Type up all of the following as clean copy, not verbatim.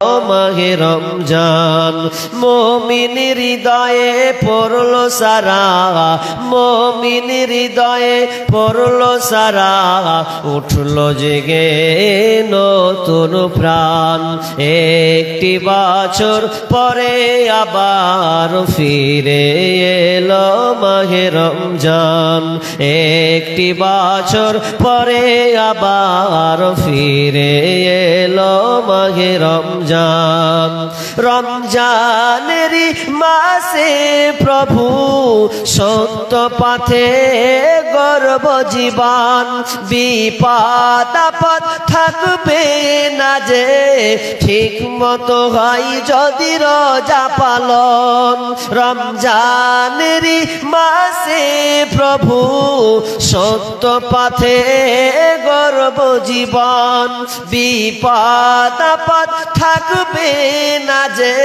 মাহে রমজান মুমিন হৃদয়ে পড়লো সারা, মুমিন হৃদয়ে পড়লো সারা, উঠলো জেগে নতুন প্রাণ। একটি বছর পরে আবার ফিরে এলো মাহে রমজান, একটি বছর পরে আবার ফিরে এলো মাহে রমজান। রমজানেরই মাসে প্রভু সত্য পথে গর্ব জীবন, বিপদ আপদ থাকবে না যে ঠিক মতো হয় যদি রোজা পালন। রমজানেরই মাসে প্রভু সত্য পথে গর্ব জীবন, বিপদ আপদ থাকবে না যে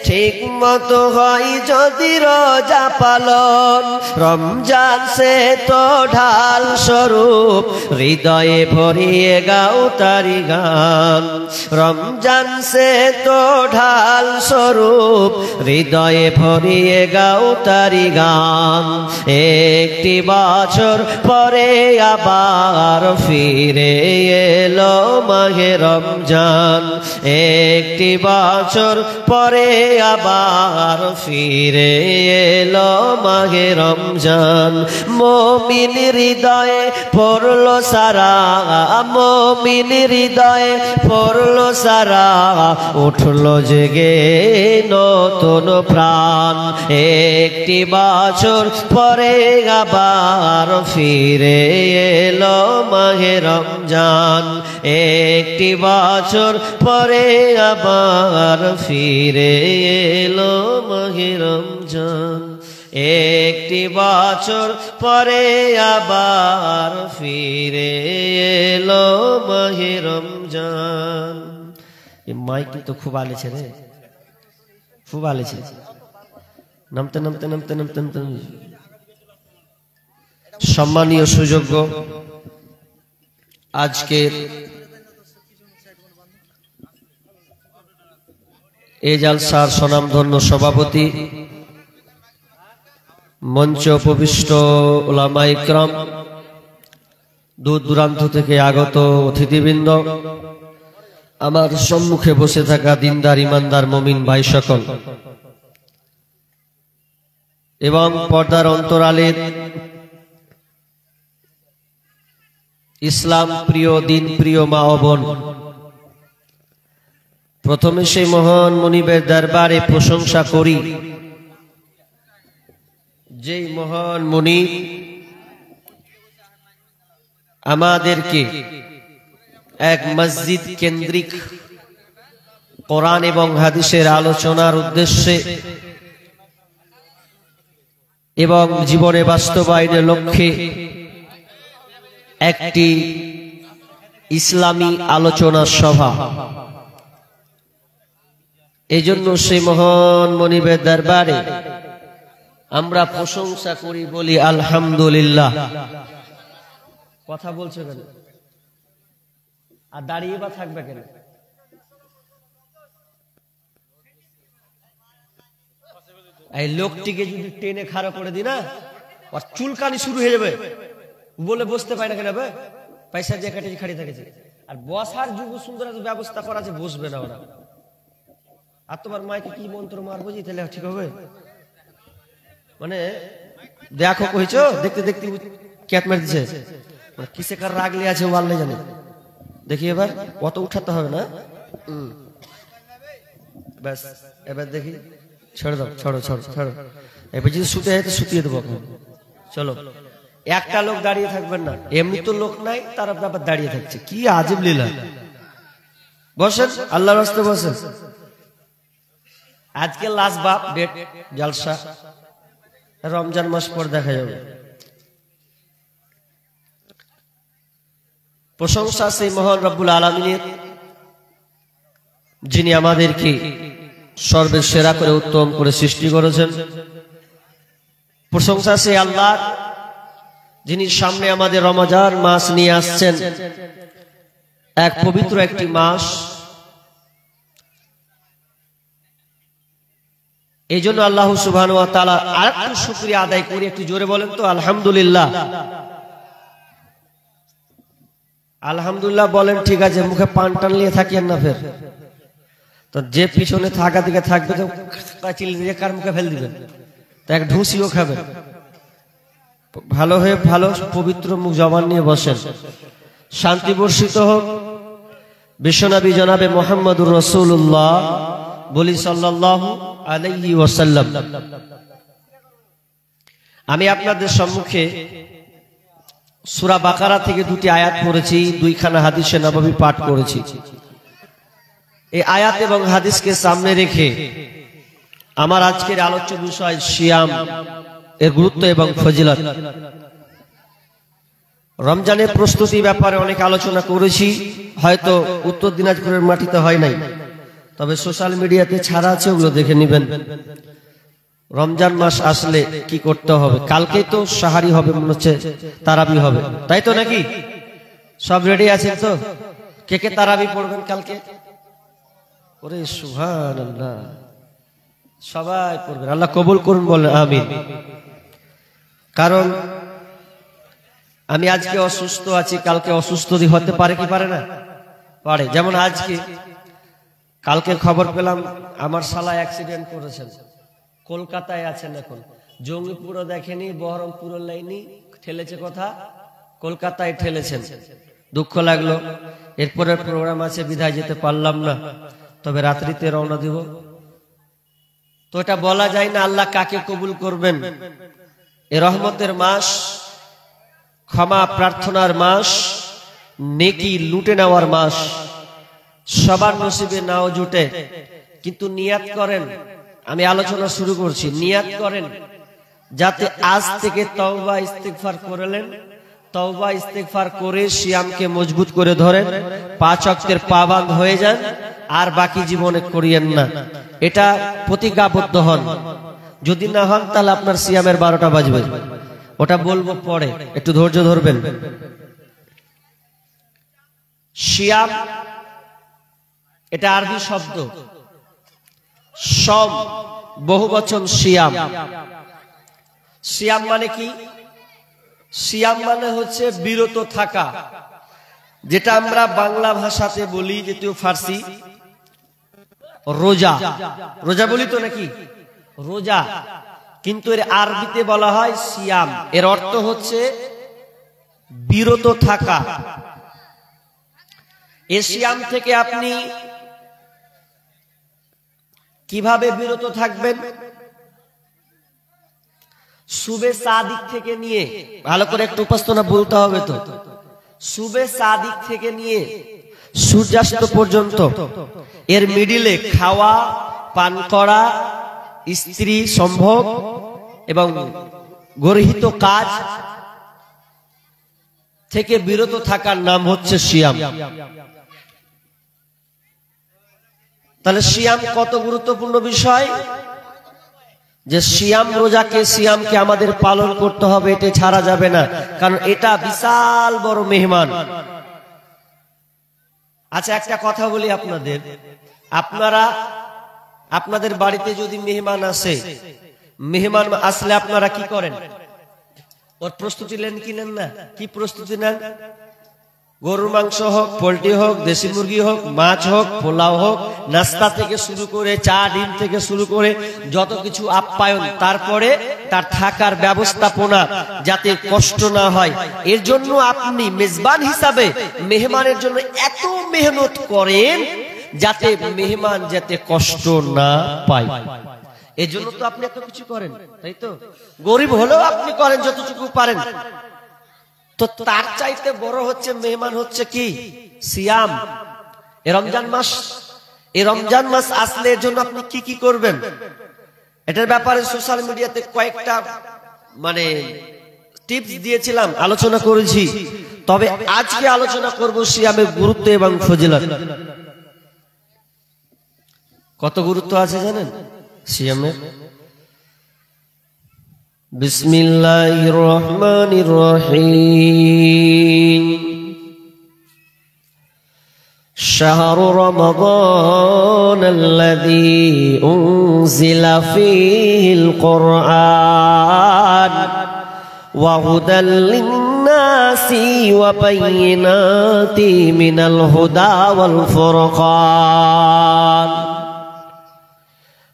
ঠিক মতো হয় যদি রোজা পালন। রমজান সে তো ঢাল স্বরূপ হৃদয়ে ভরিয়ে গাও তারি গান, রমজান সে তো ঢাল স্বরূপ হৃদয়ে ভরিয়ে গাও তারি গান। একটি বছর পরে আবার ফিরে এলো মাহে রমজান, একটি বছর পরে আবার ফিরে এলো মাহে রমজান। মুমিন হৃদয়ে পড়লো সারা, মুমিন হৃদয়ে পড়লো সারা, উঠলো জেগে নতুন প্রাণ। একটি বছর পরে আবার ফিরে এলো মাহে রমজান, একটি বছর পরে আবার ফিরে এলো মাহে রমজান, একটি বছর পরে আবার ফিরে এলো মাহে রমজান। এই মাইক তো খুব আলেছে রে, খুব আলেছে, নামতে নামতে নামতে নামতে নামতে। সম্মানীয় সুযোগ্য আজকের এই জালসার স্বনামধন্য সভাপতি, মঞ্চ উপবিষ্ট উলামায়ে ইকরাম, দূর দূরান্ত থেকে আগত অতিথিবৃন্দ, আমার সম্মুখে বসে থাকা দিনদার ইমানদার মুমিন ভাই সকল, এবং পর্দার অন্তরালের ইসলাম প্রিয় দিন প্রিয় মা ও বোন, প্রথমে সেই মহান মনিবের দরবারে প্রশংসা করি যেই মহান মনিব আমাদেরকে এক মসজিদ কেন্দ্রিক কোরআন এবং হাদিসের আলোচনার উদ্দেশ্যে এবং জীবনে বাস্তবায়নের লক্ষ্যে একটি ইসলামী আলোচনা সভা, এই জন্য সেই মহান মনিবের দরবারে আমরা প্রশংসা করি, বলি আলহামদুলিল্লাহ। কথা বলছো কেন আর দাঁড়িয়ে বা থাকবে কেন? এই লোকটিকে যদি টেনে খাড়া করে দি না, আর চুলকানি শুরু হয়ে যাবে, বলে বসতে পারে না কেন, পয়সা দিয়ে কাটিয়ে খাড়িয়ে থাকেছে। আর বসার যুব সুন্দর ব্যবস্থা করা আছে, বসবে না ওরা। আর তোমার মাইকে কি মন্ত্র মারবো যে তাহলে ঠিক হবে? মানে দেখো কইছো, দেখতে দেখতে ক্যাট মার দিছে, কিসে কার রাগলে আছে ও আল্লাহ জানে। দেখি এবার অত উঠাতে হবে না, ব্যাস এবার দেখি, ছেড়ে দাও, ছড়ো ছড়ো ছড়ো। এবার যদি শুতে হয় তো শুতিয়ে দেবো। চলো, একটা লোক দাঁড়িয়ে থাকবেন না, এমনি তো লোক নাই, তার ব্যাপার দাঁড়িয়ে থাকছে, কি আজব লীলা। বসেন, আল্লাহর রাস্তায় বসেন। আজকে লাস্ট বাপ ডেট জালসা, রমজান মাস পর দেখা যাবে। প্রশংসা সেই মহান রব্বুল আলামিনের, যিনি আমাদেরকে সর্বসেরা করে উত্তম করে সৃষ্টি করেছেন। প্রশংসা সেই আল্লাহ যিনি সামনে আমাদের রমজান মাস নিয়ে আসছেন, এক পবিত্র একটি মাস, এই জন্য আল্লাহ সুবহানাহু ওয়া তাআলা আরেকটু শুকরিয়া আদায় করি, একটু জোরে বলেন তো আলহামদুলিল্লাহ। আলহামদুলিল্লাহ বলেন, ঠিক আছে, মুখে পান টান নিয়ে থাকিয়েন না ফের। তো যে পিছনে থাকা দিকে থাকবে তো কাচিল দিয়ে কার মুখে ফেল দিবেন, তা এক ঢুসিও খাবেন। ভালো হয়ে ভালো পবিত্র মুখ জবান নিয়ে বসেন। শান্তি বর্ষিত হোক বিশ্বনবী জনাবে মুহাম্মদুর রাসূলুল্লাহ, বলি সাল্লাল্লাহু আলাইহি ওয়াসাল্লাম। আমি আপনাদের সম্মুখে সূরা বাকারা থেকে দুটি আয়াত পড়েছি, দুইখানা হাদিসে নববী পাঠ করেছি। এই আয়াত এবং হাদিসকে সামনে রেখে আমার আজকের আলোচ্য বিষয় সিয়াম এর গুরুত্ব এবং ফজিলত। রমজানের প্রস্তুতি ব্যাপারে অনেক আলোচনা করেছি, হয়তো উত্তর দিনাজপুরের মাটিতে হয় নাই, তবে সোশ্যাল মিডিয়াতে ছাড়া আছে, ওগুলো দেখে নেবেন। রমজান মাস আসলে কি করতে হবে, কালকে তো সাহারি হবে, মনে হচ্ছে তারাবি হবে, তাই তো নাকি? সব রেডি আছেন তো? কে কে তারাবি পড়বেন কালকে? ওরে সুবহানাল্লাহ, সবাই পড়বেন, আল্লাহ কবুল করুন, বলেন আমিন। কারণ আমি আজকে অসুস্থ আছি, কালকে অসুস্থ হতে পারে কি পারে না? পারে। যেমন আজকে কালকে খবর পেলাম আমার শালা অ্যাক্সিডেন্ট করেছেন, কলকাতায় আছেন এখন, জঙ্গিপুরও দেখেনি, বহরমপুরও লাইনি, ঠেলেছে কথা কলকাতায় ঠেলেছেন। দুঃখ লাগলো। এরপরের প্রোগ্রাম আছে, বিদায় যেতে পারলাম না, তবে রাত্রিতে রওনা দিব। তো এটা বলা যায় না আল্লাহ কাকে কবুল করবেন। এ রহমতের মাস, ক্ষমা প্রার্থনার মাস, নেকি লুটে নেওয়ার মাস। সবার নসিবে নাও জুটে, কিন্তু নিয়াত করেন, আমি আলোচনা শুরু করছি, নিয়াত করেন যাতে আজ থেকে তওবা ইস্তিগফার করলেন, তওবা ইস্তিগফার করে সিয়ামকে মজবুত করে ধরেন, 5 ওয়াক্তের পাবন্দ হয়ে যান, আর বাকি জীবনে করিয়েন না। এটা প্রতিজ্ঞাবদ্ধ হন। যদি না হন তাহলে আপনার সিয়ামের 12টা বাজবে। ওটা বলবো পরে, একটু ধৈর্য ধরবেন। সিয়াম এটা আরবি শব্দ, সম বহুবচন সিয়াম। সিয়াম মানে কি? সিয়াম মানে হচ্ছে বিরত থাকা, যেটা আমরা বাংলা ভাষাতে বলি, যেটিও ফার্সি রোজা। রোজা বলি তো নাকি? রোজা, কিন্তু এর আরবিতে বলা হয় সিয়াম। এর অর্থ হচ্ছে বিরত থাকা। এই সিয়াম থেকে আপনি কিভাবে বিরত থাকবেন? সুবে সাদিক থেকে নিয়ে, ভালো করে একটু উপস্থাপনা বলতে হবে তো, সুবে সাদিক থেকে নিয়ে সূর্যাস্ত পর্যন্ত এর মিডিলে খাওয়া, পান করা, স্ত্রী সম্ভোগ এবং গর্হিত কাজ থেকে বিরত থাকার নাম হচ্ছে সিয়াম। তাহলে সিয়াম কত গুরুত্বপূর্ণ বিষয়, যে সিয়াম রোজাকে, সিয়ামকে আমাদের পালন করতে হবে, এটা ছাড়া যাবে না, কারণ এটা বিশাল বড় মেহমান। আচ্ছা, একটা কথা বলি আপনাদের, আপনাদের বাড়িতে যদি মেহমান আসে, মেহমান আসলে আপনারা কি করেন? ওর প্রস্তুতি নেন কি নেন না? কি প্রস্তুতি নেন? গরুর মাংস হোক, পোল্ট্রি হোক, দেশি মুরগি হোক, মাছ হোক, পোলাও হোক, নাস্তা থেকে শুরু করে চা ডিম থেকে শুরু করে যত কিছু আপ্যায়ন, তারপরে তার থাকার ব্যবস্থাপনা যাতে কষ্ট না হয়, এর জন্য আপনি মেজবান হিসাবে মেহমানের জন্য এত মেহনত করেন যাতে মেহমান যাতে কষ্ট না পায়। এজন্য তো আপনি এত কিছু করেন, তাই তো? গরিব হলেও আপনি করেন যতটুকু পারেন। তো তার চাইতে বড় হচ্ছে মেহমান, হচ্ছে কি? সিয়াম। এই রমজান মাস, এই রমজান মাস আসলে এর জন্য আপনি কি কি করবেন, এটার ব্যাপারে সোশ্যাল মিডিয়াতে কয়েকটা টিপস দিয়েছিলাম, আলোচনা করেছি। তবে আজকে আলোচনা করব সিয়ামের গুরুত্ব এবং ফজিলত। কত গুরুত্ব আছে জানেন সিয়ামের? বিসমিল্লাহির রহমানির রহিম। شهر رمضان الذي أنزل فيه القرآن وهدى للناس وبينات من الهدى والفرقان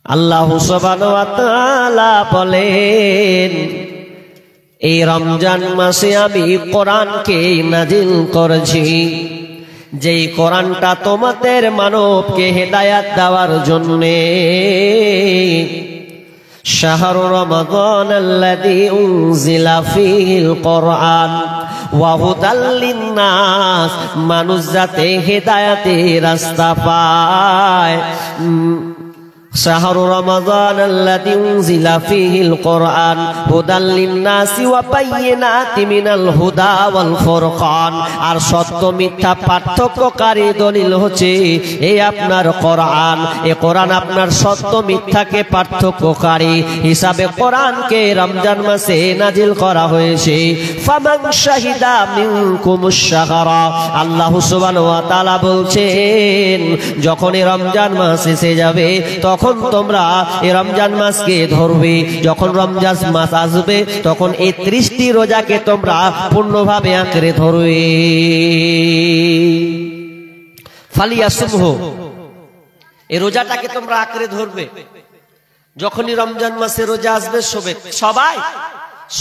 আল্লাহ সুবহানাহু ওয়া তাআলা বলেন, এই রমজান মাসে আমি কোরআনকে নাজিল করেছি, যেই কোরআনটা তোমাদের মানবকে হেদায়াত দেওয়ার জন্যে। শাহরু রমাদান আল্লাযী উনজিলা ফীহিল কোরআন ওয়া হুদাল লিন্নাস, মানুষ যাতে হেদায়াতের রাস্তা পায়। শাহরু রমাদান আল্লাযী উনজিলা ফীহিল কোরআন হুদাল লিন্নাসি ওয়া বায়িনাতি মিনাল হুদা ওয়াল ফুরকান, আর সত্য মিথ্যা পার্থক্যকারী দলিল হচ্ছে এই আপনার কোরআন। এই কোরআন আপনার সত্য মিথ্যাকে পার্থক্যকারী হিসাবে কোরআনকে রমজান মাসে নাজিল করা হয়েছে। ফামান শাহিদা মিনকুমুশ শাহরা, আল্লাহ সুবহানাহু ওয়া তাআলা বলছেন, যখন এই রমজান মাস এসে যাবে তখন তোমরা এই রমজান মাসকে ধরবে। যখন রমজান মাস আসবে তখন এই 30টি রোজাকে তোমরা পূর্ণভাবে আঁকড়ে ধরবে। ফালিয়াসুমহু, এই রোজাটাকে তোমরা আঁকড়ে ধরবে। যখনই রমজান মাসে রোজা আসবে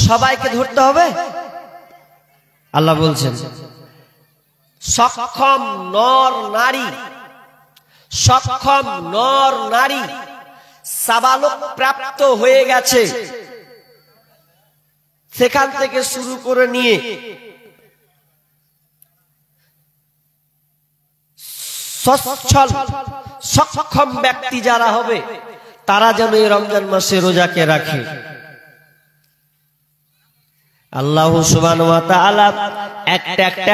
সবাইকে ধরতে হবে। আল্লাহ বলছেন, সক্ষম নর নারী সাবালক প্রাপ্ত হয়ে গেছে, সেখান থেকে শুরু করে নিয়ে সচ্ছল সক্ষম ব্যক্তি যারা হবে তারা যেন এই রমজান মাসে রোজাকে রাখে। আল্লাহ সুবহানাহু ওয়া তাআলা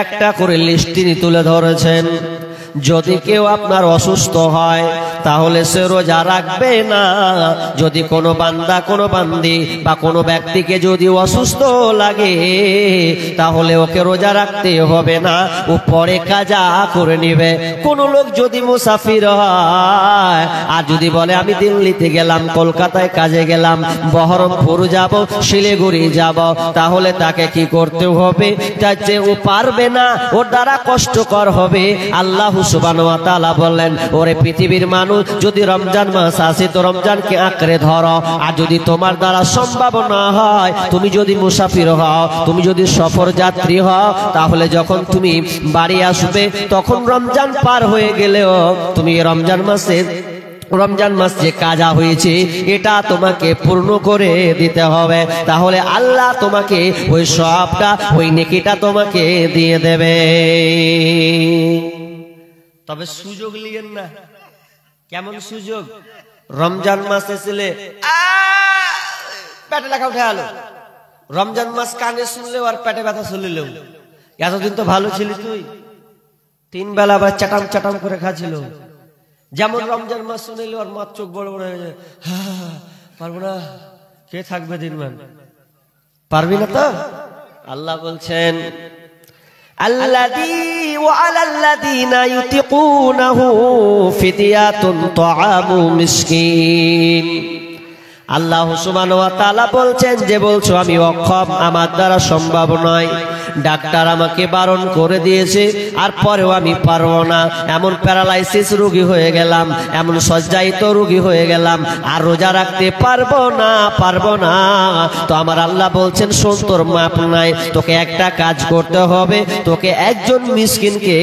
একটা করে লিস্ট তিনি তুলে ধরেছেন। যদি কেউ আপনার অসুস্থ হয় তাহলে সে রোজা রাখবে না। যদি কোনো বান্দা কোনো বান্দি বা কোনো ব্যক্তিকে যদি অসুস্থ লাগে তাহলে ওকে রোজা রাখতে হবে না, ও পরে কাজা করে নিবে। কোন লোক যদি মুসাফির হয় আর যদি বলে আমি দিল্লিতে গেলাম, কলকাতায় কাজে গেলাম, বহরমপুর যাব, শিলিগুড়ি যাব, তাহলে তাকে কি করতে হবে? যে ও পারবে না, ওর দ্বারা কষ্টকর হবে। আল্লাহ সুবহানাহু ওয়া তাআলা বললেন, ওরে পৃথিবীর মানুষ, যদি রমজান মাস আসে তো রমজানকে আঁকড়ে ধরো। আর যদি তোমার দ্বারা সম্ভব না হয়, তুমি যদি মুসাফির হও, তুমি যদি সফর যাত্রী হও, তাহলে যখন তুমি বাড়ি আসবে তখন রমজান পার হয়ে গেলেও তুমি রমজান মাস যে কাজা হয়েছে এটা তোমাকে পূর্ণ করে দিতে হবে। তাহলে আল্লাহ তোমাকে ওই সবটা, ওই নেকিটা তোমাকে দিয়ে দেবে। তবে সুযোগ লিয়েন না। কেমন সুযোগ? রমজান মাস এসেলে পেটে লাগা উঠে আলো, রমজান মাস কানে শুনলেও আর পেটে ব্যথা শুনলেও। এতদিন তো ভালো ছিলি তুই, 3 বেলা আবার চাটাম করে খাচ্ছিল। যেমন রমজান মাস শুনেলে ওর মার চোখ বড় বড় হয়ে যায়, পারবো না, কে থাকবে দিনমান? পারবি না তো? আল্লাহ বলছেন, আল্লাযী ওয়া আলাল্লাযীনা ইউতিকুনাহু ফিদিয়াতুন তাআমু মিসকিন। আল্লাহ সুবহানাহু ওয়া তাআলা বলছেন, যে বলছো আমি অক্ষম, আমার দ্বারা সম্ভব নয়, ডাক্তার আমাকে বারণ করে দিয়েছে, আর পরেও আমি পারবো না, এমন প্যারালাইসিস রোগী হয়ে গেলাম, এমন সজ্জায়িত রোগী হয়ে গেলাম, আর রোজা রাখতে পারবো না, তো আমার আল্লাহ বলছেন, শোন, তোর মাপ নাই, তোকে একটা কাজ করতে হবে, তোকে একজন মিসকিনকে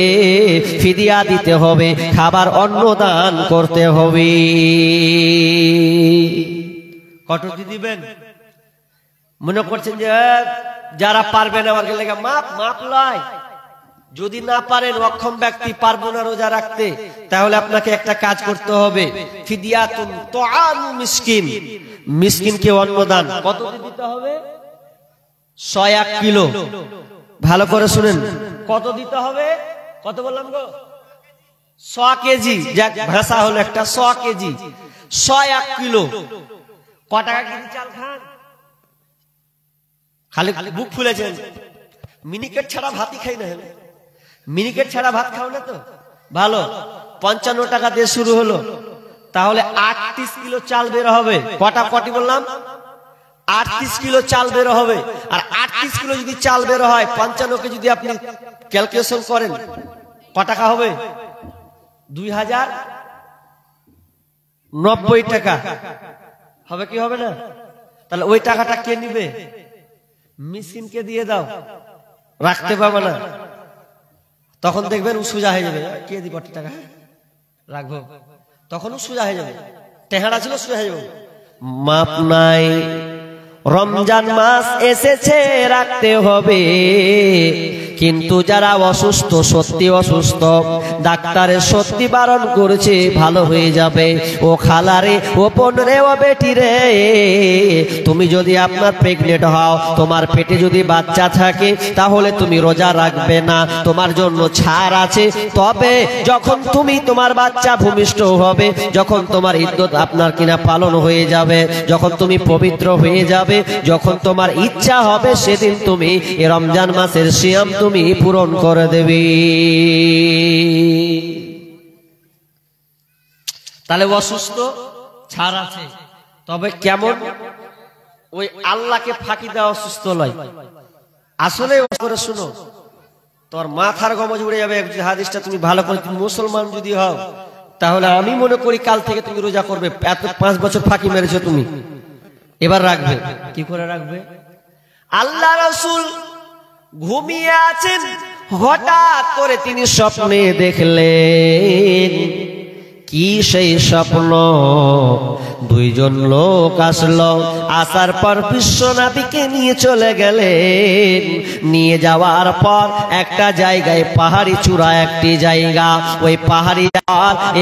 ফিদিয়া দিতে হবে, খাবার অন্ন দান করতে হবে। কতটি দিবেন? মনে করছেন যে যারা পারবেন আমার লেগে মাপ লয়। যদি না পারেন, অক্ষম ব্যক্তি পারবো না রোজা রাখতে, তাহলে আপনাকে একটা কাজ করতে হবে, ফিদিয়াতুন তাআমু মিসকিন, মিসকিনকে অন্নদান। কত দিতে হবে? 101 কিলো। ভালো করে শুনেন, কত দিতে হবে? কত বললাম গো? 100 কেজি। যাক, ভাষা হলো একটা, 100 কেজি, 101 কিলো। ক টাকা কেজি চাল খান? খালি বুক ফুলেছেন। মিনিকেট ছাড়া ভাতই খাই না। মিনিকেট ছাড়া ভাত খাও না তো? ভালো, 55 টাকা দিয়ে শুরু হলো, তাহলে 38 কিলো চাল বের হবে। কটি বললাম? 38 কিলো চাল বের হবে। আর 38 কিলো যদি চাল বের হয়, 55কে যদি আপনি ক্যালকুলেশন করেন, ক টাকা হবে? 2090 টাকা হবে কি হবে না? তাহলে ওই টাকাটা কে নিবে? মেশিনকে দিয়ে দাও, রাখতে পারবে না। তখন দেখবেন ও সোজা হয়ে যাবে, কে দিব টাকা রাখবো, তখন ও সোজা হয়ে যাবে। টেহারা ছিল সোজা হয়ে যাবে। মাপ নাই, রমজান মাস এসেছে রাখতে হবে, কিন্তু যারা অসুস্থ, সত্যি অসুস্থ, ডাক্তারের সত্যি বারণ করেছে ভালো হয়ে যাবে, ও খালারে, ও বোন রে, ও বেটি রে, তুমি যদি আপনার প্রেগনেন্ট হও, তোমার পেটে যদি বাচ্চা থাকে, তাহলে তুমি রোজা রাখবে না, তোমার জন্য ছাড় আছে। তবে যখন তুমি তোমার বাচ্চা ভূমিষ্ঠ হবে, যখন তোমার ইদ্দত আপনার কিনা পালন হয়ে যাবে, যখন তুমি পবিত্র হয়ে যাবে, যখন তোমার ইচ্ছা হবে, সেদিন তুমি এই রমজান মাসের সিয়াম তুমি পূরণ করে দেবে। তাহলে অসুস্থ ছাড় আছে, তবে কেমন? ওই আল্লাহকে ফাঁকি দেওয়া অসুস্থ নয়। আসলে করে শুনো, তোর মাথার গমজ উড়ে যাবে। হাদিসটা তুমি ভালো করে, তুমি মুসলমান যদি হও, তাহলে আমি মনে করি কাল থেকে তুমি রোজা করবে। এত 5 বছর ফাঁকি মেরেছো তুমি, এবার রাখবে। কি করে রাখবে? আল্লাহ রাসূল ঘুমিয়ে আছেন, হঠাৎ করে তিনি স্বপ্নে দেখলেন। কি সেই স্বপ্ন? দুইজন লোক আসলো, আসার পর বিশ্বনবীকে নিয়ে চলে গেলেন। নিয়ে যাওয়ার পর একটা জায়গায়, পাহাড়ি চূড়া একটি জায়গা, ওই পাহাড়ি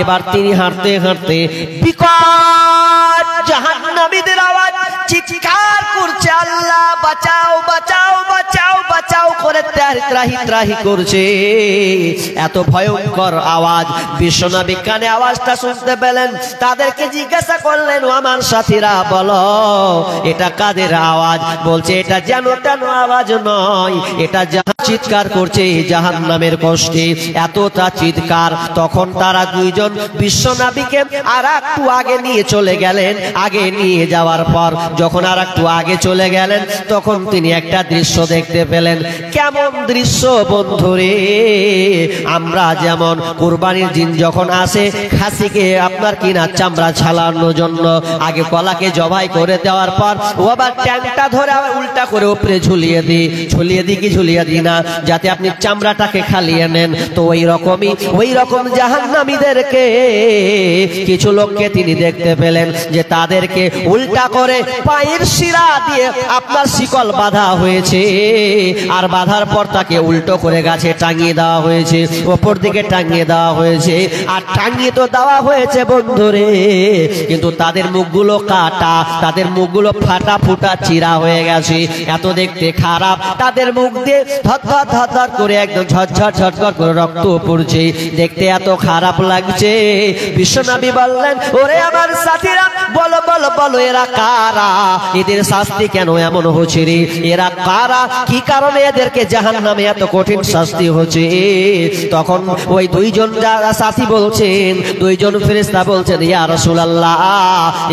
এবার তিনি হাঁটতে হাঁটতে বিকট জাহান্নামীদের আওয়াজ, চিৎকার করছে, আল্লাহ বাঁচাও বাঁচাও বাঁচাও বাঁচাও করে ত্রাহি ত্রাহি করছে। এত ভয়ঙ্কর আওয়াজ, বিশ্বনবী কানে আওয়াজটা শুনতে পেলেন। তাদেরকে জিজ্ঞাসা করলেন, ও আমার সাথীরা, বলো এটা কাদের আওয়াজ? বলছে এটা যেন তেন আওয়াজ নয়, এটা চিৎকার করছে জাহান্নামের কষ্টে, এতটা চিৎকার। তখন তারা দুইজন বিশ্বনবীকে আর একটু আগে নিয়ে চলে গেলেন। আগে নিয়ে যাওয়ার পর যখন আর একটু আগে চলে গেলেন, তখন তিনি একটা দৃশ্য দেখতে পেলেন। কেমন দৃশ্য বন্ধুরে? আমরা যেমন কুরবানির দিন যখন আসে, খাসিকে আপনার কিনা চামড়া ছাড়ানোর জন্য আগে কলাকে জবাই করে দেওয়ার পর ও আবার ট্যাংটা ধরে আবার উল্টা করে উপরে ঝুলিয়ে দিই কি ঝুলিয়ে দিই না, যাতে আপনি চামড়াটাকে খালিয়ে নেন। তো ওই রকম জাহান্নামীদেরকে কিছু লোককে তিনি দেখতে পেলেন, যে তাদেরকে উল্টা করে পায়ের শিরা দিয়ে আপনার শিকল বাঁধা হয়েছে, আর বাঁধার পর তাকে উল্টো করে গাছে টাঙিয়ে দেওয়া হয়েছে, ওপর দিকে টাঙিয়ে দেওয়া হয়েছে। আর টাঙিয়ে তো দেওয়া হয়েছে বন্ধুরে, কিন্তু তাদের মুখগুলো কাটা, তাদের মুখগুলো ফাটা ফুটা চিরা হয়ে গেছে, এত দেখতে খারাপ। তাদের মুখ দিয়ে ধর ধর করে একদম ঝরঝর ঝরঝর করে রক্ত পড়ছে, দেখতে এত খারাপ লাগছে। বিশ্বনবী বললেন, ওরে আমার সাথীরা, বলো বলো বলো, এরা কারা? এদের শাস্তি কেন এমন হচ্ছে রে? এরা কারা? কি কারণে এদেরকে জাহান্নামে এত কঠিন শাস্তি হচ্ছে? তখন ওই দুইজন যারা সাথী বলছেন, দুইজন ফেরেশতা বলছেন, ইয়া রাসূলুল্লাহ,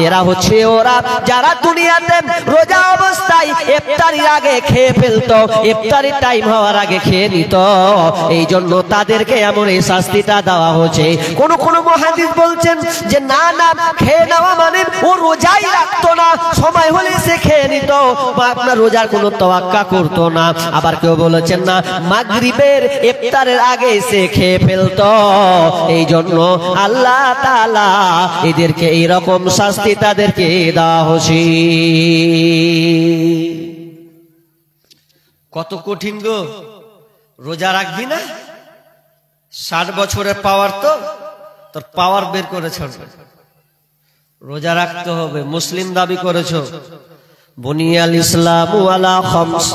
এরা হচ্ছে ওরা যারা দুনিয়াতে রোজা অবস্থায় ইফতারির আগে খেয়ে ফেলতো, ইফতারির টাইম হওয়ার আগে খেয়ে নিত, এই জন্য তাদেরকে এমন এই শাস্তিটা দেওয়া হচ্ছে। কোন কোন মুহাদ্দিস বলছেন যে না না, খেয়ে নেওয়া মানে ও রোজাই রাখতো না, সময় হলে সে খেয়ে নিত, বা আপনার রোজার কোনো তোয়াক্কা করতো না। আবার কেউ বলেছেন না, মাগরিবের ইফতারের আগে সে খেয়ে ফেলতো, এই জন্য আল্লাহ তাআলা এদেরকে এইরকম শাস্তি তাদেরকে দেওয়া হচ্ছে। কত কঠিন গো! রোজা রাখবি না? 60 বছরের পাওয়ার, তো তোর পাওয়ার বের করেছ, রোজা রাখতে হবে। মুসলিম দাবি করেছো, বুনিয়াল ইসলামু আলা খামস,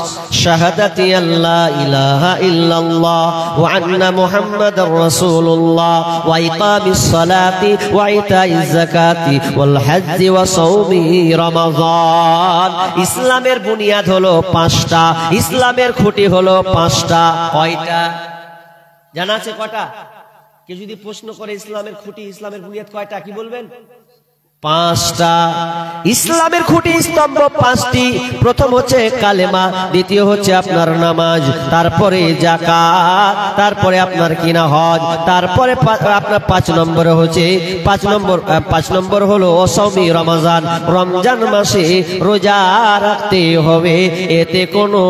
শাহাদাতি আল্লা ইলাহা ইল্লাল্লাহ ওয়া আন্না মুহাম্মাদার রাসূলুল্লাহ ওয়া ইকামিস সালাতি ওয়া ইতাইজ যাকাতি ওয়াল হজ্জি ওয়া সাওমি রমাযান। ইসলামের বুনিয়াদ হলো 5টা, ইসলামের খুঁটি হলো 5টা। কয়টা জানা আছে? কটা? কে যদি প্রশ্ন করে ইসলামের খুঁটি, ইসলামের বুনিয়াদ কয়টা, কি বলবেন? 5টা। ইসলামের খুঁটি স্তম্ভ 5টি। প্রথম হচ্ছে কালেমা, দ্বিতীয় হচ্ছে আপনার নামাজ, তারপরে যাকাত, তারপরে আপনার কিনা হজ, তারপরে আপনার 5 নম্বরে হচ্ছে 5 নম্বর হলো অসমি রমজান, রমজান মাসে রোজা রাখতে হবে, এতে কোনো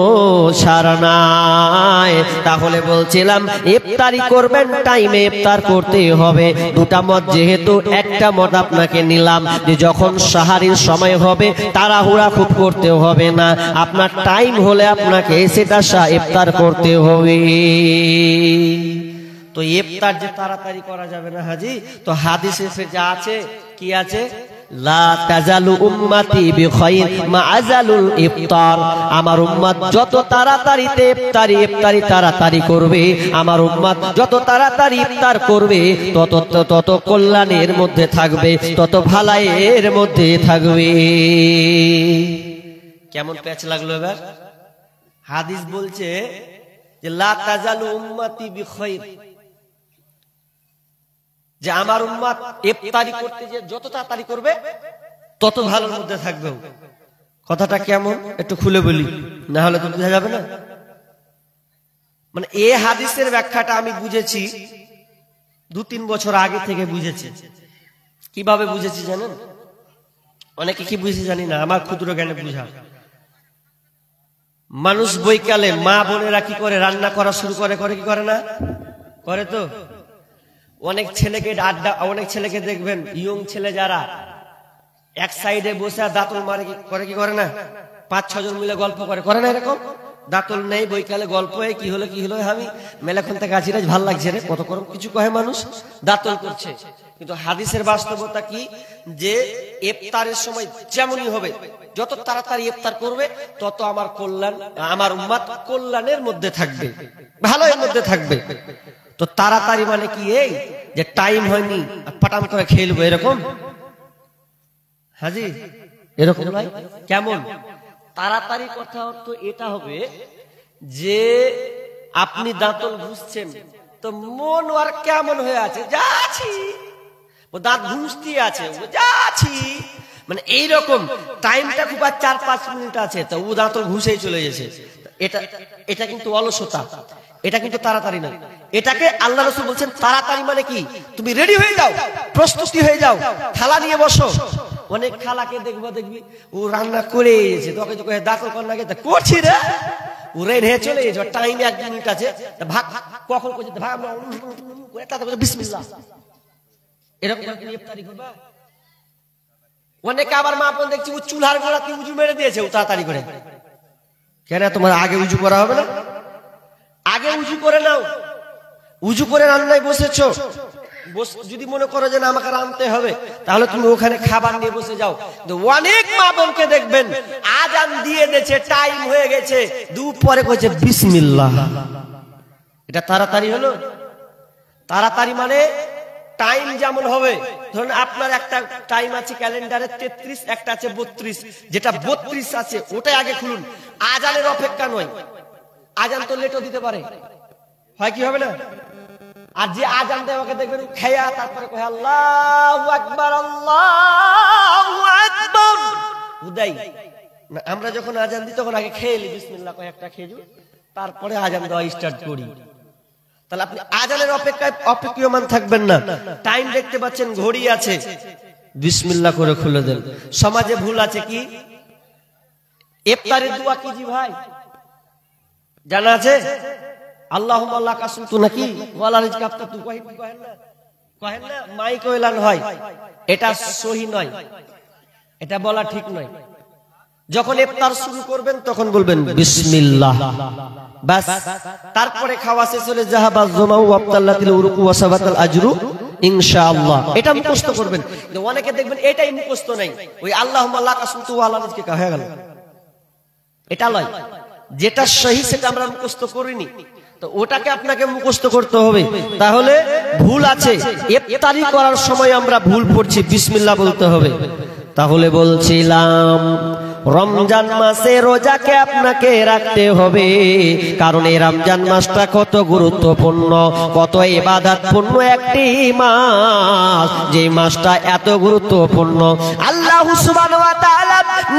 ছাড় নাই। তাহলে বলছিলাম ইফতারি করবেন, টাইমে ইফতার করতে হবে। 2টা মত যেহেতু, একটা মত আপনাকে নিলাম যে যখন সাহারির সময় হবে তাড়াহুড়া খুব করতে হবে না, আপনার টাইম হলে আপনাকে সেটা ইফতার করতে হবে। তো ইফতার যে তাড়াতাড়ি করা যাবে না হাজি, তো হাদিসে যা আছে, কি আছে? লা তাজালু উম্মতি বিখাইর মা আজালুল ইফতার। আমার উম্মত যত তাড়াতাড়িতে ইফতারি তাড়াতাড়ি করবে, আমার উম্মত যত তাড়াতাড়ি ইফতার করবে তত কল্যাণের মধ্যে থাকবে, তত ভালাইয়ের মধ্যে থাকবে। কেমন প্যাচ লাগলো এবার? হাদিস বলছে যে লা তাজালু উম্মতি বিখাইর, যে আমার উম্মত ইফতারি করতে যে যত তাড়াতাড়ি করবে তত ভালোর মধ্যে থাকবে। কথাটা কেমন একটু খুলে বলি, না হলে তো বোঝা যাবে না। মানে এই হাদিসের ব্যাখ্যাটা আমি বুঝেছি 2-3 বছর আগে থেকে বুঝেছি। কিভাবে বুঝেছি জানেন? অনেকে কি বুঝেছি জানি না, আমার ক্ষুদ্র জ্ঞানে বুঝা। মানুষ বৈকালে মা বোনেরা কি করে, রান্না করা শুরু করে কি করে না? করে তো। অনেক ছেলেকে অনেক ছেলেকে দেখবেন, ইয়ং ছেলে যারা এক সাইডে বসে দাঁতল মারে, কি করে না? 5-6 জন মিলে গল্প করে না? এরকম দাঁতল নেই, বৈকালে গল্প, কি হলো আমি মেলাখন থেকে আছি রে, ভাল লাগছে রে, কত করম কিছু কহে মানুষ, দাঁতল করছে। কিন্তু হাদিসের বাস্তবতা কি, যে ইফতারের সময় যেমনই হবে, যত তাড়াতাড়ি ইফতার করবে তত আমার কল্যাণ, আমার উম্মত কল্যাণের মধ্যে থাকবে, ভালোর মধ্যে থাকবে। তো তাড়াতাড়ি মানে কি এই যে টাইম হয়নি পাটাম করে খেয়ে নেবো এরকম হাজি? এরকম নয়। কেমন তাড়াতাড়ি? কথা অর্থ এটা হবে যে আপনি দাঁতল ঘুষছেন, তো মন আর কেমন হয়ে আছে, যাচ্ছি, ও দাঁত ঘুষতে আছে, যাচ্ছি, মানে এইরকম টাইমটা খুব আর 4-5 মিনিট আছে, তো ও দাঁতল ঘুষেই চলে গেছে। এটা কিন্তু অলসতা, এটা কিন্তু তাড়াতাড়ি না। এটাকে আল্লাহ রাসূল বলছেন তাড়াতাড়ি মানে কি, তুমি রেডি হয়ে যাও, প্রস্তুতি হয়ে যাও, থালা নিয়ে বসো। অনেক খালাকে দেখবি ও রান্না করে এসেছে, তোকে তো কয়ে দাঁতল কর লাগে, করছি রে, ও রেডি হয়ে চলে গেছে, টাইমে 1 মিনিট আছে, ভাগ কখন করছে, ভাগ আমরা বিসমিল্লাহ, এরকম ইফতারি করবা। অনেকে আবার মা বোন দেখছি ও চুলার গোড়াতে উজু মেরে দিয়েছে, ও তাড়াতাড়ি করে। কেন? তোমার আগে উজু করা হবে না? আগে উজু করে নাও, উজু করে রান্নায় বসেছো, যদি মনে করো যে না আমাকে রাঁধতে হবে, তাহলে তুমি ওখানে খাবার নিয়ে বসে যাও। অনেক মা বোনকে দেখবেন আজান দিয়ে দিয়েছে, টাইম হয়ে গেছে, দুপুরে কইছে বিসমিল্লাহ। এটা তাড়াতাড়ি হলো? তাড়াতাড়ি মানে টাইম যেমন হবে, ধরুন আপনার একটা টাইম আছে ক্যালেন্ডারে 33, একটা আছে 32, যেটা 32 আছে ওটাই আগে খুলুন, আজানের অপেক্ষা নয়। আজান তো লেটও দিতে পারে, হয় কি হবে না? আর যে আজান দেয় ওকে দেখবেন খেয়া তারপরে কয় আল্লাহু আকবার, আল্লাহু আকবার। উদাই না, আমরা যখন আজান দিই তখন আগে খেয়ে নিই, বিসমিল্লাহ কয় একটা খেজুর, তারপরে আজান দেওয়া স্টার্ট করি। তাহলে আপনি আজানের অপেক্ষায় অপেক্ষমান থাকবেন না। টাইম দেখতে পাচ্ছেন, ঘড়ি আছে, বিসমিল্লাহ করে খুলে দেন। সমাজে ভুল আছে কি, ইফতারের দোয়া কি জি ভাই জানা আছে? আল্লাহুম্মা লাকা সুমতু নাকি ওয়ালা রিজকা আফতারতু, কহেন না মাইক এলান হয়, এটা সহি নয়, এটা বলা ঠিক নয়। যখন ইফতার শুরু করবেন তখন বলবেন বিসমিল্লাহ, বাস। তারপরে খাওয়া শেষ হলে যাহাবা যুমাউ ওয়াবতাল্লাতিল উরুকু ওয়া সাবাতাল আজরু ইনশাআল্লাহ, এটা মুখস্থ করবেন। অনেকে দেখবেন এটাই মুখস্থ নাই, ওই আল্লাহুম্মা লাকা সুমতু ওয়ালা রিজকা হয়ে গেল। এটা নয়, যেটা সহি সেটা আমরা মুখস্থ করিনি, তো ওটাকে আপনাকে মুখস্থ করতে হবে। তাহলে ভুল আছে, ইফতারি করার সময় আমরা ভুল পড়ছি, বিসমিল্লাহ বলতে হবে। তাহলে বলছিলাম রমজান মাসে রোজাকে আপনাকে রাখতে হবে, কারণ এই রমজান মাসটা কত গুরুত্বপূর্ণ, কত ইবাদতপূর্ণ একটি মাস। যে মাসটা এত গুরুত্বপূর্ণ, আল্লাহ সুবহানাহু ওয়া তাআলা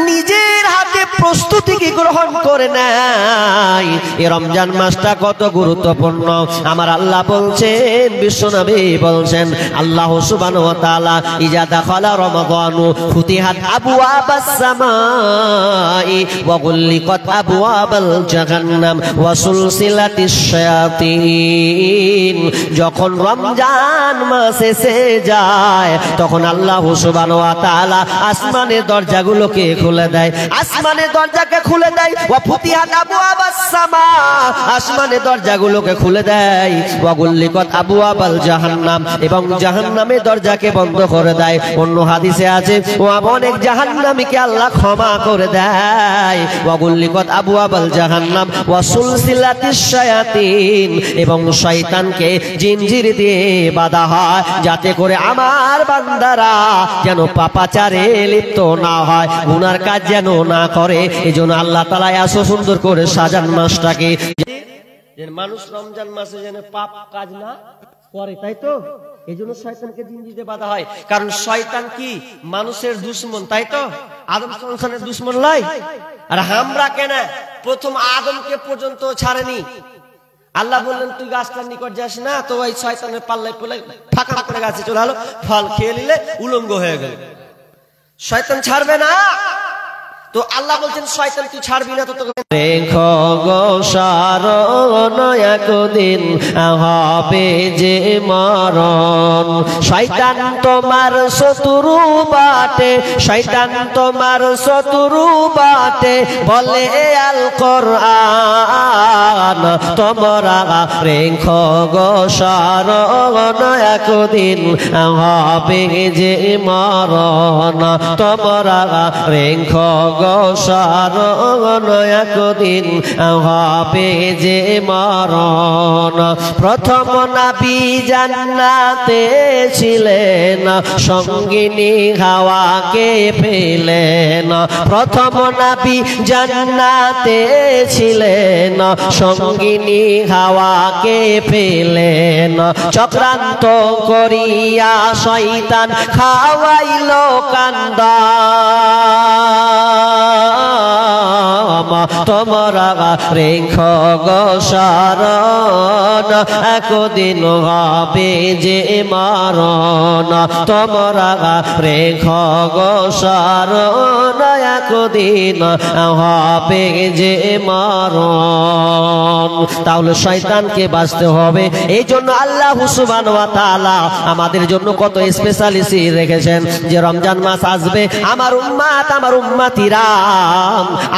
নিজের হাতে প্রস্তুতি কি গ্রহণ করে নেয়। এই রমজান মাসটা কত গুরুত্বপূর্ণ আমার আল্লাহ বলছেন, বিশ্বনবী বলছেন, আল্লাহ সুবহানাহু ওয়া তাআলা ইজা দাখালা রমাদানু ফুতিহাত আবওয়াবাস সামাই ওয়া গুল্লিকাত আবওয়াবাল জাহান্নাম ওয়া সুলসিলাতিশ শায়াতিন। যখন রমজান মাস এসে যায় তখন আল্লাহ সুবহানাহু ওয়া তাআলা আসমানের দরজাগুলোকে খুলে দেয়, আসমানের দরজাকে খুলে দেয়। ওয়া ফুতিহাত আবওয়াবাস সামা, আসমানের দরজাগুলোকে খুলে দেয়। ওয়া গুল্লিকাত আবওয়াবাল জাহান্নাম, এবং জাহান্নামের দরজাকে বন্ধ করে দেয়। অন্য হাদিসে আছে ও অনেক জাহান্নামীকে আল্লাহ ক্ষমা করে দেয়। ওয়া গুল্লিকাত আবওয়াবাল জাহান্নাম ওয়া সুলসিলাতিশ শায়াতিন, এবং শয়তানকে জিনজির দিয়ে বাঁধা হয় যাতে করে আমার বান্দারা যেন পাপাচারে লিপ্ত না হয়, গুনার কাজ যেন না করে। এজন্য আল্লাহ তাআলা এত সুন্দর করে সাজান মাসটাকে, যে মানুষ রমজান মাসে যেন পাপ কাজ না করে, তাই তো এই জন্য শয়তানকে জিনজিরে বাঁধা হয়। কারণ শয়তান কি মানুষের দুশমন, তাই তো আদম সন্তানের দুশমন লয়। আর আমরা কেন প্রথম আদমকে পর্যন্ত ছাড়েনি, আল্লাহ বললেন তুই গাছটার নিকট যাস না, তো ওই শয়তানের পাল্লায় পড়ে ফাঁকা করে গাছে চলে গেল, ফল খেয়ে নিলে উলঙ্গ হয়ে গেল। শয়তান ছাড়বে না, তো আল্লাহ বলছেন শয়তান তুই ছাড়বি না, তো তোকে রেখো গো সারণ, একদিন হবে যে মরণ। শয়তান তোমার শত্রু বাটে, শয়তান তোমার শত্রু বাটে, বলে আল কোরআন। তোমরা রেখো গো সারণ, একদিন হবে যে মরণ। তোমরা রেখো গোসারণ, একদিন হবে যে মরণ। প্রথম নবী জান্নাতে ছিলেন, সঙ্গিনী হাওয়াকে পেলেন। প্রথম নবী জান্নাতে ছিলেন, সঙ্গিনী হাওয়াকে পেলেন। চক্রান্ত করিয়া শয়তান খাওয়াইল কান্দা, তোমরা রেখো গো সারণ, একদিন হবে যে মরণ। তোমরা রেখো গো সারণ, একদিন হবে যে মরণ। তাহলে শয়তানকে বাঁচতে হবে। এই জন্য আল্লাহ সুবহানাহু ওয়া তাআলা আমাদের জন্য কত স্পেশালিস্ট রেখেছেন, যে রমজান মাস আসবে, আমার উম্মাত আমার উম্মাতিরা,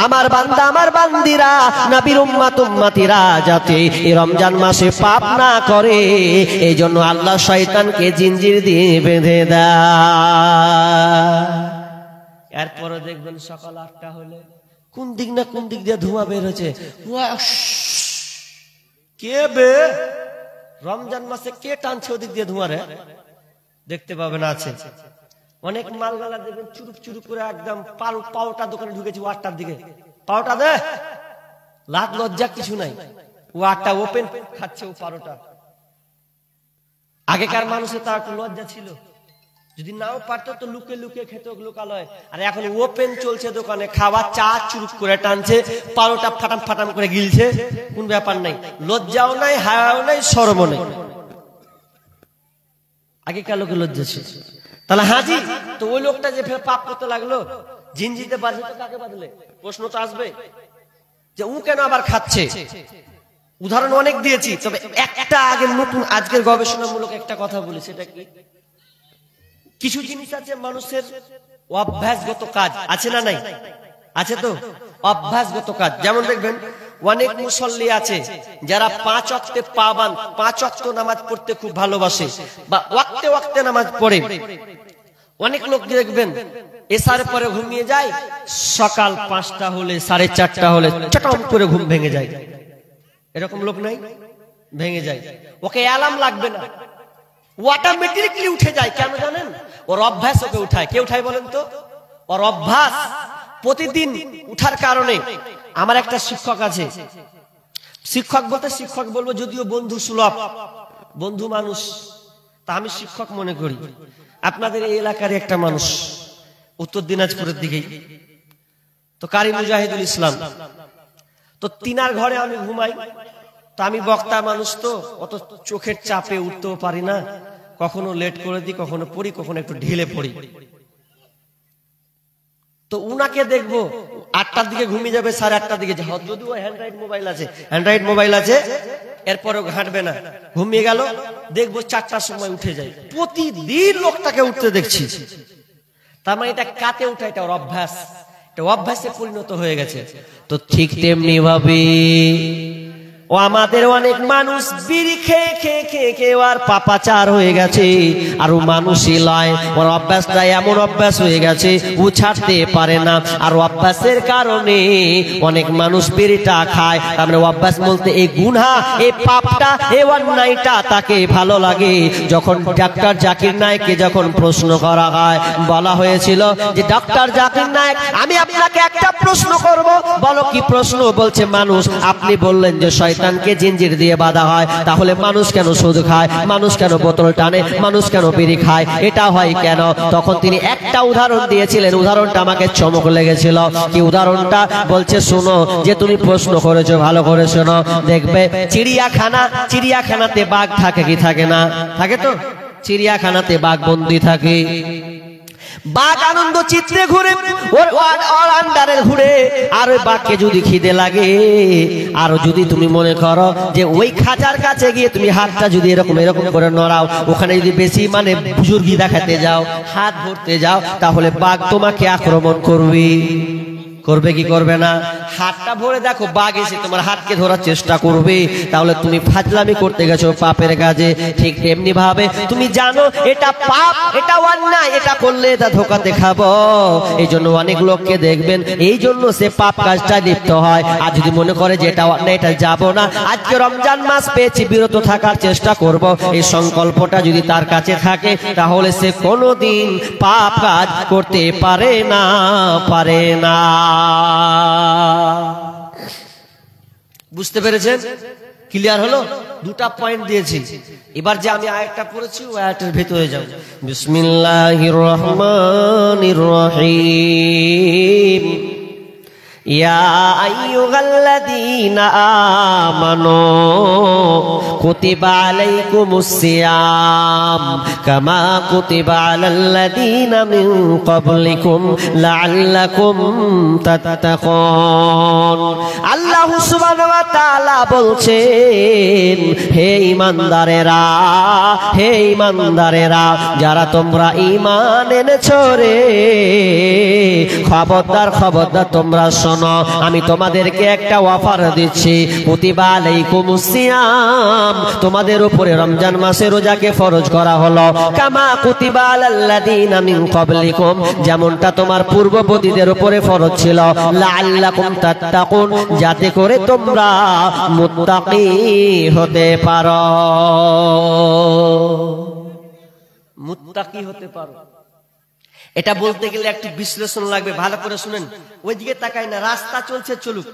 আমার বান্দা আমার বান্দিরা, নবীর উম্মাত উম্মাতিরা যাতে এই রমজান মাসে পাপ না করে, এই জন্য আল্লাহ শয়তানকে জিনজির দিয়ে বেঁধে দেয়। এরপরে দেখবেন সকাল 8টা হলে কোন দিক না কোন দিক দিয়ে ধোঁয়া বের হচ্ছে। কে বে রমজান মাসে কে টানছে ওদিক দিয়ে ধোঁয়া রে? দেখতে পাবেন আছে অনেক মালগালা দেখবেন চুরুপ চুরুপ করে একদম পাউটা দোকানে ঢুকেছে 8টার দিকে, পাউটা দে, লাজ লজ্জা কিছু নাই, ও 8টা ওপেন খাচ্ছে ও পারোটা। আগেকার মানুষের তার একটু লজ্জা ছিল, যদি নাও পারতো তো লুকে লুকে খেত লোকালয়। আর এখন ওপেন চলছে দোকানে, খাওয়া চা চুরুপ করে টানছে, পারোটা ফাটাম ফাটাম করে গিলছে, কোন ব্যাপার নাই, লজ্জাও নাই, হায়াও নাই, শরমও নাই। আগেকার লোকের লজ্জা ছিল। তাহলে হাজি তো ওই লোকটা যে পাপ করতে লাগলো, জিনজিতে বাঁধলে তো কাকে বাঁধলে? প্রশ্ন তো আসবে যে ও কেন আবার খাচ্ছে। উদাহরণ অনেক দিয়েছি, তবে একটা আগে নতুন আজকের গবেষণামূলক একটা কথা বলি, সেটা কি, কিছু জিনিস আছে মানুষের অভ্যাসগত কাজ আছে না নাই? আছে তো অভ্যাসগত কাজ। যেমন দেখবেন অনেক মুসল্লি আছে যারা 5 ওয়াক্তে পাবান, 5 ওয়াক্ত নামাজ পড়তে খুব ভালোবাসে বা ওয়াক্তে ওয়াক্তে নামাজ পড়ে। অনেক লোক দেখবেন এসার পরে ঘুমিয়ে যায়, সকাল 5টা হলে 4:30 হলে চটম করে ঘুম ভেঙে যায়। এরকম লোক নাই? ভেঙে যায়, ওকে অ্যালার্ম লাগবে না, অটোমেটিক্যালি উঠে যায়। কেন জানেন? ওর অভ্যাস ওকে উঠায়। কে উঠায় বলেন তো? ওর অভ্যাস। প্রতিদিন উঠার কারণে আমার একটা শিক্ষক আছে, শিক্ষক বলতে শিক্ষক বলবো যদিও বন্ধু সুলভ, বন্ধু মানুষ, তা আমি শিক্ষক মনে করি। আপনাদের এই এলাকার একটা মানুষ, উত্তর দিনাজপুরের দিকেই, তো কারি মুজাহিদুল ইসলাম, তো তিনার ঘরে আমি ঘুমাই। তো আমি বক্তা মানুষ, তো অত চোখের চাপে উঠতেও পারি না, কখনো লেট করে দিই, কখনো পড়ি, কখনো একটু ঢিলে পড়ি। তো উনাকে দেখবো 8টার দিকে ঘুমিয়ে যাবে, 8:30টার দিকে, যদিও হ্যান্ডরাইট মোবাইল আছে, এরপরেও ঘাঁটবে না, ঘুমিয়ে গেল। দেখবো 4টার সময় উঠে যায়। প্রতিদিন লোকটাকে উঠতে দেখছি। তার মানে এটা কাতে উঠা, এটা ওর অভ্যাস, এটা অভ্যাসে পরিণত হয়ে গেছে। তো ঠিক তেমনি ভাবে ও আমাদের অনেক মানুষ বিড়ি খেয়ে খেয়ে খেয়ে খেয়ে আর পাপাচার হয়ে গেছে। আর ও মানুষই লয়, ওর অভ্যাসটা এমন অভ্যাস হয়ে গেছে ও ছাড়তে পারে না। আর অভ্যাসের কারণে অনেক মানুষ বিড়িটা খায়। তার মানে অভ্যাস বলতে এই গুনাহ, এই পাপটা, এই অন্যায়টা তাকে ভালো লাগে। যখন ডাক্তার জাকির নায়েককে যখন প্রশ্ন করা হয়, বলা হয়েছিল যে ডক্টর জাকির নায়েক, আমি আপনাকে একটা প্রশ্ন করব, বলো কি প্রশ্ন? বলছে মানুষ, আপনি বললেন যে শয়তানকে জিঞ্জির দিয়ে বাঁধা হয়, তাহলে মানুষ কেন সুদ খায়, মানুষ কেন বোতল টানে, মানুষ কেন বিড়ি খায়, এটা হয় কেন? তখন তিনি একটা উদাহরণ দিয়েছিলেন, উদাহরণটা আমাকে চমক লেগেছিল। কি উদাহরণটা? বলছে শোনো, যে তুমি প্রশ্ন করেছো ভালো করে শোনো, দেখবে চিড়িয়াখানাতে বাঘ থাকে কি থাকে না? থাকে তো, চিড়িয়াখানাতে বাঘ বন্দি থাকে। বাঘ আনন্দ চিত্রে ঘুরে, ওর আন্ডারে ঘুরে। আর ওই বাঘকে যদি খিদে লাগে, আর যদি তুমি মনে করো যে ওই খাঁচার কাছে গিয়ে তুমি হাতটা যদি এরকম এরকম করে নড়াও, ওখানে যদি বেশি মানে বুজুর্গি দেখাতে যাও, হাত ধরতে যাও, তাহলে বাঘ তোমাকে আক্রমণ করবে কি করবে না? হাতটা ভরে দেখো, বাঘ এসে তোমার হাতকে ধরার চেষ্টা করবে, তাহলে তুমি ফাজলামি করতে গেছো পাপের কাজে। ঠিক তেমনি ভাবে তুমি জানো এটা পাপ, এটা অন্যায়, এটা করলে এটা ধোকাতে খাবো। এই জন্য অনেক লোককে দেখবেন, এই জন্য সে পাপ কাজটা লিপ্ত হয়। আর যদি মনে করে যে এটা অন্যায়, এটা যাবো না, আজকে রমজান মাস পেয়েছি, বিরত থাকার চেষ্টা করব, এই সংকল্পটা যদি তার কাছে থাকে, তাহলে সে কোনোদিন পাপ কাজ করতে পারে না। বুঝতে পেরেছেন? ক্লিয়ার হলো? দুটা পয়েন্ট দিয়েছি। এবার যে আমি আয়াতটা পড়েছি ওই আয়াতের ভেতরে যাও। বিসমিল্লাহির রহমানির রহিম। ইয়া আইয়ুহাল্লাযীনা আমানু কুতিবা আলাইকুমুস সিয়াম কামা কুতিবা আলাল্লাযীনা মিন ক্বাবলিকুম লাআল্লাকুম তাত্তাকুন। আল্লাহ সুবহানাহু ওয়া তাআলা বলছেন, হে ঈমানদারেরা, যারা তোমরা ঈমান এনেছো রে, খবরদার তোমরা শোনো, আমি তোমাদেরকে একটা অফার দিচ্ছি। কুতিবা আলাইকুমুস সিয়াম, তোমাদের উপরে রমজান মাসে রোজাকে ফরজ করা হলো। কামা কুতিবা আলাল্লাযীনা মিন ক্বাবলিকুম, যেমনটা তোমার পূর্ববর্তীদের উপরে ফরজ ছিল। লাআল্লাকুম তাত্তাকুন, যাতে করে তোমরা মুত্তাকি হতে পারো। মুত্তাকি হতে পারো, এটা বলতে গেলে একটু বিশ্লেষণ লাগবে, ভালো করে শুনেন। ওইদিকে তাকাই না, রাস্তা চলছে চলুক,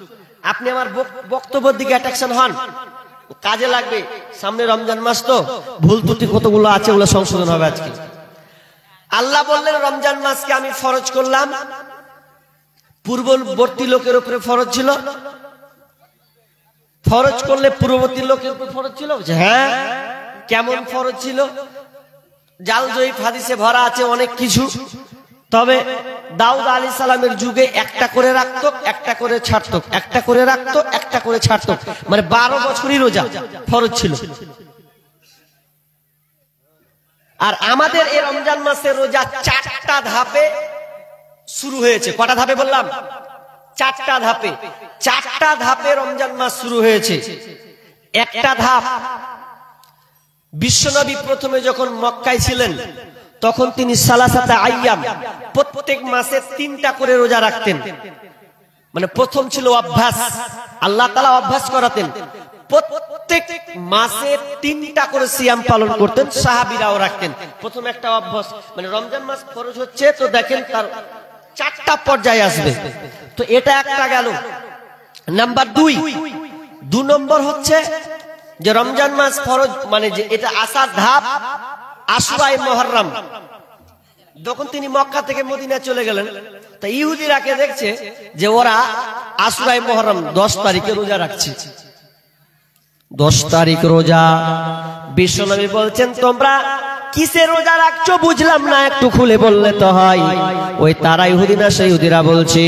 আপনি আমার বক্তব্যের দিকে অ্যাট্রাকশন হন, কাজে লাগবে। সামনে রমজান মাস, তো ভুল ত্রুটি কতগুলো আছে, ওগুলো সংশোধন হবে আজকে। আল্লাহ বললেন রমজান মাসকে আমি ফরজ করলাম, পূর্ববর্তী লোকের উপরে ফরজ ছিল। ফরজ করলে পূর্ববর্তী লোকের উপর ফরজ ছিল? হ্যাঁ। কেমন ফরজ ছিল? জাল জয়ীফ হাদিসে ভরা আছে অনেক কিছু। তবে দাউদ আলাইহিস সালামের যুগে একটা করে রাখতো, একটা করে ছাড়তো, একটা করে রাখতো, একটা করে ছাড়তো, মানে 12 বছরই রোজা ফরজ ছিল। আর আমাদের এই রমজান মাসের রোজা 4টা ধাপে শুরু হয়েছে। কটা ধাপে বললাম? 4টা ধাপে। 4টা ধাপে রমজান মাস শুরু হয়েছে। একটা ধাপ, বিশ্বনবী প্রথমে যখন মক্কায় ছিলেন, তখন তিনি সালাসাতা আইয়াম, প্রত্যেক মাসে 3টা করে রোজা রাখতেন। মানে প্রথম ছিল অভ্যাস, আল্লাহ তাআলা অভ্যাস করাতেন, প্রত্যেক মাসে 3টা করে সিয়াম পালন করতেন, সাহাবীরাও রাখতেন। প্রথম একটা অভ্যাস, মানে রমজান মাস ফরজ হচ্ছে, তো দেখেন তার 4টা পর্যায়ে আসবে। তো এটা একটা গেল। নাম্বার 2 নম্বর হচ্ছে যে রমজান মাস ফরজ, মানে যে এটা আসার ধাপ আশুরায়ে মুহররম। যখন তিনি মক্কা থেকে মদিনা চলে গেলেন, তা ইহুদিরাকে দেখছে যে ওরা আশুরায়ে মুহররম 10 তারিখে রোজা রাখছে। 10 তারিখ রোজা। বিশ্বনবী বলছেন, তোমরা কিসে রোজা রাখছো বুঝলাম না, একটু খুলে বললে তো হয়। ওই তারা ইহুদি না সেই ইহুদিরা বলছে,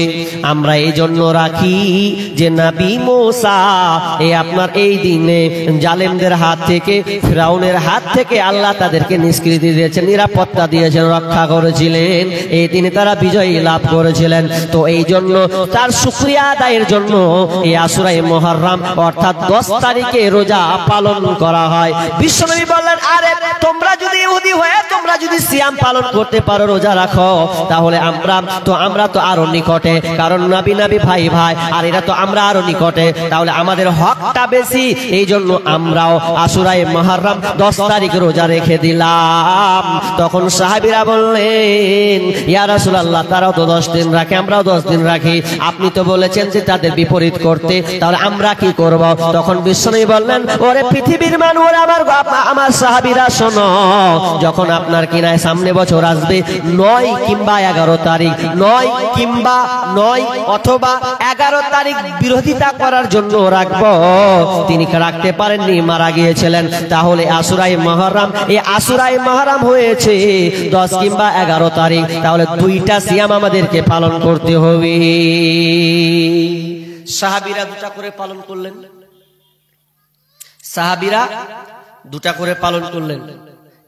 আমরা এই জন্য রাখি যে নবী মুসা আপনার এই দিনে জালেমদের হাত থেকে, ফিরাউনের হাত থেকে আল্লাহ তাদেরকে নিষ্কৃতি দিয়েছেন, নিরাপত্তা দিয়েছেন, রক্ষা করেছিলেন। এই দিনে তারা বিজয়ী লাভ করেছিলেন। তো এই জন্য তার শুকরিয়া আদায়ের জন্য এই আশুরায়ে মুহররম অর্থাৎ 10 তারিখে রোজা পালন করা হয়। বিশ্বনবী বললেন, আরে তোমরা যদি ইহুদি হয়ে তোমরা যদি সিয়াম পালন করতে পারো, রোজা রাখো, তাহলে আমরা তো আরো নিকটে, কারণ নবী ভাই ভাই, আর এরা তো আমরা আরো নিকটে, তাহলে আমাদের হকটা বেশি। এই জন্য আমরাও আশুরায়ে মুহররম 10 তারিখ রোজা রেখে দিলাম। তখন সাহাবীরা বললেন, ইয়া রাসূলুল্লাহ, তারাও তো 10 দিন রাখে, আমরাও 10 দিন রাখি, আপনি তো বলেছেন যে তাদের বিপরীত করতে, তাহলে আমরা কি করব? তখন বিশ্বনবী বললেন, ওরে পৃথিবীর মানুষ, আমার সাহাবীরা শোনো, যখন আপনার কিনায় সামনে বছর আসবে 9 কিংবা 11 তারিখ, 9 অথবা 11 তারিখ বিরোধিতা করার জন্য রাখবো, তিনি রাখতে পারেননি, মারা গিয়েছিলেন। তাহলে আশুরায়ে মুহররম, এই আশুরায়ে মুহররম হয়েছে 10 কিংবা 11 তারিখ, তাহলে 2টা সিয়াম আমাদেরকে পালন করতে হবে। সাহাবীরা 2টা করে পালন করলেন। সাহাবীরা 2টা করে পালন করলেন।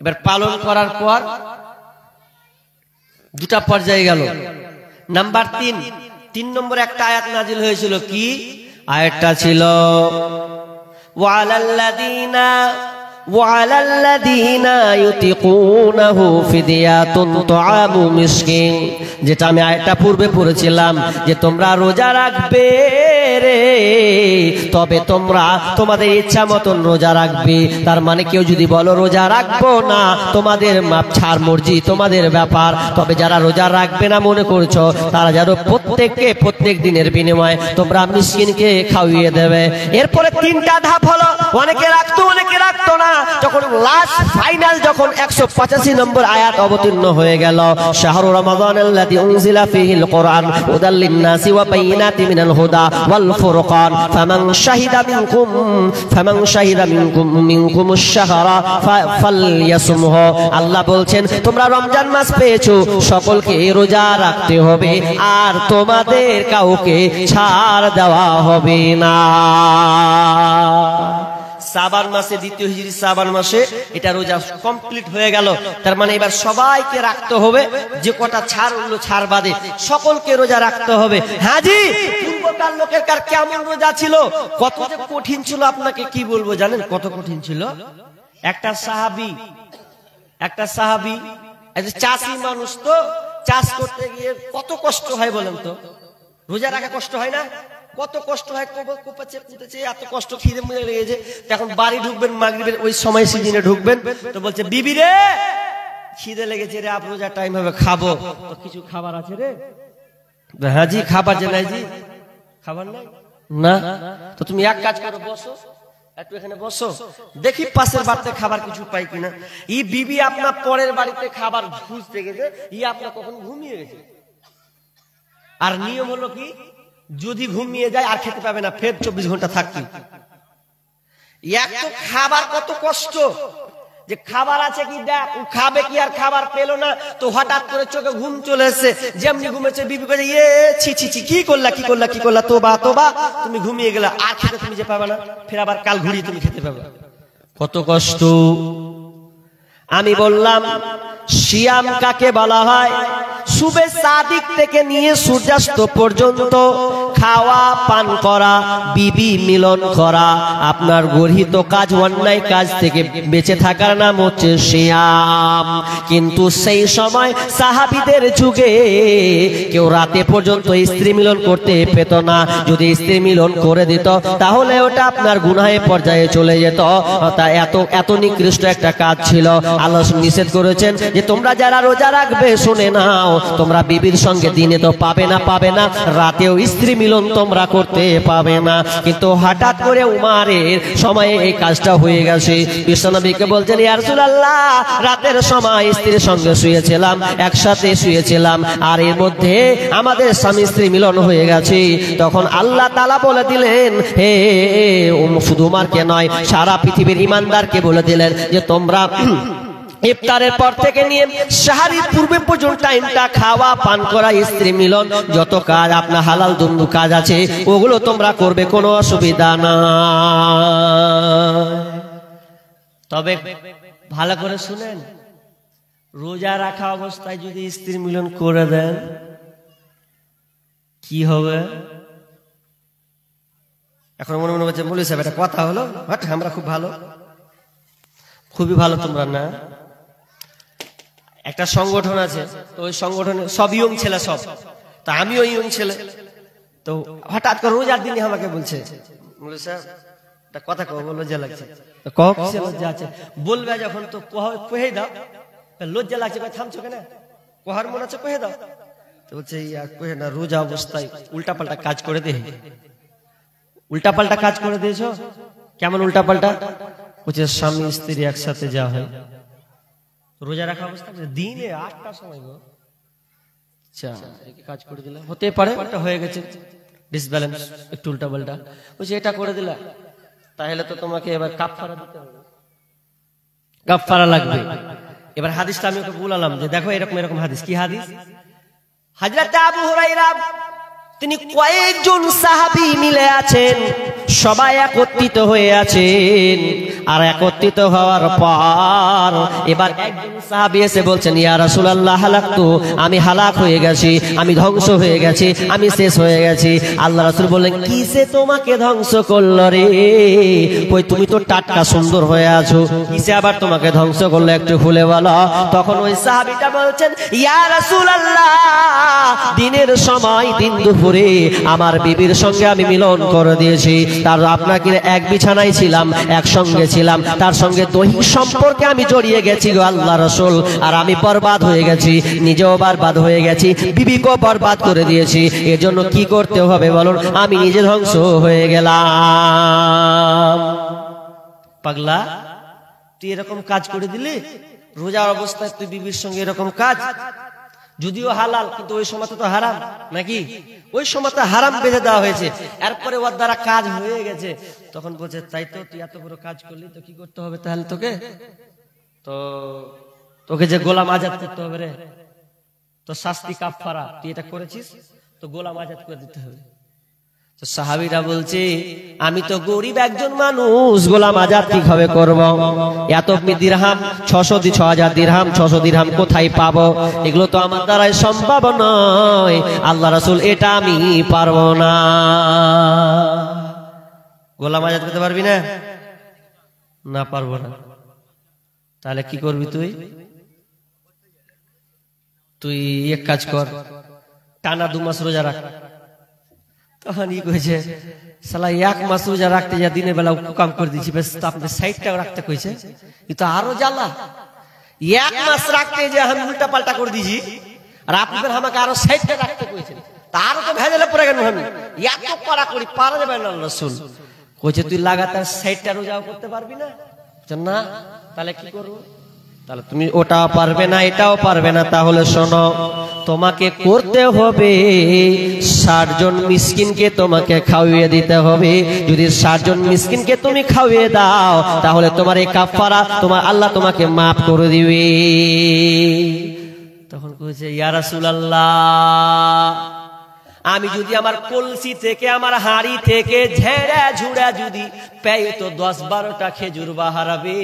এবার পালন করার পর 2টা পর্যায়ে গেল। নাম্বার 3 নম্বর একটা আয়াত নাজিল হয়েছিল। কি আয়াতটা ছিল? ওয়ালাল্লাযীনা ইউতিকুনাহু ফিদিয়াতুন তুআমু মিসকিন, যেটা আমি আয়াতটা পূর্বে পড়েছিলাম যে তোমরা রোজা রাখবে রে, তবে তোমরা তোমাদের ইচ্ছা মতন রোজা রাখবে। তার মানে কেউ যদি বলো রোজা রাখবো না, তোমাদের মাপ ছাড় মর্জি, তোমাদের ব্যাপার। তবে যারা রোজা রাখবে না মনে করছো, তারা যেন প্রত্যেক দিনের বিনিময়ে তোমরা মিসকিনকে খাওয়িয়ে দেবে। এরপরে 3টা ধাপ হলো, অনেকে রাখতো অনেকে রাখতো না। যখন লাস্ট ফাইনাল, যখন 185 নম্বর আয়াত অবতীর্ণ হয়ে গেল, শাহরু রমাদানাল্লাযী উনজিলা ফীহিল কুরআন হুদাল লিন-নাসি ওয়া বাইয়িনাতিন মিনাল হুদা ওয়াল ফুরকান ফামান শাহিদা মিনকুমুশ শাহরা ফালইয়াসুমহু। আল্লাহ বলছেন, তোমরা রমজান মাস পেয়েছো, সকলকে রোজা রাখতে হবে, আর তোমাদের কাউকে ছাড় দেওয়া হবে না। শাবান মাসে, দ্বিতীয় হিজরি শাবান মাসে এটা রোজা কমপ্লিট হয়ে গেল। তার মানে এবার সবাইকে রাখতে হবে, যে কটা ছাড় হলো ছাড় বাদে সকলকে রোজা রাখতে হবে। হাজি, পূর্বকার লোকের কার কেমন রোজা ছিল, কত যে কঠিন ছিল, আপনাকে কি বলবো জানেন কত কঠিন ছিল? একটা সাহাবী চাষি মানুষ, তো চাষ করতে গিয়ে কত কষ্ট হয় বলেন তো? রোজা রাখা কষ্ট হয় না? কত কষ্ট হয়, এত কষ্ট, খিদে মরে লেগেছে। এখন বাড়ি ঢুকবেন মাগরিবের ওই সময়, সিজনে ঢুকবেন, তো বলছে বিবি রে খিদে লেগেছে রে, আপ রোজা টাইম হবে, খাবো। তো কিছু খাবার আছে রে? হ্যাঁ জি, খাবার জানাই জি, খাবার নাই না। তো তুমি এক কাজ করো, বসো একটু এখানে, বসো, দেখি পাশের বাড়িতে খাবার কিছু পাই কিনা। ই বিবি আপনার পরের বাড়িতে খাবার খুঁজতে গেছে, আপনার কখন ঘুমিয়ে গেছে। আর নিয়ম হলো কি, যদি ঘুমিয়ে যায় আর খেতে পাবে না, ফের 24 ঘন্টা থাকতে। এক তো খাবার কত কষ্ট, যে খাবার আছে কি দেখ, খাবে কি, আর খাবার পেলো না, তো হঠাৎ করে চোখে ঘুম চলে এসেছে। যেমনি ঘুমেছে, বিবি কে ছি কি করলা, তোবা, তুমি ঘুমিয়ে গেলা, আর খেতে তুমি যে পাবে না, ফের আবার কাল ঘুরিয়ে তুমি খেতে পাবে। কত কষ্ট। আমি বললাম সিয়াম কাকে বলা হয়? সুবে সাদিক থেকে নিয়ে সূর্যাস্ত পর্যন্ত খাওয়া পান করা, বিবি মিলন করা, আপনার গর্হিত কাজ, অন্যায় কাজ থেকে বেঁচে থাকার নাম হচ্ছে সিয়াম। কিন্তু সেই সময় সাহাবীদের যুগে কেউ রাতে পর্যন্ত স্ত্রী মিলন করতে পেত না। যদি স্ত্রী মিলন করে দিত, তাহলে ওটা আপনার গুনাহের পর্যায়ে চলে যেত। তা এত নিকৃষ্ট একটা কাজ ছিল। আল্লাহ নিষেধ করেছেন যে তোমরা যারা রোজা রাখবে, শুনে নাও, তোমরা বিবির সঙ্গে দিনে তো পাবে না, রাতেও স্ত্রী মিলন তোমরা করতে পাবে না। কিন্তু হঠাৎ করে উমারের সময়ে এই কাজটা হয়ে গেছে। বিশ্বনবীকে বলছেন, ইয়া রাসূলুল্লাহ, রাতের সময় স্ত্রীর সঙ্গে শুয়েছিলাম, একসাথে শুয়েছিলাম, আর এর মধ্যে আমাদের স্বামী স্ত্রী মিলন হয়ে গেছে। তখন আল্লাহ তাআলা বলে দিলেন, হে শুধু উমারকে নয়, সারা পৃথিবীর ঈমানদারকে বলে দিলেন যে তোমরা ইফতারের পর থেকে নিয়ে সাহারির পূর্বে পর্যন্ত টাইমটা খাওয়া, পান করা, স্ত্রী মিলন, যত কাজ আপনার হালাল দুন্দু কাজ আছে ওগুলো তোমরা করবে, কোনো অসুবিধা না। তবে ভালো করে শুনেন, রোজা রাখা অবস্থায় যদি স্ত্রী মিলন করে দেন কি হবে? এখন মনে মনে হচ্ছে, বলি সাহেব এটা কথা হলো, আমরা খুব ভালো, খুবই ভালো তোমরা না। একটা সংগঠন আছে, তো ওই সংগঠনে সব ইয়ং ছেলে, সব, তা আমিও ইয়ং ছেলে। তো হঠাৎ করে রোজার দিনে আমাকে বলছে, বলে স্যার একটা কথা কও, লজ্জা লাগছে। লজ্জা আছে বলবে যখন, তো কহে দাও, লজ্জা লাগছে, থামছো কেন, কহার মনে আছে কহে দাও। তো বলছে কহে না, রোজা অবস্থায় উল্টা পাল্টা কাজ করে দে। উল্টা পাল্টা কাজ করে দিয়েছো? কেমন উল্টা পাল্টা? বলছে স্বামী স্ত্রী একসাথে যা হয় রোজা রাখা অবস্থা দিনে 8টার সময় গো, আচ্ছা কাজ করে দিলা, হতে পারে এটা হয়ে গেছে ডিসব্যালেন্স, একটু উল্টা পাল্টা। বলছে এটা করে দিলা, তাহলে তো তোমাকে এবার কাফারা দিতে হবে, কাফারা লাগবে। এবার হাদিসটা আমি ওকে বলালাম যে দেখো এরকম এরকম হাদিস। কি হাদিস? হযরত আবু হুরায়রা তিনি কয়েকজন সাহাবী মিলে আছেন, সবাই একত্রিত হয়ে আছেন, আর একত্রিত হওয়ার পর এবার একজন সাহাবী এসে বলছেন, ইয়া রাসূলুল্লাহ, হালাকতু, আমি হালাক হয়ে গেছি, আমি ধ্বংস হয়ে গেছি, আমি শেষ হয়ে গেছি। আল্লাহ রাসূল বললেন, কিসে তোমাকে ধ্বংস করলো রে? কই তুমি তো টাটকা সুন্দর হয়ে আছো, কিসে আবার তোমাকে ধ্বংস করলো, একটু খুলে বলো। তখন ওই সাহাবীটা বলছেন, ইয়া রাসূলুল্লাহ, দিনের সময় দিন দুপুরে আমার বিবির সঙ্গে আমি মিলন করে দিয়েছি, তার আপনাকে এক বিছানায় ছিলাম, একসঙ্গে ছিলাম, তার সঙ্গে দৈহিক সম্পর্কে আমি জড়িয়ে গেছি গো আল্লাহ রাসূল, আর আমি বরবাদ হয়ে গেছি, নিজেও বরবাদ হয়ে গেছি, বিবিকেও বরবাদ করে দিয়েছি। এর জন্য কি করতে হবে বলুন? আমি নিজে ধ্বংস হয়ে গেলাম। পাগলা, তুই এরকম কাজ করে দিলি রোজার অবস্থায়, তুই বিবির সঙ্গে এরকম কাজ, যদিও হালাল কিন্তু ওই সময় তো হারাম নাকি, ওই সময় হারাম বেঁধে দেওয়া হয়েছে, এরপরে ওর দ্বারা কাজ হয়ে গেছে। তখন বলছে, তাই তো তুই এত বড় কাজ করলি, তো কি করতে হবে তাহলে তোকে? তো তোকে যে গোলাম আজাদ করতে হবে রে, তো শাস্তি কাফারা, তুই এটা করেছিস তো গোলাম আজাদ করে দিতে হবে। তো সাহাবীরা বলছে, আমি তো গরিব একজন মানুষ, গোলাম আজাদ কিভাবে করব? এত দিরহাম 6000 দিরহাম 600 দিরহাম কোথায় পাবো? এগুলো তো আমার দ্বারাই সম্ভব নয়। আল্লাহ রাসূল, এটা আমি পারবো না। গোলাম আজাদ করতে পারবি না? না, পারবো না। তাহলে কি করবি তুই? তুই এক কাজ কর, টানা 2 মাস রোজা রাখ। তখন ই কইছে, শালা 1 মাস রোজা রাখতে যা দিনের বেলা কাম করে দিয়েছি, বেশ আপনি 60টাও রাখতে কইছে, কিন্তু আরো জ্বালা। 1 মাস রাখতে যে আমি উল্টা পাল্টা করে দিয়েছি, আর আপনি আমাকে আরো 60টা রাখতে কইছেন, তারও তো ভেজালে পড়ে গেল। আমি এত কড়া করি পারা যাবে না। রাসূল কইছে, তুই লাগাতার 60টা রোজাও করতে পারবি না? না, তাহলে কি করবো? তাহলে তুমি ওটাও পারবে না, এটাও পারবে না, তাহলে শোনো, তোমাকে করতে হবে 60 জন মিসকিনকে তোমাকে খাওয়িয়ে দিতে হবে। যদি 60 জন মিসকিনকে তুমি খাওয়িয়ে দাও, তাহলে তোমার এই কাফারা তোমার আল্লাহ তোমাকে মাফ করে দিবে। তখন কইছে, ইয়া রাসূলুল্লাহ, আমি যদি আমার কলসি থেকে, আমার হাড়ি থেকে ঝেড়া ঝুড়া যদি পেয়ে তো 10-12টা খেজুর বাহারাবে,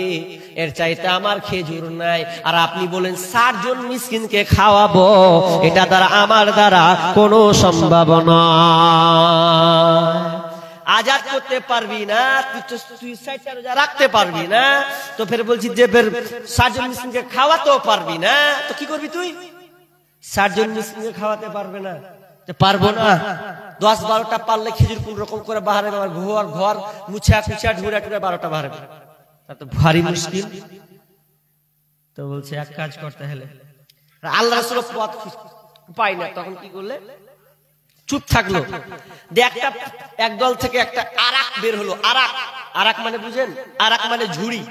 এর চাইতে আমার খেজুর নাই। আর আপনি বলেন 60 জন মিসকিনকে খাওয়াবো, এটা দ্বারা আমার দ্বারা কোনো সম্ভব নয়। আজাদ করতে পারবি না, তুই 60টা রোজা রাখতে পারবি না, তো ফের বলছি যে ফের 60 জন মিসকিনকে খাওয়াতেও পারবি না, তো কি করবি তুই? 60 জন মিসকিনকে খাওয়াতে পারবে না, পারবো না। 10-12টা পারলে খেজুর কোন রকম করে বাহারে, আমার ঘর মুছা পিছা ঢুরা টুরা 12টা বাহারে, তা তো ভারী মুশকিল। তো বলছে এক কাজ করতে হলে, আল্লাহ রাসূল পথ পাই না, তখন কি করলে? চুপ থাকলো। একদল থেকে একটা আরাক বের হলো। আরাক মানে বুঝেন? আরাক মানে ঝুড়ি,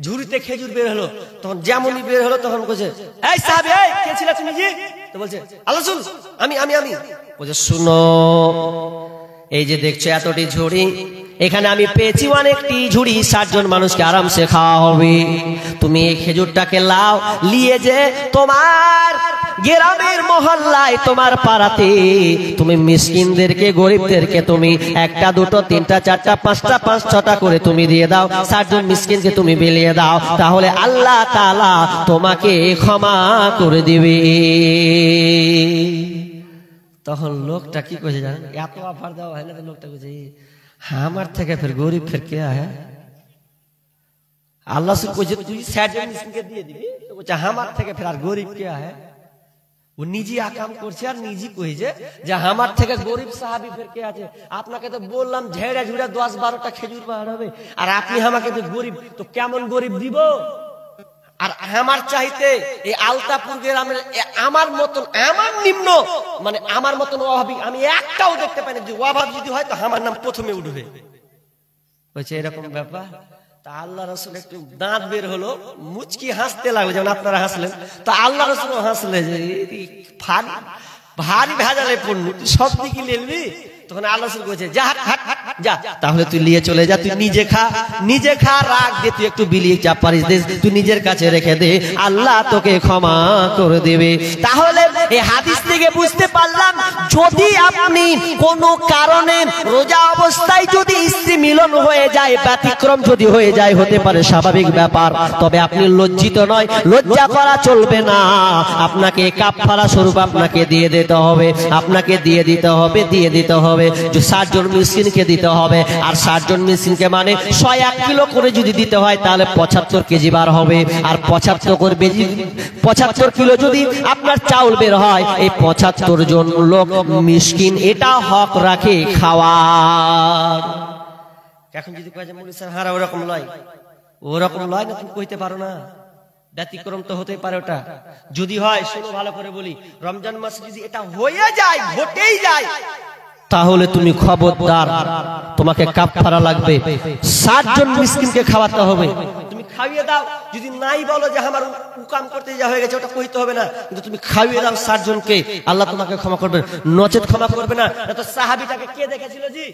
ঝুড়িতে খেজুর বের হলো। তখন যেমনই বের হলো তখন বলছে, এই সাহাবী, এই কে ছিল তুমি? জি। তো বলছে, আল্লাহ রাসূল, আমি। বলছে, শুনো, এই যে দেখছো এতটি ঝুড়ি, এখানে আমি পেয়েছি অনেকটি ঝুড়ি, 60 জন মানুষকে আরামসে খাওয়া হবে। তুমি এই খেজুরটাকে লাও, নিয়ে যে তোমার গ্রামের মহল্লায়, তোমার পাড়াতে তুমি মিসকিনদেরকে, গরিবদেরকে তুমি 1টা 2টো 3টা 4টা 5টা 5-6টা করে তুমি দিয়ে দাও। 60 জন মিসকিনকে তুমি বিলিয়ে দাও, তাহলে আল্লাহ তাআলা তোমাকে ক্ষমা করে দিবে। তখন লোকটা কি কইছে জানেন? এত অফার দেওয়া হয় না, তো লোকটা কইছে, আমার থেকে ফের গরিব ফের কে আয়? আল্লাহ কইছে তুই 60 জন মিসকিনকে দিয়ে দিবি, তো বলছে আমার থেকে ফের আর গরিব কে আয়? ও নিজে আকাম করছে আর নিজে কইছে যে আমার থেকে গরিব সাহাবী ফের কে আছে? আপনাকে তো বললাম ঝেড়ে ঝুড়ে 10-12টা খেজুর পাহাড় হবে, আর আপনি আমাকে তো গরিব, তো কেমন গরিব দিব? আর আমার চাইতে এই আলতাপুর গ্রামের আমার মতন, আমার নিম্ন, মানে আমার মতন অভাবী আমি একটাও দেখতে পাই না। যে অভাব যদি হয় তো আমার নাম প্রথমে উঠবে। বলছে এরকম ব্যাপার। তা আল্লাহ রাসূল একটু দাঁত বের হলো, মুচকি হাসতে লাগলো, যেমন আপনারা হাসলেন। তো আল্লাহ রাসূলও হাসলে যে ভারী ভেজালে পড়ল, তুই সব দিকে নিলবি? তখন আল্লাহ রাসূল কইছে, যা যা, তাহলে তুই নিয়ে চলে যা, তুই নিজে খা, রাখ দে, তুই একটু বিলিয়ে চা পারিস দে, তুই নিজের কাছে রেখে দে, আল্লাহ তোকে ক্ষমা করে দেবে। তাহলে এই হাদিস থেকে বুঝতে পারলাম, যদি আপনি কোনো কারণে রোজা অবস্থায় যদি স্ত্রী মিলন হয়ে যায়, ব্যতিক্রম যদি হয়ে যায়, হতে পারে স্বাভাবিক ব্যাপার, তবে আপনি লজ্জিত নয়, লজ্জা করা চলবে না। আপনাকে কাফারা স্বরূপ আপনাকে দিয়ে দিতে হবে, দিয়ে দিতে হবে। 60 জন মিসকিনকে দিতে হবে, আর 60 জন মিসকিনকে মানে 101 কিলো করে যদি দিতে হয়, তাহলে 75 কেজি বার হবে। আর 75 কিলো যদি আপনার চাউল বের হয়, এই 75 জন লোক মিসকিন এটা হক রাখে খাওয়ার। এখন যদি কয় যে মুনি স্যার হারা ওরকম লয় না, তুমি কইতে পারো না, ব্যতিক্রম তো হতেই পারে। ওটা যদি হয়, শোনো ভালো করে বলি, রমজান মাসে যদি এটা হয়ে যায়, ঘটেই যায়, তাহলে তুমি খবরদার, তোমাকে কাফারা লাগবে, 60 জন মিসকিনকে খাওয়াতে হবে। তুমি খাইয়ে দাও, যদি নাই বলো যে আমার উকাম করতে যা হয়ে গেছে, ওটা কইতে হবে না, কিন্তু তুমি খাইয়ে দাও 60 জনকে, আল্লাহ তোমাকে ক্ষমা করবে, নচেত ক্ষমা করবে না। তো সাহাবীটাকে কে দেখেছিল জি?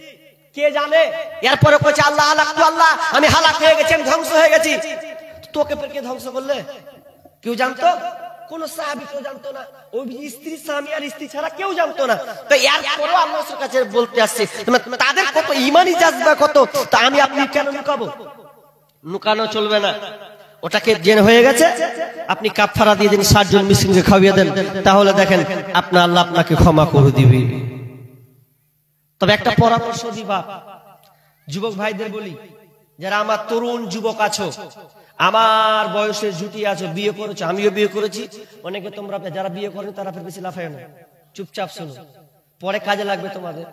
কে জানে? এরপরে কইছে আল্লাহ আল্লাহ, আমি হালাক হয়ে গেছি, আমি ধ্বংস হয়ে গেছি। তোকে ফের কে ধ্বংস করলে? কেউ জানতো? কোন সাহাবী কেউ জানতো না। ওই স্ত্রী, স্বামী আর স্ত্রী ছাড়া কেউ জানতো না। তো এরপরও আল্লাহর কাছে বলতে আসছে, তাদের কত ইমানি জাজবা কত, তা আমি আপনি কেন লুকাবো? লুকানো চলবে না। ওটাকে জেনে হয়ে গেছে, আপনি কাফারা দিয়ে দিন, 60 জন মিসকিনকে খাওয়িয়ে দেন, তাহলে দেখেন আপনার আল্লাহ আপনাকে ক্ষমা করে দিবে। তবে একটা পরামর্শ দিবা যুবক ভাইদের বলি, যারা আমার তরুণ যুবক আছো, আমার বয়সে জুটি আছো, বিয়ে করেছো, আমিও বিয়ে করেছি, অনেকে তোমরা যারা বিয়ে করেন তারা ফের বেশি লাফায় না, চুপচাপ শোনো, পরে কাজে লাগবে তোমাদের।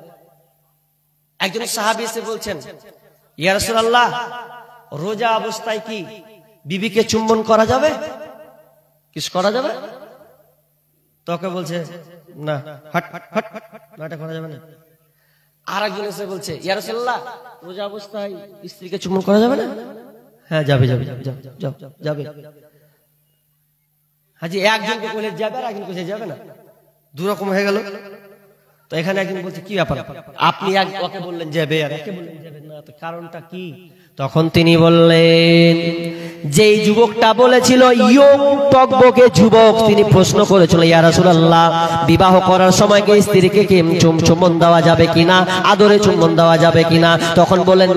একজন সাহাবী এসে বলছেন, ইয়া রাসূলুল্লাহ, রোজা অবস্থায় কি বিবিকে চুম্বন করা যাবে? কিস করা যাবে? তোকে বলছে না, হট হট না, এটা করা যাবে না। আর একজন এসে বলছে, ইয়া রাসূলুল্লাহ, রোজা অবস্থায় স্ত্রীকে চুম্বন করা যাবে না? হ্যাঁ, যাবে। হাজি একজনকে বলে যাবে, আর একজন বলছে যাবে না, দুরকম হয়ে গেল। তো এখানে একজন বলছে, কি ব্যাপার, আপনি ওকে বললেন যাবে আর একে বললেন যাবে না, তো কারণটা কি? তখন তিনি বললেন, যেই যুবকটা বলেছিল ইয়ং টকবকে যুবক, তিনি প্রশ্ন করেছিল, ইয়া রাসূলুল্লাহ, বিবাহ করার সময় কি স্ত্রীকে কি চুম্বন দেওয়া যাবে কিনা, আদরে চুম্বন দেওয়া যাবে কিনা? তখন বলেন,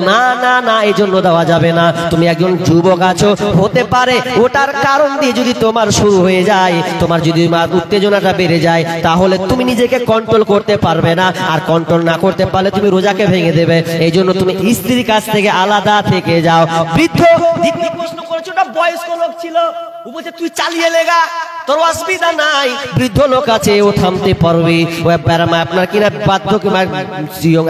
না, এই জন্য দেওয়া যাবে না, তুমি একজন যুবক আছো, হতে পারে ওটার কারণ দিয়ে যদি তোমার শুরু হয়ে যায়, তোমার যদি উত্তেজনাটা বেড়ে যায়, তাহলে তুমি নিজেকে কন্ট্রোল করতে পারবে না, আর কন্ট্রোল না করতে পারলে তুমি রোজাকে ভেঙে দেবে। এই জন্য তুমি স্ত্রীর কাছ থেকে আলাদা থেকে যাও। বৃদ্ধ প্রশ্ন করেছে ওটা বয়স্ক লোক ছিল, ও বলছে তুই চালিয়ে লেগা, তোর অসুবিধা নাই। বৃদ্ধ লোক আছে, ও থামতে পারবে। ও আপনার কিনা বার্ধক্য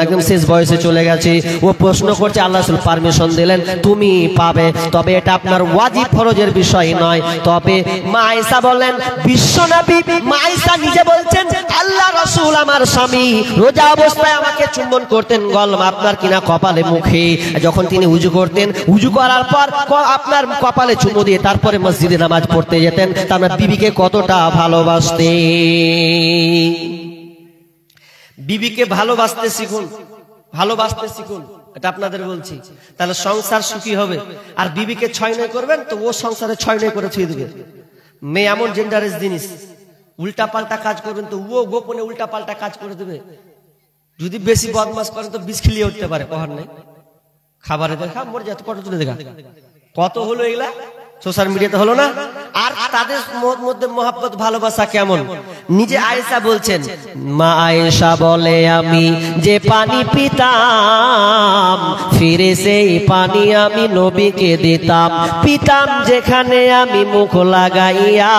একদম শেষ বয়সে চলে গেছে, ও প্রশ্ন করছে, আল্লাহ রাসূল পারমিশন দিলেন তুমি পাবে, তবে এটা আপনার ওয়াজিব ফরজের বিষয় নয়। তবে মা আয়েশা বলেন, বিশ্বনবী মা আয়েশা নিজে বলছেন, আল্লাহ রাসূল আমার স্বামী রোজা অবস্থায় আমাকে চুম্বন করতেন গলম আপনার কিনা কপালে মুখে, যখন তিনি উজু করতেন, উজু করার পর আপনার কপালে চুমু দিয়ে তারপরে মসজিদে নামাজ পড়তে যেতেন। তার বিবিকে কতটা ভালোবাসতেন। বিবিকে ভালোবাসতে শিখুন, ভালোবাসতে শিখুন, এটা আপনাদের বলছি, তাহলে সংসার সুখী হবে। আর বিবিকে ছয় নয় করবেন তো ও সংসারে ছয় নয় করে ছুঁয়ে দেবে। মেয়ে এমন জেন্ডারেস জিনিস, উল্টা পাল্টা কাজ করবেন তো ও গোপনে উল্টা পাল্টা কাজ করে দেবে। যদি বেশি বদমাস করেন তো বিষ খিলিয়ে উঠতে পারে, কহার নেই। খাবারে দেখা মরে যেত, ফটো তুলে দেখা, কত হলো এগুলা সোশ্যাল মিডিয়াতে হলো না। আর তাদের মধ্যে মহব্বত ভালোবাসা কেমন, নিজে আয়েশা বলছেন, মা আয়েশা বলে, আমি যে পানি পিতাম ফিরে সেই পানি আমি নবীকে দিতাম, পিতাম যেখানে আমি মুখ লাগাইয়া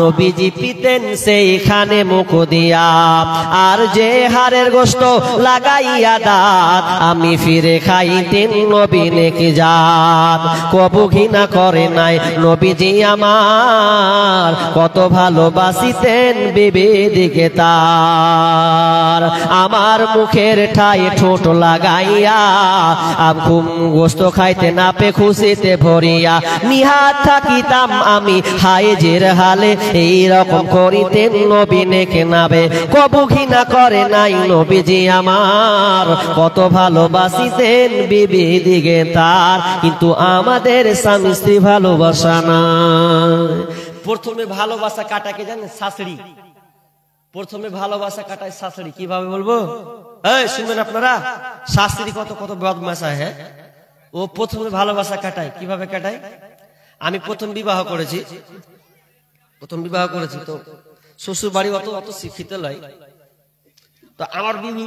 নবীজি পিতেন সেইখানে মুখ দিয়া, আর যে হাড়ের গোশত লাগাইয়া দাঁত আমি ফিরে খাইতেন নবী নেকি জাত। কবু ঘৃণা করে নাই নবীজি আমার, কত ভালোবাসিতেন বিবি দিকে তার, আমার মুখের ঠাই ঠোঁট লাগাইয়া ঘুম গোস্ত খাইতে না পে খুশিতে ভরিয়া, নিহাত থাকিতাম আমি হাইজের হালে এইরকম করিতেন নবী নেকে নাবে। কবু ঘৃণা করে নাই নবীজি আমার, কত ভালোবাসিতেন বিবি দিকে তার, কিন্তু আমাদের স্বামী স্ত্রী ভালোবাসা না। প্রথমে ভালোবাসা কাটাকে জানেন, শাশুড়ি। প্রথমে ভালোবাসা কাটায় শাশুড়ি। কিভাবে বলবো, এই শুনবেন আপনারা, শাশুড়ি কত কত বদমাশ হয়। হ্যাঁ, ও প্রথমে ভালোবাসা কাটায়। কিভাবে কাটায়? আমি প্রথম বিবাহ করেছি তো শ্বশুর বাড়ি অত অত শিক্ষিত নয়, তো আমার বিবি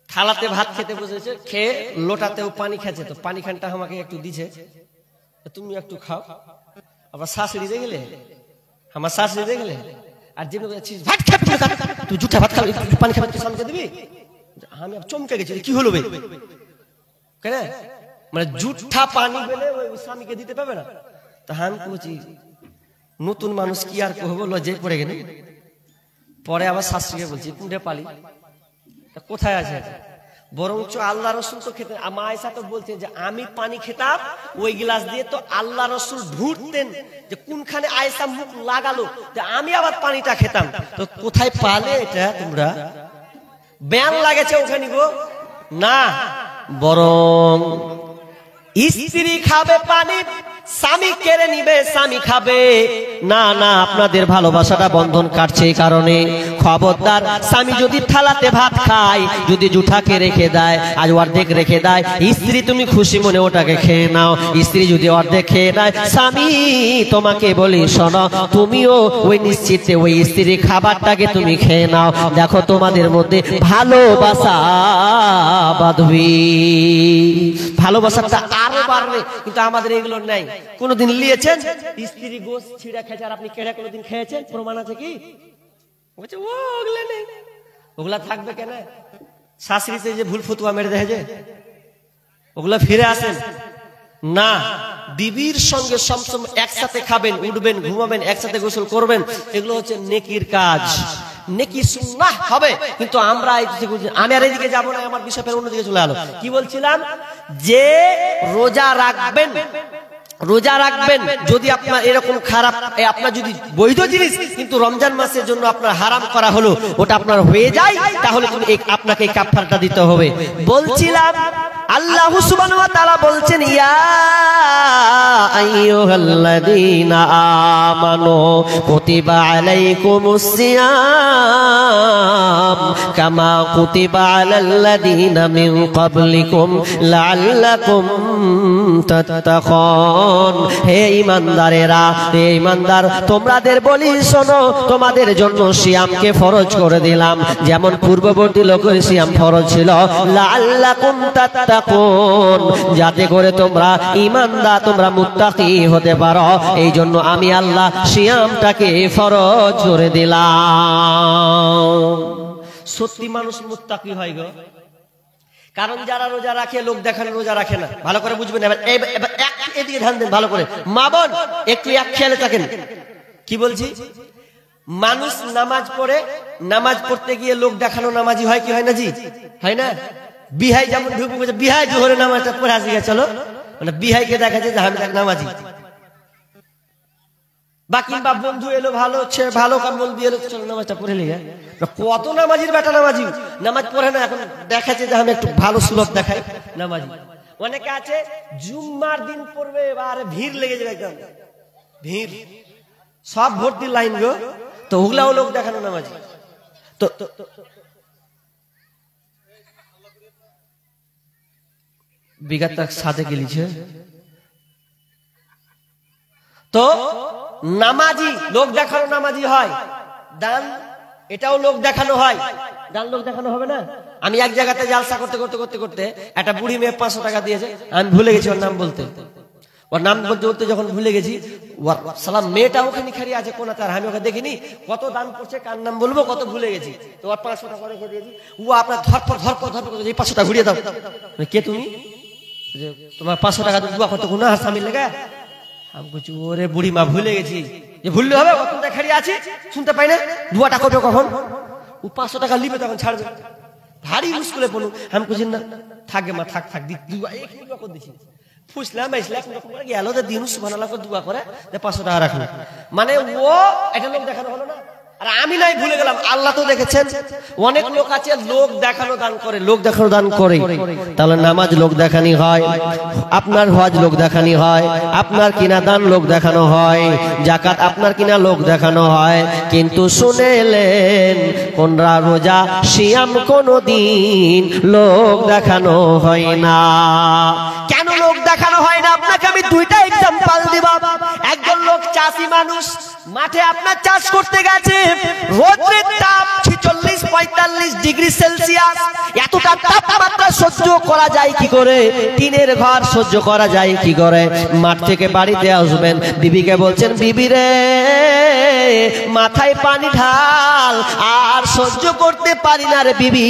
থালাতে ভাত খেতে বসেছে, খেয়ে লোটাতেও পানি খেয়েছে, তো পানি খানটা আমাকে একটু দিছে, তুমি একটু খাও। আবার শাশুড়ি দেখলে, আমার শাশুড়ি দেখলে, আর যেমন ভাত খাবি তুই জুঠা ভাত খাবি, পানি খাবি, তুই স্বামীকে দিবি। আমি চমকে গেছি, কি হলো বে, কেন মানে জুঠা পানি পেলে ওই স্বামীকে দিতে পারবে না। তা আমি বলছি, নতুন মানুষ কি আর কহবো, লজ্জায় পড়ে গেলে। পরে আবার শাশুড়িকে বলছি, পুঁড়ে পালি কোথায় আছে, বরঞ্চ আল্লাহ রসুল তো খেতেন। মা আয়েশা তো বলছেন যে আমি পানি খেতাম ওই গ্লাস দিয়ে, তো আল্লাহ রসুল ঢুঁড়তেন যে কোনখানে আয়েশা মুখ লাগালো, যে আমি আবার পানিটা খেতাম। তো কোথায় পালে এটা তোমরা? ব্যান লাগেছে ওখানে গো না, বরং স্ত্রী খাবে পানি, স্বামী কেড়ে নিবে, স্বামী খাবে না। না, আপনাদের ভালোবাসাটা বন্ধন কাটছে এই কারণে। খবরদার, স্বামী যদি থালাতে ভাত খায়, যদি জুঠাকে রেখে দেয়, আজ অর্ধেক রেখে দেয়, স্ত্রী তুমি খুশি মনে ওটাকে খেয়ে নাও। স্ত্রী যদি অর্ধেক খেয়ে নেয়, স্বামী তোমাকে বলি শোনো, তুমিও ওই নিশ্চিতে ওই স্ত্রীর খাবারটাকে তুমি খেয়ে নাও। দেখো তোমাদের মধ্যে ভালোবাসা বাঁধবে, ভালোবাসাটা আরো বাড়বে। কিন্তু আমাদের এগুলো নাই। কোনদিন নিয়েছেন স্ত্রী গোশ ছিঁড়া খেয়েছে আর আপনি কেড়ে কোনদিন খেয়েছেন? প্রমাণ আছে কি? ওগুলা নেই, ওগুলা থাকবে কেন? শাশুড়িতে যে ভুল ফতুয়া মেরে দেয় যে ওগুলা ফিরে আসেন না। বিবির সঙ্গে সবসময় একসাথে খাবেন, উঠবেন, ঘুমাবেন, একসাথে গোসল করবেন, এগুলো হচ্ছে নেকির কাজ, নেকি সুন্নাহ হবে। কিন্তু আমরা আমি আর এদিকে যাবো না, আমার বিষয় ফের অন্যদিকে চলে গেল। কি বলছিলাম, যে রোজা রাখবেন, রোজা রাখবেন যদি আপনার এরকম খারাপ, আপনার যদি বৈধ জিনিস কিন্তু রমজান মাসের জন্য আপনার হারাম করা হলো, ওটা আপনার হয়ে যায়, তাহলে আপনাকে এই কাফারাটা দিতে হবে। বলছিলাম আল্লাহ সুবহানাহু ওয়া তাআলা বলছেন, ইয়া আইয়ুহাল্লাযীনা আমানু কুতিবা আলাইকুমুস সিয়াম কামা কুতিবা আলাল্লাযীনা মিন ক্বাবলিকুম লাআল্লাকুম তাত্তাকুন। হে ঈমানদারেরা, হে ঈমানদার, তোমাদের বলি শোনো, তোমাদের জন্য সিয়ামকে ফরজ করে দিলাম, যেমন পূর্ববর্তী লোকের সিয়াম ফরজ ছিল। লাআল্লাকুম তাত্তাকুন, যাতে করে তোমরা ঈমানদার, তোমরা মুত্তাকি হতে পারো, এই জন্য আমি আল্লাহ সিয়ামটাকে ফরজ করে দিলাম। সত্যি মানুষ মুত্তাকি হয় গো, কারণ যারা রোজা রাখে লোক দেখানো রোজা রাখে না। ভালো করে বুঝবেন, এবার এদিকে ধ্যান দেন ভালো করে, মা বোন একটু এক খেয়ালে থাকেন। কি বলছি, মানুষ নামাজ পড়ে, নামাজ পড়তে গিয়ে লোক দেখানো নামাজি হয় কি হয় না? জি হয় না? বিহাই যেমন ঢুকে গেছে, বিহাই জোহরে নামাজটা পড়ে আসি গেছে, চলো মানে বিহাইকে দেখাচ্ছে যে আমি নামাজি। বাকি বা বন্ধু এলো, ভালো হচ্ছে, ভালো কাম বল দিয়ে এলো, চলো নামাজটা পড়ে লিগে। কত নামাজির বেটা নামাজি নামাজ পড়ে না, এখন দেখাচ্ছে যে আমি একটু ভালো সুলভ দেখাই নামাজি। অনেকে আছে জুম্মার দিন পড়বে, এবার ভিড় লেগে যাবে, একদম ভিড়, সব ভর্তি লাইন গো, তো ওগুলাও লোক দেখানো নামাজি। তো বিঘাত সাথে গেলিছে, তো নামাজি লোক দেখানো নামাজি হয়। দান এটাও লোক দেখানো হয়, দান লোক দেখানো হবে না? আমি এক জায়গাতে জালসা করতে করতে করতে করতে একটা বুড়ি মেয়ে 500 টাকা দিয়েছে, আমি ভুলে গেছি ওর নাম বলতে। ওর নাম বলতে বলতে যখন ভুলে গেছি, সালাম মেয়েটা ওখানে খালি আছে কোন, তার আমি ওকে দেখিনি, কত দান করছে, কার নাম বলবো, কত ভুলে গেছি। তো ওর 500 টাকা রেখে দিয়েছি। ও আপনার ধরপর 500 টাকা ঘুরিয়ে দাও। কে তুমি? তোমার 500 টাকা দোয়া করতে গুনাহ শামিল লেগে? আমি বলছি ওরে বুড়ি মা ভুলে গেছি, যে ভুললে হবে, কখন খাড়িয়ে আছি শুনতে পাই না, দুয়াটা করবে কখন? ও 500 টাকা লিবে তখন ছাড়বে, ভারী মুশকিলে পড়লো। আমি বলছি না থাকবে মা, থাক থাক, দুয়া করে দিচ্ছি, ফুসলাম গেল যে দিন সুবহানাল্লাহ করে দুয়া করে 500 টাকা রাখলো, মানে ও এটা লোক দেখানো হলো না। আর আমি নাই ভুলে গেলাম, আল্লাহ তো দেখেছেন। অনেক লোক আছে লোক দেখানো দান করে, লোক দেখানো দান করে, তাহলে নামাজ লোক দেখানি হয়, আপনার হজ লোক দেখানি হয়, আপনার কিনা দান লোক দেখানো হয়, যাকাত আপনার কিনা লোক দেখানো হয়। কিন্তু শুনেলেন, কোনরা রোজা সিয়াম কোনদিন লোক দেখানো হয় না। কেন লোক দেখানো হয় না? আপনাকে আমি দুইটা এক্সাম্পল দিব। একজন লোক চাষি মানুষ, মাঠে আপনার চাষ করতে গেছে, রোদের তাপ 46-45 ডিগ্রি সেলসিয়াস, এতটা তাপমাত্রা সহ্য করা যায় কি করে? টিনের ঘর সহ্য করা যায় কি করে? মাঠ থেকে বাড়িতে আসবেন, বিবিকে বলছেন, বিবি রে মাথায় পানি ঢাল, আর সহ্য করতে পারি না রে বিবি,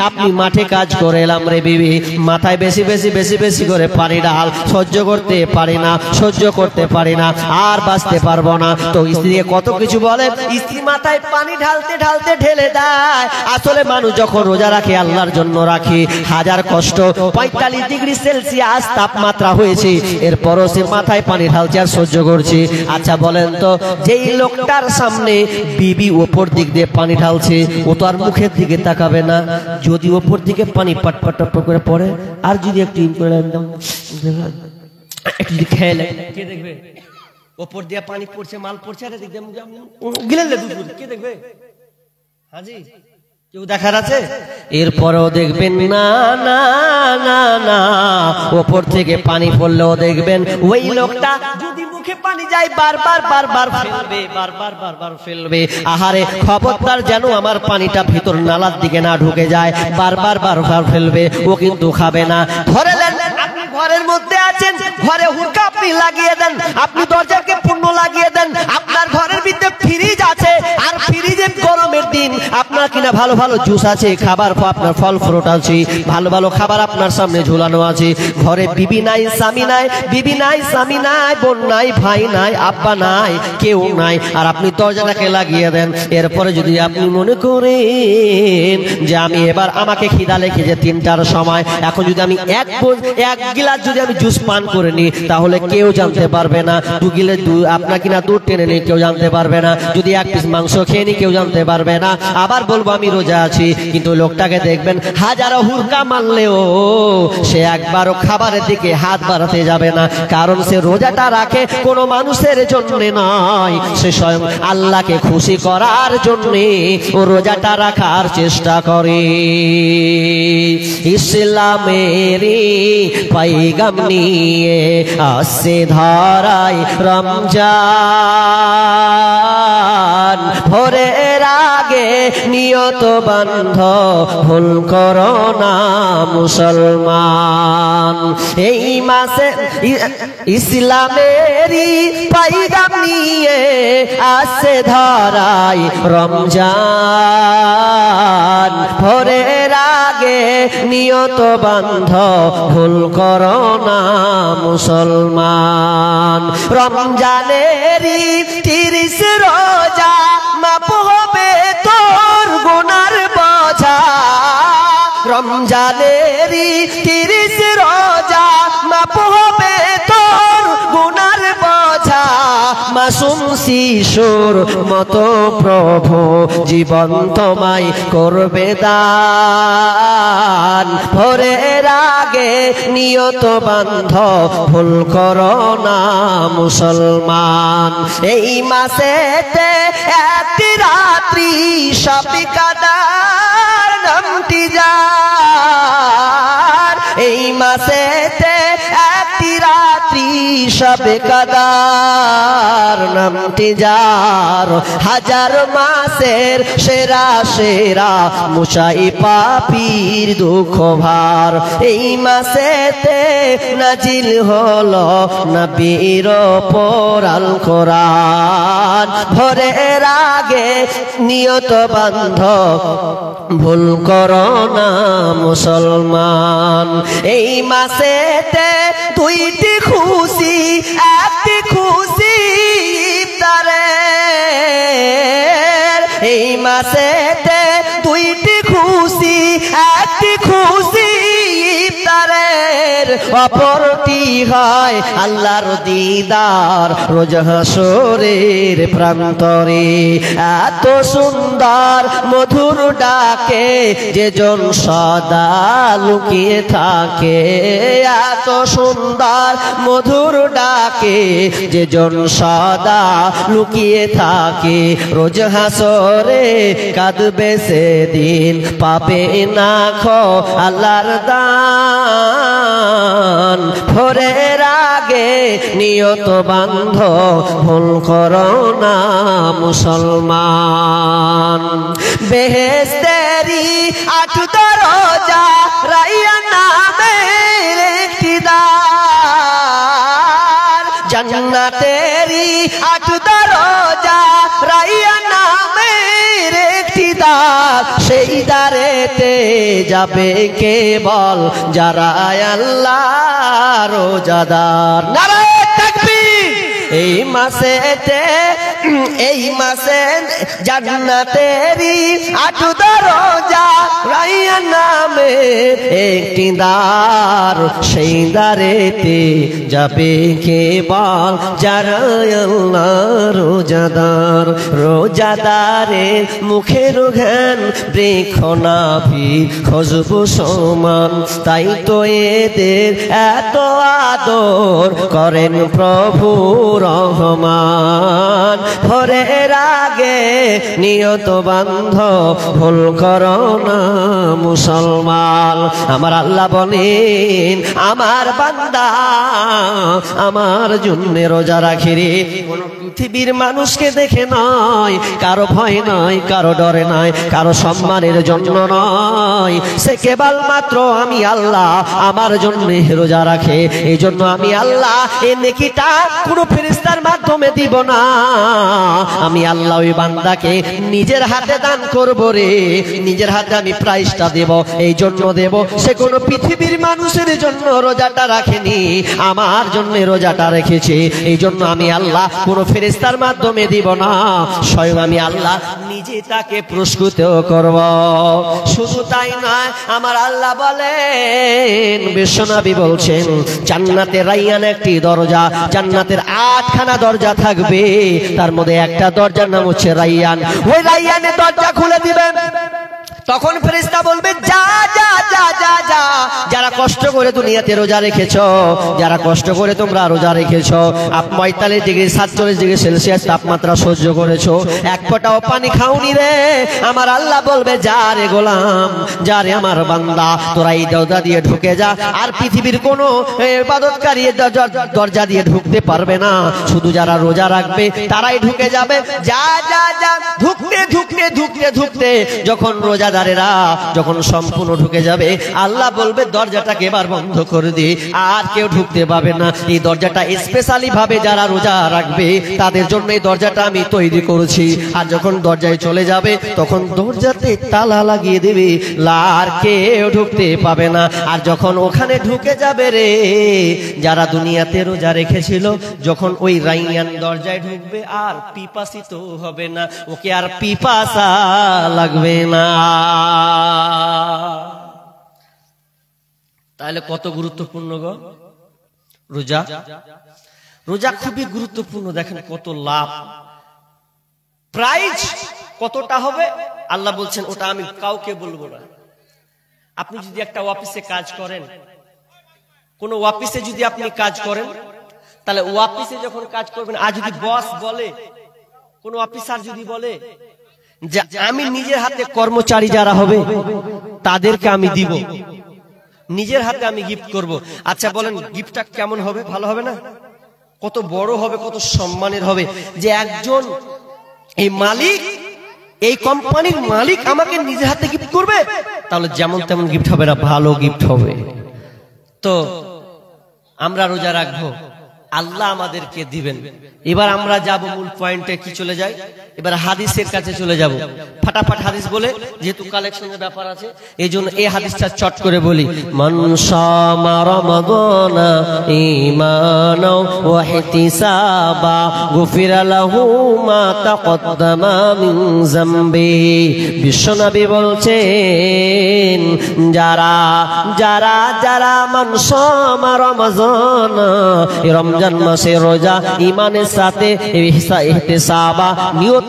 আপনি মাঠে কাজ করে এলাম রে বিবি, মাথায় বেশি বেশি বেশি বেশি করে পানি ঢাল, সহ্য করতে পারি না, সহ্য করতে পারি না, আর বাঁচতে পারবো না। তো স্ত্রী কত কিছু বলে, স্ত্রী মাথায় পানি ঢালতে ঢালতে ঢেলে দেয়। আসলে মানুষ যখন রোজা রাখে, আল্লাহর জন্য রাখে, হাজার কষ্ট 45 ডিগ্রি সেলসিয়াস তাপমাত্রা হয়েছে, এরপরও সে মাথায় পানি ঢালছে আর সহ্য করছে। আচ্ছা বলেন তো, যেই লোকটার সামনে বিবি ওপর দিক দিয়ে পানি ঢালছে, ও তো আর মুখের দিকে তাকাবে না। যদি ওপর দিকে পানি পাট পাট করে পড়ে, আর যদি একটু ইন করে একদম একটু যদি খেয়ে নেয়, কে দেখবে? ওপর দিয়ে পানি পড়ছে, মাল পড়ছে, আর এদিক দিয়ে গিলে দুধ, কে দেখবে? হাজি কেউ দেখার আছে? এরপরেও দেখবেন না না না না, ওপর থেকে পানি পড়লেও দেখবেন ওই লোকটা যদি মুখে পানি যায় বারবার বারবার ফেলবে, বারবার বারবার ফেলবে। আহারে খবরদার যেন আমার পানিটা ভিতর নালার দিকে না ঢুকে যায়, বারবার বারবার ফেলবে, ও কিন্তু খাবে না। ধরে নেন আপনি ঘরের মধ্যে আছেন, ঘরে হুড়কা আপনি লাগিয়ে দেন, আপনি দরজাকে পূর্ণ লাগিয়ে দেন, আপনার ঘরের ভিতরে ফ্রিজ আছে, আর ফ্রিজে গরমের দিন আপনার কিনা ভালো ভালো জুস আছে, খাবার আপনার ফল ফ্রুট আছে, ভালো ভালো খাবার আপনার সামনে ঝুলানো আছে। ঘরে বিবি নাই, স্বামী নাই, বিবি নাই, স্বামী নাই, বোন নাই, ভাই নাই, আব্বা নাই, কেউ নাই, আর আপনি দরজাটাকে লাগিয়ে দেন। এরপরে যদি আপনি মনে করেন যে আমি এবার আমাকে খিদা লেগেছে 3টার সময়, এখন যদি আমি এক গিলাস গিলাস যদি আমি জুস পান করে নিই তাহলে কেউ জানতে পারবে না। 2 গিলাস আপনার কিনা দুধ টেনে নিই কেউ জানতে পারবে না। যদি 1 পিস মাংস খেয়ে নিই কেউ জানতে পারবে না। আবার বলবো আমি রোজা আছি, কিন্তু লোকটাকে দেখবেন হাজারো হুরকা মারলেও সে একবারও খাবারের দিকে হাত বাড়াতে যাবে না, কারণ সে রোজাটা রাখে কোনো মানুষের জন্য নয়, সে স্বয়ং আল্লাহকে খুশি করার জন্য ও রোজাটা রাখার চেষ্টা করে। ইসলামেরই পয়গাম নিয়ে আসছে ধরায় রমজান, ভোরের আগে নিয়ত বান্ধ ভুল করো না মুসলমান। এই মাসে ইসলামেরই পয়গাম নিয়ে আসছে ধরায় রমজান, ভোরের আগে নিয়ত বান্ধ ভুল করো না মুসলমান। রমজানেরই 30 রোজা মাপ হবে তোর গুনার বোঝা, রমজানেরই 30 রোজা মাপ হবে তোর গুনার বোঝা। মাসুম শিশুর মতো প্রভু জীবন তোমায় করবে দান, ভোরের আগে নিয়ত বান্ধ ভুল করো না মুসলমান। এই মাসেতে একটি রাত্রি শবে কদর নামটি যার, এই মাসেতে একটি রাত্রি শবে কদর নামটি যার, হাজার মাসের সেরা সেরা মুছাই পাপীর দুঃখ ভার। এই মাসেতে নাজিল হলো নবীর ওপর আল কোরআন, ভোরের আগে নিয়ত বান্ধ ভুল করো না মুসলমান। এই মাসেতে 2টি খুশি, একটি খুশি ইফতারের, এই মাসেতে 2টি খুশি, একটি খুশি ইফতারের, অপরটি হয় আল্লাহর দিদার রোজ হাসরের প্রান্তরে। এত সুন্দর মধুর ডাকে যেজন সদা লুকিয়ে থাকে, এত সুন্দর মধুর ডাকে যেজন সদা লুকিয়ে থাকে, রোজ হাসরে কাঁদবে সেদিন পাবে না খো আল্লাহর দান, ভোরের আগে নিয়ত বান্ধ ভুল করো না মুসলমান। বেহেশতেরি 8 দরজা রাইয়ান নামের একটি দ্বার, জান্নাতেরি 8 দরজা রাইয়ান নামের একটি দ্বার, সেই দ্বারেতে যাবে কেবল যারা আল্লাহ রোজাদার। নারায়ে তাকবীর। এই মাসেতে জান্নাতেরই 8 দরজা রাইয়ান নামে একটি দ্বার, সেই দ্বারেতে যাবে কেবল যারা আল্লাহ রোজাদার। রোজাদারের মুখের ঘ্রাণ বৃক্ষ নাভি খুশবু সমান, তাই তো এদের এত আদর করেন প্রভু রহমান, ভোরের আগে নিয়ত বান্ধ ভুল করো না মুসলমান। আমার আল্লাহ বলেন আমার বান্দা আমার জন্য রোজা রাখে রে, কোন পৃথিবীর মানুষকে দেখে নয়, কারো ভয় নয়, কারো ডরে নয়, কারো সম্মানের জন্য নয়, সে কেবল মাত্র আমি আল্লাহ আমার জন্য রোজা রাখে। এই জন্য আমি আল্লাহ এই নেকিটা কোনো ফেরেশতার মাধ্যমে দিব না, আমি আল্লাহ ওই বান্দাকে নিজের হাতে দান করব রে, নিজের হাতে আমি প্রাইজটা দেব। এই জন্য দেব, সে কোনো পৃথিবীর মানুষের জন্য রোজাটা রাখেনি, আমার জন্য রোজাটা রেখেছে। এই জন্য আমি আল্লাহ কোনো ফেরেশতার মাধ্যমে দিব না, স্বয়ং আমি আল্লাহ নিজে তাকে পুরস্কৃত করব। শুধু তাই নয়, আমার আল্লাহ বলেন, বিশ্বনবী বলছেন, জান্নাতের রায়্যান একটি দরজা, জান্নাতের 8খানা দরজা থাকবে, তার মধ্যে একটা দরজার নাম হচ্ছে রায়্যান। ওই রায়্যানের দরজা খুলে দিবেন, তখন ফেরেশতা বলবে, যা যা যা যা যা, যারা কষ্ট করে দুনিয়াতে রোজা রেখেছো, যারা কষ্ট করে তোমরা রোজা রেখেছো, 45 ডিগ্রি 47 ডিগ্রি সেলসিয়াস তাপমাত্রা সহ্য করেছো, এক ফোঁটাও পানি খাওনি রে, আমার আল্লাহ বলবে, যা রে গোলাম, যা রে আমার বান্দা, তোরা এই দরজা দিয়ে ঢুকে যা, আর পৃথিবীর কোনো ইবাদতকারী দরজা দিয়ে ঢুকতে পারবে না, শুধু যারা রোজা রাখবে তারাই ঢুকে যাবে। যা যা যা, ঢুকতে ঢুকতে ঢুকতে ঢুকতে যখন রোজাদারেরা যখন সম্পূর্ণ ঢুকে যাবে, আল্লাহ বলবে, দরজাটাকে এবার বন্ধ করে দে, আর কেউ ঢুকতে পাবে না। এই দরজাটা স্পেশালি ভাবে যারা রোজা রাখবে তাদের জন্য এই দরজাটা আমি তৈরি করেছি। আর যখন দরজায় চলে যাবে, তখন দরজাতে তালা লাগিয়ে দেবে, আর কেউ ঢুকতে পাবে না। আর যখন ওখানে ঢুকে যাবে রে, যারা দুনিয়াতে রোজা রেখেছিল, যখন ওই রায়্যান দরজায় ঢুকবে, আর পিপাসিত হবে না, ওকে আর পিপাসা লাগবে না। তাহলে কত গুরুত্বপূর্ণ গো রোজা। রোজা খুবই গুরুত্বপূর্ণ। দেখেন কত লাভ, প্রাইজ কতটা হবে আল্লাহ বলছেন, ওটা আমি কাউকে বলবো না। আপনি যদি একটা অফিসে কাজ করেন, কোন অফিসে যদি আপনি কাজ করেন, তাহলে অফিসে যখন কাজ করবেন, আর যদি বস বলে, কোন অফিসার যদি বলে যে আমি নিজের হাতে কর্মচারী যারা হবে তাদেরকে আমি দিব, নিজের হাতে আমি গিফট করব, আচ্ছা বলেন গিফটটা কেমন হবে? ভালো হবে না? কত বড় হবে, কত সম্মানের হবে, যে একজন এই মালিক, এই কোম্পানির মালিক আমাকে নিজের হাতে গিফট করবে, তাহলে যেমন তেমন গিফট হবে না, ভালো গিফট হবে। তো আমরা রোজা রাখবো, আল্লাহ আমাদেরকে দিবেন। এবার আমরা যাব মূল পয়েন্টে, কি চলে যাই, এবার হাদিসের কাছে চলে যাব। ফাটাফাট হাদিস বলে, যেহেতু কালেকশনের ব্যাপার আছে, এই জন্য এই হাদিসটা চট করে বলি। মান শামা রমাদানা ঈমানাও ওয়া ইহতিসাবা গুফিরা লাহু মা তাকদ্দামা মিন যামবি। বিশ্বনবী বলছেন, যারা যারা যারা মান শামা রমাদানা, রমজান মাসে রোজা ঈমানের সাথে ইহতিসাবা, নিয়ত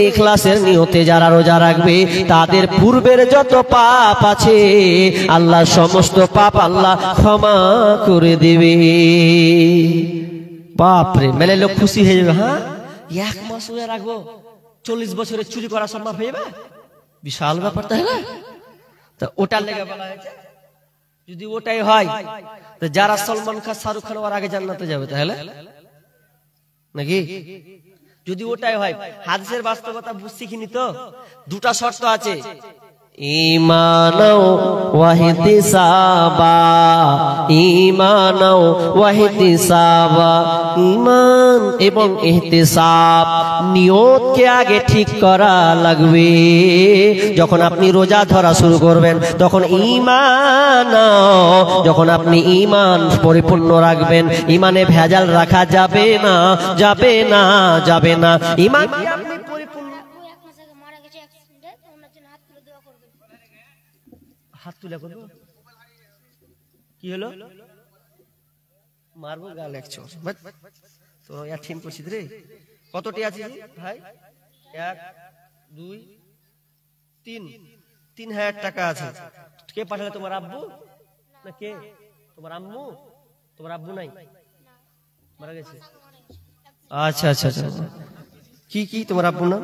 ইখলাসের নিয়তে যারা রোজা রাখবে, তাদের পূর্বের যত পাপ আছে আল্লাহ সমস্ত পাপ আল্লাহ ক্ষমা করে দেবে। বাপরে, মেলে লোক খুশি হয়ে যাবে। হ্যাঁ, 1 মাস রোজা রাখবো, 40 বছরে চুরি করা সম্ভব হয়ে যাবে, বিশাল ব্যাপার, তাই না? তা ওটার লেগে বলা হয়েছে, যদি ওটাই হয়, তো যারা সলমান খান শাহরুখ খান ওর আগে জান্নাতে যাবে, তাহলে নাকি? যদি ওটাই হয়, হাদিসের বাস্তবতা বুঝছি কিনি তো? দুটা শর্ত আছে, ঈমানাও ওয়া ইহতিসাবা, ঈমানাও ওয়া ইহতিসাবা, ঈমান এবং ইহতিসাব, নিয়তকে আগে ঠিক করা লাগবে। যখন আপনি রোজা ধরা শুরু করবেন, তখন ঈমান, যখন আপনি ঈমান পরিপূর্ণ রাখবেন, ঈমানে ভেজাল রাখা যাবে না, যাবে না, যাবে না। ঈমান আপনি পরিপূর্ণ, হাত তুলে করবো, কি হলো, মারবো গাল এক চোর, তো ঠিক করছি রে। কতটি আছে ভাই? 1 2 3 3,000 টাকা আছে। কে পাঠালে? তোমার আব্বু না কে? তোমার আম্মু? তোমার আব্বু নাই, মারা গেছে? আচ্ছা আচ্ছা আচ্ছা, কি কি তোমার আব্বুর নাম?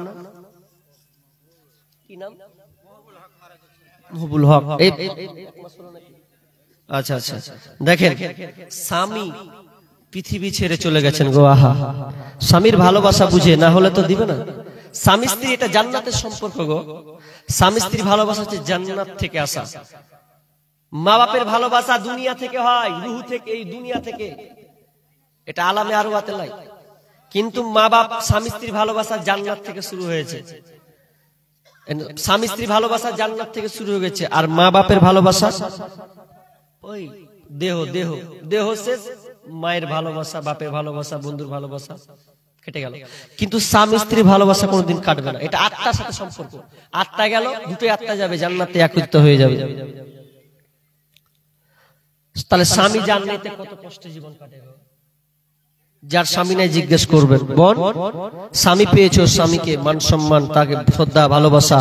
কি নাম? মহবুল হক। আচ্ছা আচ্ছা, দেখেন, স্বামী পৃথিবী ছেড়ে চলে গেছেন গো। আহা, স্বামীর ভালোবাসা বুঝে, না হলে তো দিবে না। স্বামী স্ত্রী এটা জান্নাতের সম্পর্ক গো। স্বামী স্ত্রী ভালোবাসা হচ্ছে জান্নাত থেকে আসা। মা বাপের ভালোবাসা দুনিয়া থেকে হয়, রুহ থেকে, এই দুনিয়া থেকে। এটা আলামে আরওয়াতে নাই। কিন্তু মা বাপ স্বামী স্ত্রীর ভালোবাসা জান্নাত থেকে শুরু হয়েছে, স্বামী স্ত্রী ভালোবাসা জান্নাত থেকে শুরু হয়ে গেছে। আর মা বাপের ভালোবাসা ওই দেহ দেহ দেহ শেষ, মায়ের ভালোবাসা, বাপের ভালোবাসা, বন্ধুর ভালোবাসা কেটে গেল। কিন্তু স্বামী স্ত্রীর ভালোবাসা কোনোদিন কাটবে না, এটা আত্মার সাথে সম্পর্ক। আত্মা গেল, দুটোই আত্মা যাবে জান্নাতে, একত্রিত হয়ে যাবে। তাহলে স্বামী জান্নাতে কত কষ্টে জীবন কাটে। যার স্বামী নাই জিজ্ঞেস করবেন, বোন স্বামী পেয়েছো, স্বামীকে মান সম্মান, তাকে শ্রদ্ধা ভালোবাসা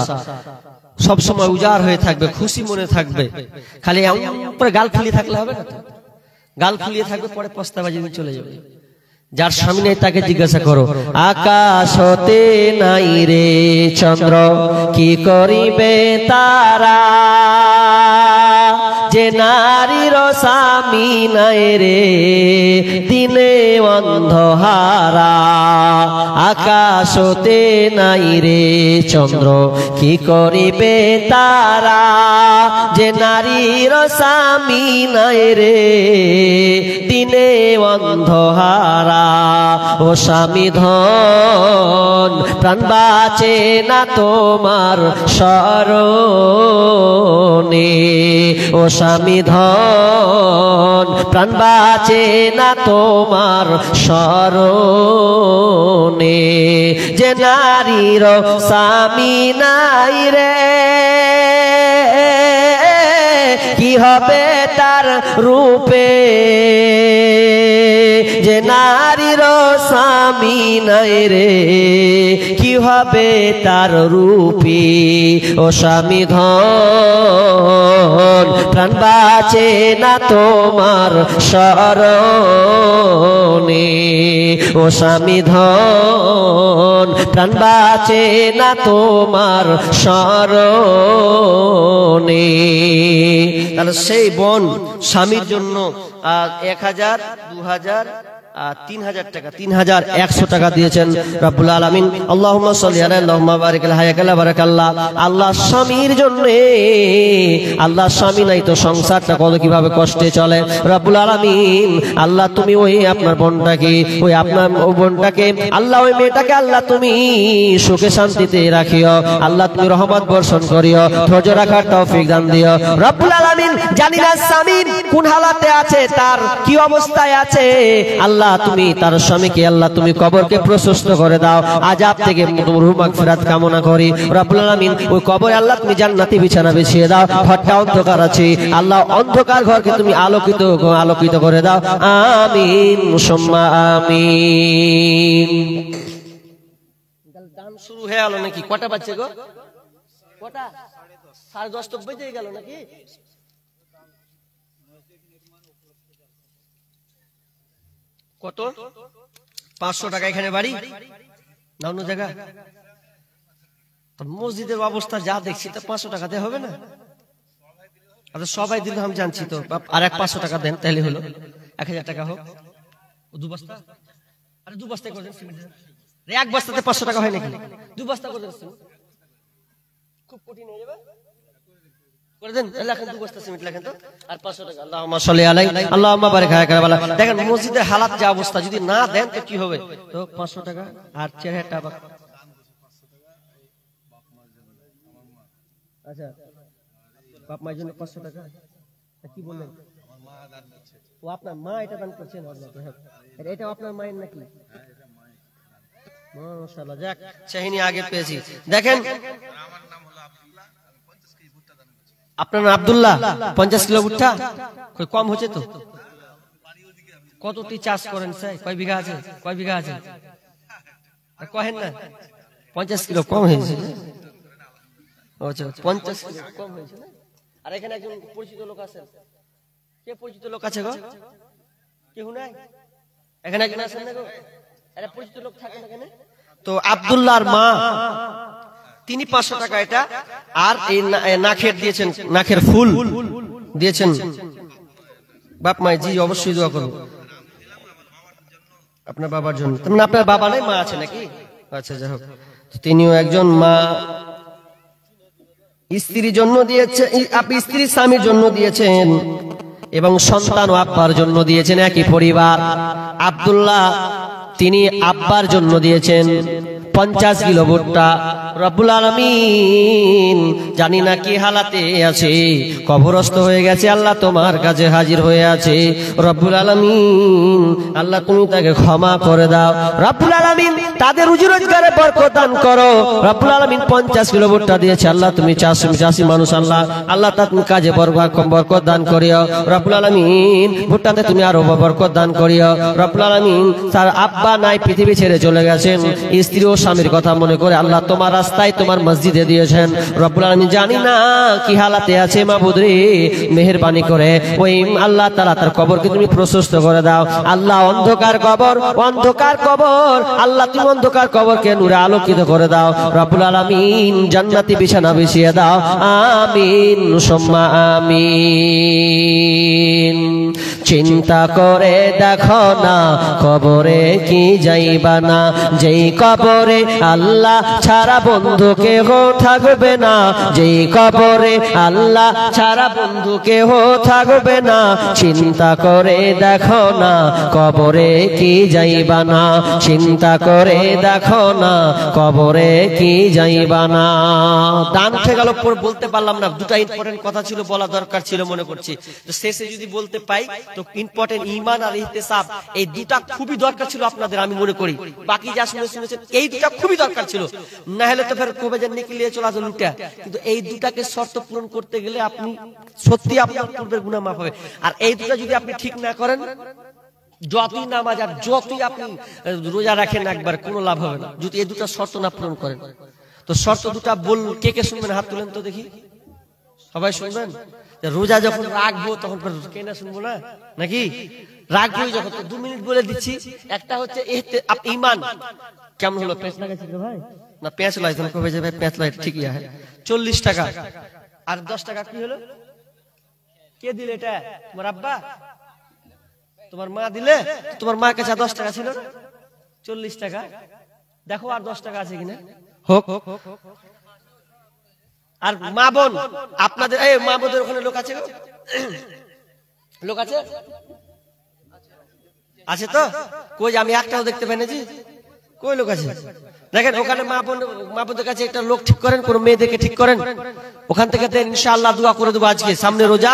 সব সময় উজাড় হয়ে থাকবে, খুশি মনে থাকবে। খালি পরে গাল ফুলিয়ে থাকলে হবে না, গাল ফুলিয়ে থাকবে, পরে পস্তাবাজি চলে যাবে। যার স্বামী নেই তাকে জিজ্ঞাসা করো, আকাশ হতে নাই রে চন্দ্র, কি করিবে তারা, যে নারীর স্বামী নাই রে দিনে অন্ধহারা। আকাশ হতে নাই রে চন্দ্র, কি করিবে তারা, যে নারীর স্বামী নাই রে দিনে অন্ধহারা। ও স্বামী ধন প্রাণ বাঁচে না তোমার শরণে, ও স্বামী ধন প্রাণ বাঁচে না তোমার শরণে। যে নারীর স্বামী নাই রে কি হবে তার রূপে, যে নারীর স্বামী নাই রে কি হবে তার রূপে। ও স্বামী ধন প্রাণ বাঁচে না তোমার শরণে, ও স্বামী ধন প্রাণ বাঁচে না তোমার শরণে। তাহলে সেই বোন স্বামীর জন্য 1000, 2000, 3000 টাকা, 3100 টাকা দিয়েছেন রব্বুল আলামিন। আল্লাহুম্মা সাল্লি আলা আল্লাহুম্মা বারিক আলা হায়াকাল্লা বারাকাল্লাহ। আল্লাহ স্বামীর জন্য, আল্লাহ স্বামী নাই তো সংসারটা কত কিভাবে কষ্টে চলে। রব্বুল আলামিন আল্লাহ তুমি ওই আপনার বোনটাকে, ওই আপনার বোনটাকে আল্লাহ, ওই মেয়েটাকে আল্লাহ তুমি সুখে শান্তিতে রাখিও। আল্লাহ তুমি রহমত বর্ষণ করিও, ধৈর্য রাখার তৌফিক দান দিও রব্বুল আলামিন। জানি না স্বামী কোন হালাতে আছে, তার কি অবস্থায় আছে, আল্লাহ তুমি তার স্বামীকে আল্লাহ তুমি কবরকে প্রশস্ত করে দাও, আযাব থেকে রূহ মাগফিরাত কামনা করি রব্বুল আলামিন। ওই কবরে আল্লাহ তুমি জান্নাতি বিছানা বিছিয়ে দাও, ঘরটা অন্ধকার আছে আল্লাহ, অন্ধকার ঘরকে তুমি আলোকিত করে দাও। আমিন সুম্মা আমিন। গান শুরু হয়ে গেল নাকি? কটা বাজছে গো? কটা? 10:30 তো বেজে গেল নাকি? কত? 500 টাকা এখানে বাড়ি না অন্য জায়গা? মসজিদের অবস্থা যা দেখছি তো 500 টাকাতে হবে না। আচ্ছা সবাই দিল আমি জানছি তো, আর 500 টাকা দেন তাহলে হলো 1000 টাকা হোক। 2 বস্তা, আরে 2 বস্তা করে দেন সিমেন্ট। এক বস্তাতে 500 টাকা হয় নাকি? 2 বস্তা করে দেন, খুব কঠিন হয়ে যাবে। করে দেন, লেখেন 2 বস্তা সিমেন্ট লেখেন তো, আর 500 টাকা। আল্লাহুম্মা সাল্লি আলাইহি আল্লাহুম্মা বারিক আলাইহি। দেখেন মসজিদের হালাত যা অবস্থা, যদি না দেন তো কি হবে? তো 500 টাকা আর 4000 টাকা। আচ্ছা বাপ মায়ের জন্য 500 টাকা কি বললেন? ও আপনার মা এটা দান করছেন, এটা আপনার মায়ের নাকি? মাশাআল্লাহ, যাক চাহিনি আগে পেয়েছি। দেখেন আপনার নাম আব্দুল্লাহ, 50 কিলো ভুট্টা, কম হচ্ছে তো? কতটি চাষ করেন স্যার? কয় বিঘা আছে? কয় বিঘা আছে কহেন না? 50 কিলো কম হয়েছে। আচ্ছা 50 কিলো কম হয়েছে না? আর এখানে একজন পরিচিত লোক আছেন, কে পরিচিত লোক আছে গো? কেউ নাই এখানে? একজন আছেন না গো? আরে পরিচিত লোক থাকে না এখানে তো? আব্দুল্লাহর মা তিনি 500 টাকা এটা, আর এই নাখের দিয়েছেন, নাখের ফুল দিয়েছেন বাপ মাই। জি অবশ্যই দোয়া করুন আপনার বাবার জন্য। মানে আপনার বাবা নাই, মা আছে নাকি? আচ্ছা যাই হোক, তিনিও একজন মা, স্ত্রীর জন্য দিয়েছে, আপনি স্ত্রী স্বামীর জন্য দিয়েছেন এবং সন্তান ও আব্বার জন্য দিয়েছেন, একই পরিবার। আব্দুল্লাহ তিনি আব্বার জন্য দিয়েছেন 50 কিলো ভুট্টা। রব্বুল আলামিন জানি না কি হালাতে আছে, কবরস্থ হয়ে গেছে, আল্লাহ তোমার কাছে হাজির হয়ে আছে। রব্বুল আলামিন আল্লাহ তুমি তাকে ক্ষমা করে দাও। রব্বুল আলামিন তাদের রুজি রোজগারে বরকত দান করো। রব্বুল আলামিন 50 কিলো ভুট্টা দিয়েছে, আল্লাহ তুমি চাষি মানুষ, আল্লাহ তার কাজে বরকত দান করিও। রব্বুল আলামিন ভুট্টাতে তুমি আরো বরকত দান করিও। রব্বুল আলামিন তার আব্বা নাই, পৃথিবী ছেড়ে চলে গেছেন, স্ত্রী ও স্বামীর কথা মনে করে আল্লাহ তোমার রাস্তায় তোমার মসজিদে দিয়েছেন। রব্বুল আলামিন জানি না কি হালাতে আছে, মাবুদ রে মেহেরবানি করে ওই আল্লাহ তাআলা তার কবরকে তুমি প্রশস্ত করে দাও। আল্লাহ অন্ধকার কবর আল্লাহ তুমি অন্ধকার কবরকে নূরে আলোকিত করে দাও। রব্বুল আলামিন জান্নাতি বিছানা বিছিয়ে দাও। আমিন সুম্মা আমিন। চিন্তা করে দেখো না কবরে কি যাইবা না, যেই কবরে আল্লাহ ছাড়া বন্ধু কেহ থাকবে না, যেই কবরে আল্লাহ ছাড়া বন্ধু কেহ থাকবে না। চিন্তা করে দেখো না কবরে কি যাইবা না, চিন্তা করে দেখো না কবরে কি যাইবা না। দান উঠে গেল, বলতে পারলাম না, দুটা ইম্পর্টেন্ট কথা ছিল, বলা দরকার ছিল মনে করছি, তো শেষে যদি বলতে পাই তো ইম্পর্টেন্ট ঈমান আর ইহতিসাব, এই দুটা খুবই দরকার ছিল আপনাদের, আমি মনে করি। বাকি যা শুনেছেন এই দুটা খুবই দরকার ছিল, না হলে তো ফের কবে যে নিকলিয়ে চলে আসলো লুটা। কিন্তু এই দুটাকে শর্ত পূরণ করতে গেলে আপনি সত্যি আপনার পূর্বের গুনাহ মাফ হবে। আর এই দুটা যদি আপনি ঠিক না করেন, যতই নামাজ আর যতই আপনি রোজা রাখেন একবার কোনো লাভ হবে না, যদি এই দুটা শর্ত না পূরণ করেন। তো শর্ত দুটা বল, কে কে শুনবেন হাত তুলেন তো দেখি, সবাই শুনবেন। রোজা যখন রাখবো তখন কে না শুনবো না নাকি, রাখবো যখন, 2 মিনিট বলে দিচ্ছি। একটা হচ্ছে ঈমান, কেমন হলো, পেঁচ লাগাইছিল ভাই না, পেঁচ লাগাইছিল, কবে যে ভাই পেঁচ লাগাই, ঠিকই আছে, 40 টাকা। আর 10 টাকা কি হলো, কে দিলে এটা, তোমার আব্বা, তোমার মা দিলে, তোমার মার কাছে 10 টাকা ছিল, 40 টাকা। দেখো আর 10 টাকা আছে কিনা, হোক। আর মা বোন আপনাদের, এই মা বোনদের ওখানে লোক আছে, লোক আছে, আছে তো কই, আমি একটাও দেখতে পাই না জি, কই লোক আছে? দেখেন ওখানে মা বোনদের কাছে একটা লোক ঠিক করেন, কোন মেয়েদেরকে ঠিক করেন, ওখান থেকে দেন, ইনশাআল্লাহ দোয়া করে দেবো। আজকে সামনে রোজা,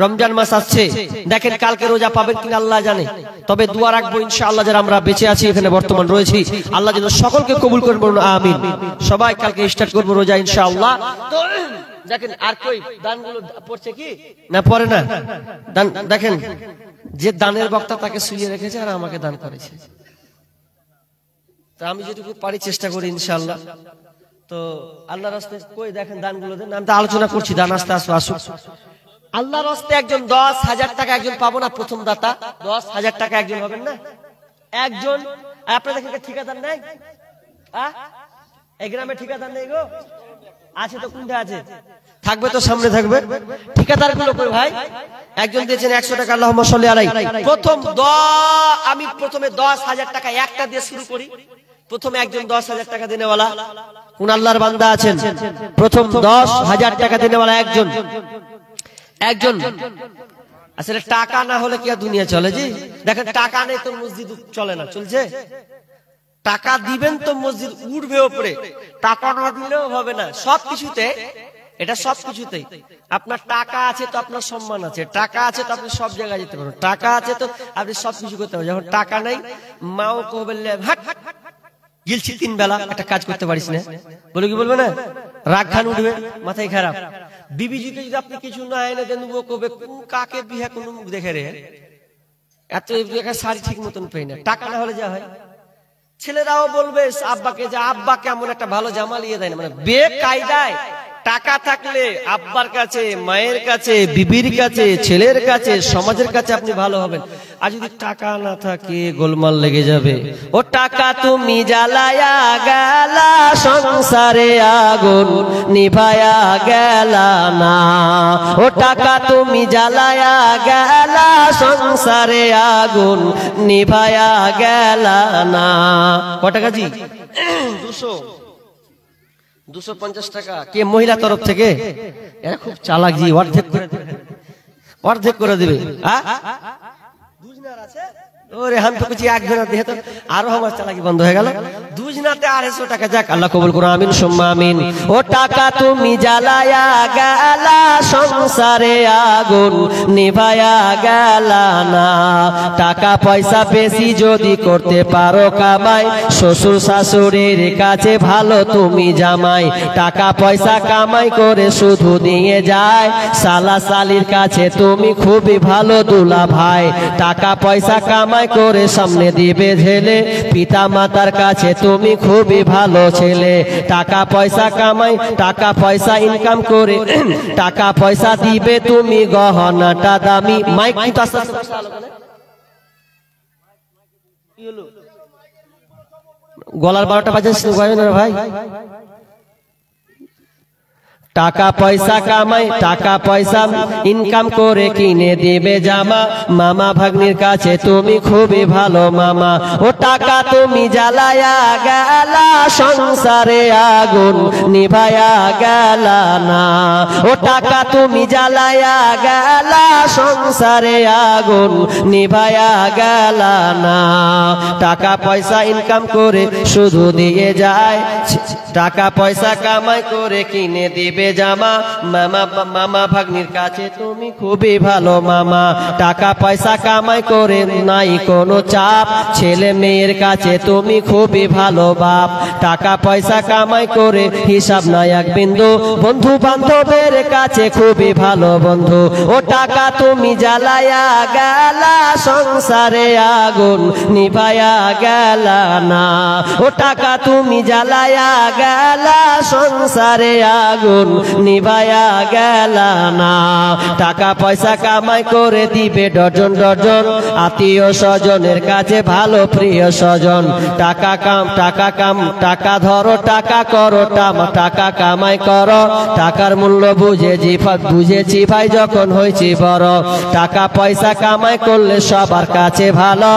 রমজান মাস আসছে, দেখেন কালকে রোজা পাবেন কিনা আল্লাহ জানে, তবে দোয়া রাখবো ইনশাআল্লাহ, যারা আমরা বেঁচে আছি এখানে বর্তমান রয়েছি, আল্লাহ যেন সকলকে কবুল করে, বলুন আমিন। সবাই কালকে স্টার্ট করবো রোজা ইনশাআল্লাহ। তো দেখেন আর কই দানগুলো পড়ছে কি না, পড়ে না দান। দেখেন যে দানের বক্তা তাকে শুয়ে রেখেছে আর আমাকে দান করেছে, তো আমি যেটুকু পারি চেষ্টা করি ইনশাআল্লাহ। তো আল্লাহর রাস্তায় কই দেখেন দানগুলো দেন, আমি তো আলোচনা করছি, দান আস্তে আস্তে আসুক। আল্লাহর রাস্তায় একজন 10,000 টাকা একজন পাবো না, প্রথম দাতা 10,000 টাকা একজন হবেন না, একজন। আপনাদের কাছে ঠিকাদার নাই, এই গ্রামে ঠিকাদার নেই গো, আছে তো, কোনটা আছে, থাকবে তো, সামনে থাকবে। ঠিকাদার গুলো কই ভাই, একজন দিয়েছেন 100 টাকা, আল্লাহুম্মা সাল্লি আলাইহি। প্রথম আমি প্রথমে 10,000 টাকা একটা দিয়ে শুরু করি। প্রথমে একজন 10,000 টাকা দেনেওয়ালা, কোন আল্লাহর বান্দা আছেন, প্রথম 10,000 টাকা দেনেওয়ালা একজন। আসলে টাকা না হলে কি আর দুনিয়া চলে জি? দেখেন টাকা নেই তো মসজিদ চলে না, চলছে? টাকা দিবেন তো মসজিদ উঠবে ওপরে, টাকা না দিলেও হবে না। সবকিছুতে, এটা সবকিছুতেই আপনার টাকা আছে তো আপনার সম্মান আছে, টাকা আছে তো আপনি সব জায়গায় যেতে পারবেন, টাকা আছে তো আপনি সবকিছু করতে পারবেন। যখন টাকা নাই, মাও বললে হাট গিলছি 3 বেলা, একটা কাজ করতে পারিস না, বলে কি বলবে না, রাগ খান উঠবে, মাথায় খারাপ। বিবিজিকে যদি আপনি কিছু না এনে দেন, ও কবে কাকে বিহা কোন মুখ দেখে রে, এত শাড়ি ঠিক মতন পেই না, টাকা না হলে যা হয়। ছেলেরাও বলবে আব্বাকে যে আব্বা কেমন একটা ভালো জামা নিয়ে দেয় না, মানে বেকায়দায়। টাকা থাকলে আব্বার কাছে, মায়ের কাছে, বিবির কাছে, ছেলের কাছে, সমাজের কাছে আপনি ভালো হবেন। আর যদি টাকা না থাকে গোলমাল লেগে যাবে। ও টাকা তুমি জ্বালায়া গেলা, সংসারে আগুন নিভায়া গেলা না। ও টাকা তুমি জ্বালায়া গেলা, সংসারে আগুন নিভায়া গেলা না। ক টাকা জি? 250 টাকা। কে মহিলা তরফ থেকে? এরা খুব চালাক জি, অর্ধেক করে দেবে। ওরে हम तो कुछ एक दिन दे तो आरो हमार चालाकी बंद हो गया দুজনাতে 250 টাকা যাক আল্লাহ কবুল করুন আমিন সুম্মা আমিন ও টাকা তুমি জ্বালায়া গেলা সংসারে আগুন নিভায়া গেলা না টাকা পয়সা বেশি যদি করতে পারো কামাই শ্বশুর শাশুড়ির কাছে ভালো তুমি জামাই টাকা পয়সা কামাই করে শুধু দিয়ে যায় শালা শালির কাছে তুমি খুবই ভালো দুলা ভাই টাকা পয়সা কামাই করে সামনে দিবে ঝেলে পিতা মাতার কাছে তুমি খুবই ভালো ছেলে টাকা পয়সা কামাই টাকা পয়সা ইনকাম করে টাকা পয়সা দিবে তুমি গহনাটা দামি মাইক কিন্তু আস্তে আস্তে গলার 12টা বাজে না ভাই টাকা পয়সা কামাই টাকা পয়সা ইনকাম করে কিনে দিবে জামা মামা ভাগ্নির কাছে তুমি খুবই ভালো মামা ও টাকা তুমি জ্বালায়া গেলা সংসারে আগুন নিভায়া গেলা না ও টাকা তুমি জ্বালায়া গেলা সংসারে আগুন নিভায়া গেলা না টাকা পয়সা ইনকাম করে শুধু দিয়ে যায় টাকা পয়সা কামাই করে কিনে দিবে জামা মামা মামা ভাগ্নির কাছে তুমি খুবই ভালো মামা টাকা পয়সা কামাই করে নাই কোনো চাপ ছেলে মেয়ের কাছে তুমি খুবই ভালো বাপ টাকা পয়সা কামাই করে হিসাব নাই এক বিন্দু বন্ধু বান্ধবের কাছে খুবই ভালো বন্ধু ও টাকা তুমি জ্বালায়া গেলা সংসারে আগুন নিভায়া গেলা না ও টাকা তুমি জ্বালায়া গেলা সংসারে আগুন নিভায়া গেলা না টাকা পয়সা কামাই করে দিবে ডজন ডজন আত্মীয় স্বজনের কাছে ভালো প্রিয় স্বজন টাকা টাকা ধরো টাকা করো টাকা কামাই করো টাকার মূল্য বুঝেছি ভাই যখন হয়েছি বড় টাকা পয়সা কামাই করলে সবার কাছে ভালো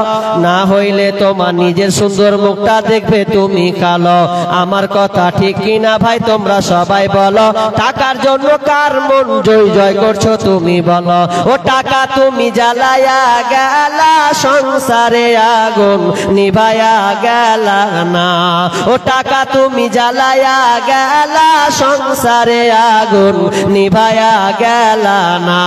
না হইলে তোমার নিজের সুন্দর মুখটা দেখবে তুমি কালো আমার কথা ঠিক কিনা ভাই তোমরা সবাই বলো টাকার জন্য কার মন জয় জয় করছো তুমি বলো ও টাকা তুমি জ্বালায়া গেলা সংসারে আগুন নিভায়া গেলা না ও টাকা তুমি জ্বালায়া গেলা সংসারে আগুন নিভায়া গেলা না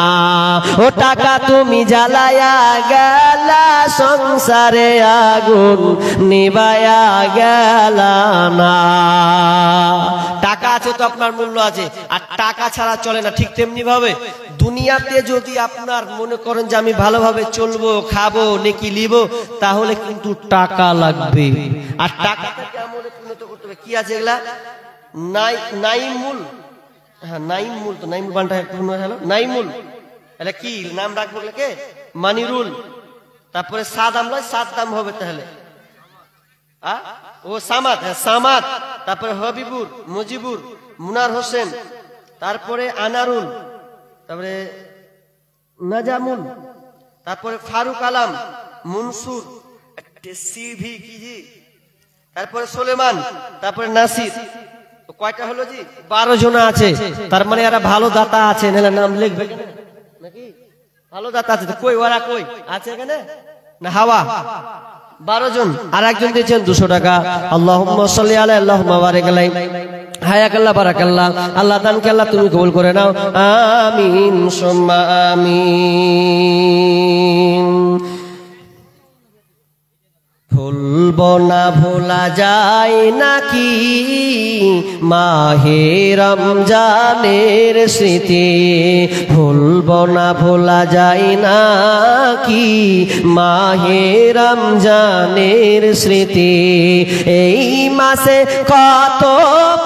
ও টাকা তুমি জ্বালায়া গেলা সংসারে আগুন নিভায়া গেলা না টাকা আছে তো আপনার মূল্য আছে আর টাকা ছাড়া চলে না ঠিক তেমনি ভাবে দুনিয়াতে যদি আপনার মনে করেন যে আমি ভালোভাবে চলবো খাবো নেকি লিব তাহলে কিন্তু টাকা লাগবে আর টাকাটাকে আমলে পরিণত করতে হবে কি আছে এগুলা নাইমুল হ্যাঁ নাইমুল তো নাইমুল বানটা হলো নাইমুল এটা কি নাম রাখবো কে মানিরুল তারপরে সাদাম লয় সাদাম হবে তাহলে ও সামাদ হ্যাঁ সামাদ তারপরে হবিবুর মুজিবুর মুনার হোসেন তারপরে আনারুল তারপরে নাজামুল তারপরে ফারুক আলম মনসুর সিভি কি জি তারপরে সুলেমান তারপরে নাসির তো কয়টা হলো জি 12 জন আছে তার মানে এরা ভালো দাতা আছে নালে নাম লিখবে নাকি ভালো দাতা আছে তো কই ওরা কই আছে এখানে না হাওয়া 12 জন আর একজন দিয়েছেন 200 টাকা আল্লাহুম্মা সাল্লি আলাইহি আল্লাহুম্মা বারিক আলাইহি হায়াকাল্লাহ বারাকাল্লাহ আল্লাহ দানকে আল্লাহ তুমি কবুল করে নাও আমিন সুম্মা আমিন ভুলবো না ভোলা যায় নাকি মাহে রমজানের স্মৃতি ভুলবো না ভোলা যায় নাকি মাহে রমজানের স্মৃতি এই মাসে কত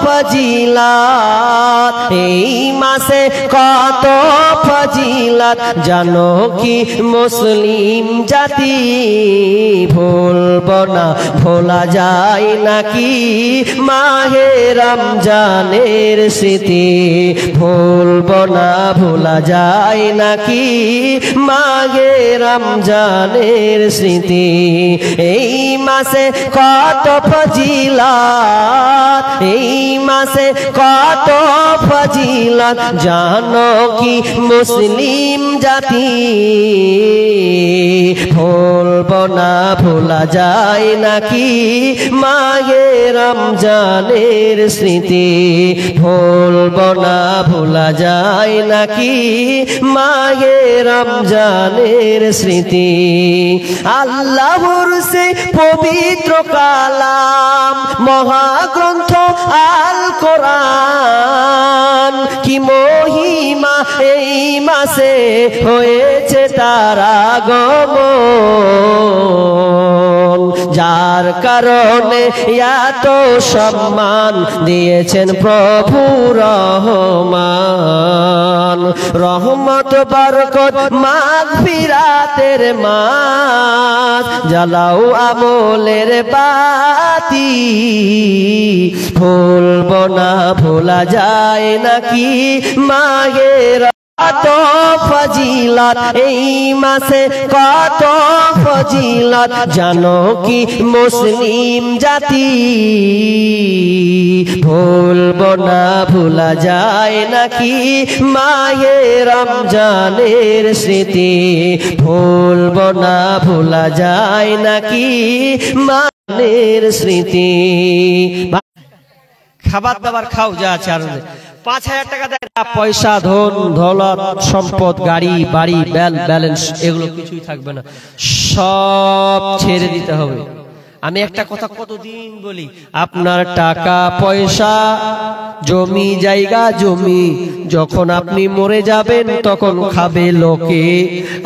ফজিলত এই মাসে কত ফজিলত জানো কি মুসলিম জাতি ভুলবো না ভোলা যায় নাকি মাহে রমজানের স্মৃতি ভুলবো না ভোলা যায় নাকি মাহে রমজানের স্মৃতি এই মাসে কত ফজিলত এই মাসে কত ফজিলত জানো কি মুসলিম জাতি ভুলবো না ভোলা যায় নাকি মাহে রমজানের স্মৃতি ভুলবো না ভোলা যায় নাকি মাহে রমজানের স্মৃতি আল্লাহর সে পবিত্র কালাম মহাগ্রন্থ আল কোরআন কি মহিমা এই মাসে হয়েছে তার আগমন যার কারণে এত সম্মান দিয়েছেন প্রভু রহমান রহমত বরকত মাগফিরাতের মাস জ্বালাও আমলের বাতি ভুলবো না ভোলা যায় নাকি মায়ের কত ফজিলত এই মাসে কত ফজিলত জানো কি মুসলিম জাতি ভুলবো না ভোলা যায় নাকি মাহে রমজানের স্মৃতি ভুলবো না ভোলা যায় নাকি মানের স্মৃতি খাবার দাবার খাও যা আছে আর ৫,০০০ টাকা দেয় পয়সা ধন দৌলত সম্পদ গাড়ি বাড়ি ব্যালেন্স এগুলো কিছুই থাকবে না সব ছেড়ে দিতে হবে আমি একটা কথা কতদিন বলি আপনার টাকা পয়সা জমি জায়গা জমি যখন আপনি মরে যাবেন তখন খাবে লোকে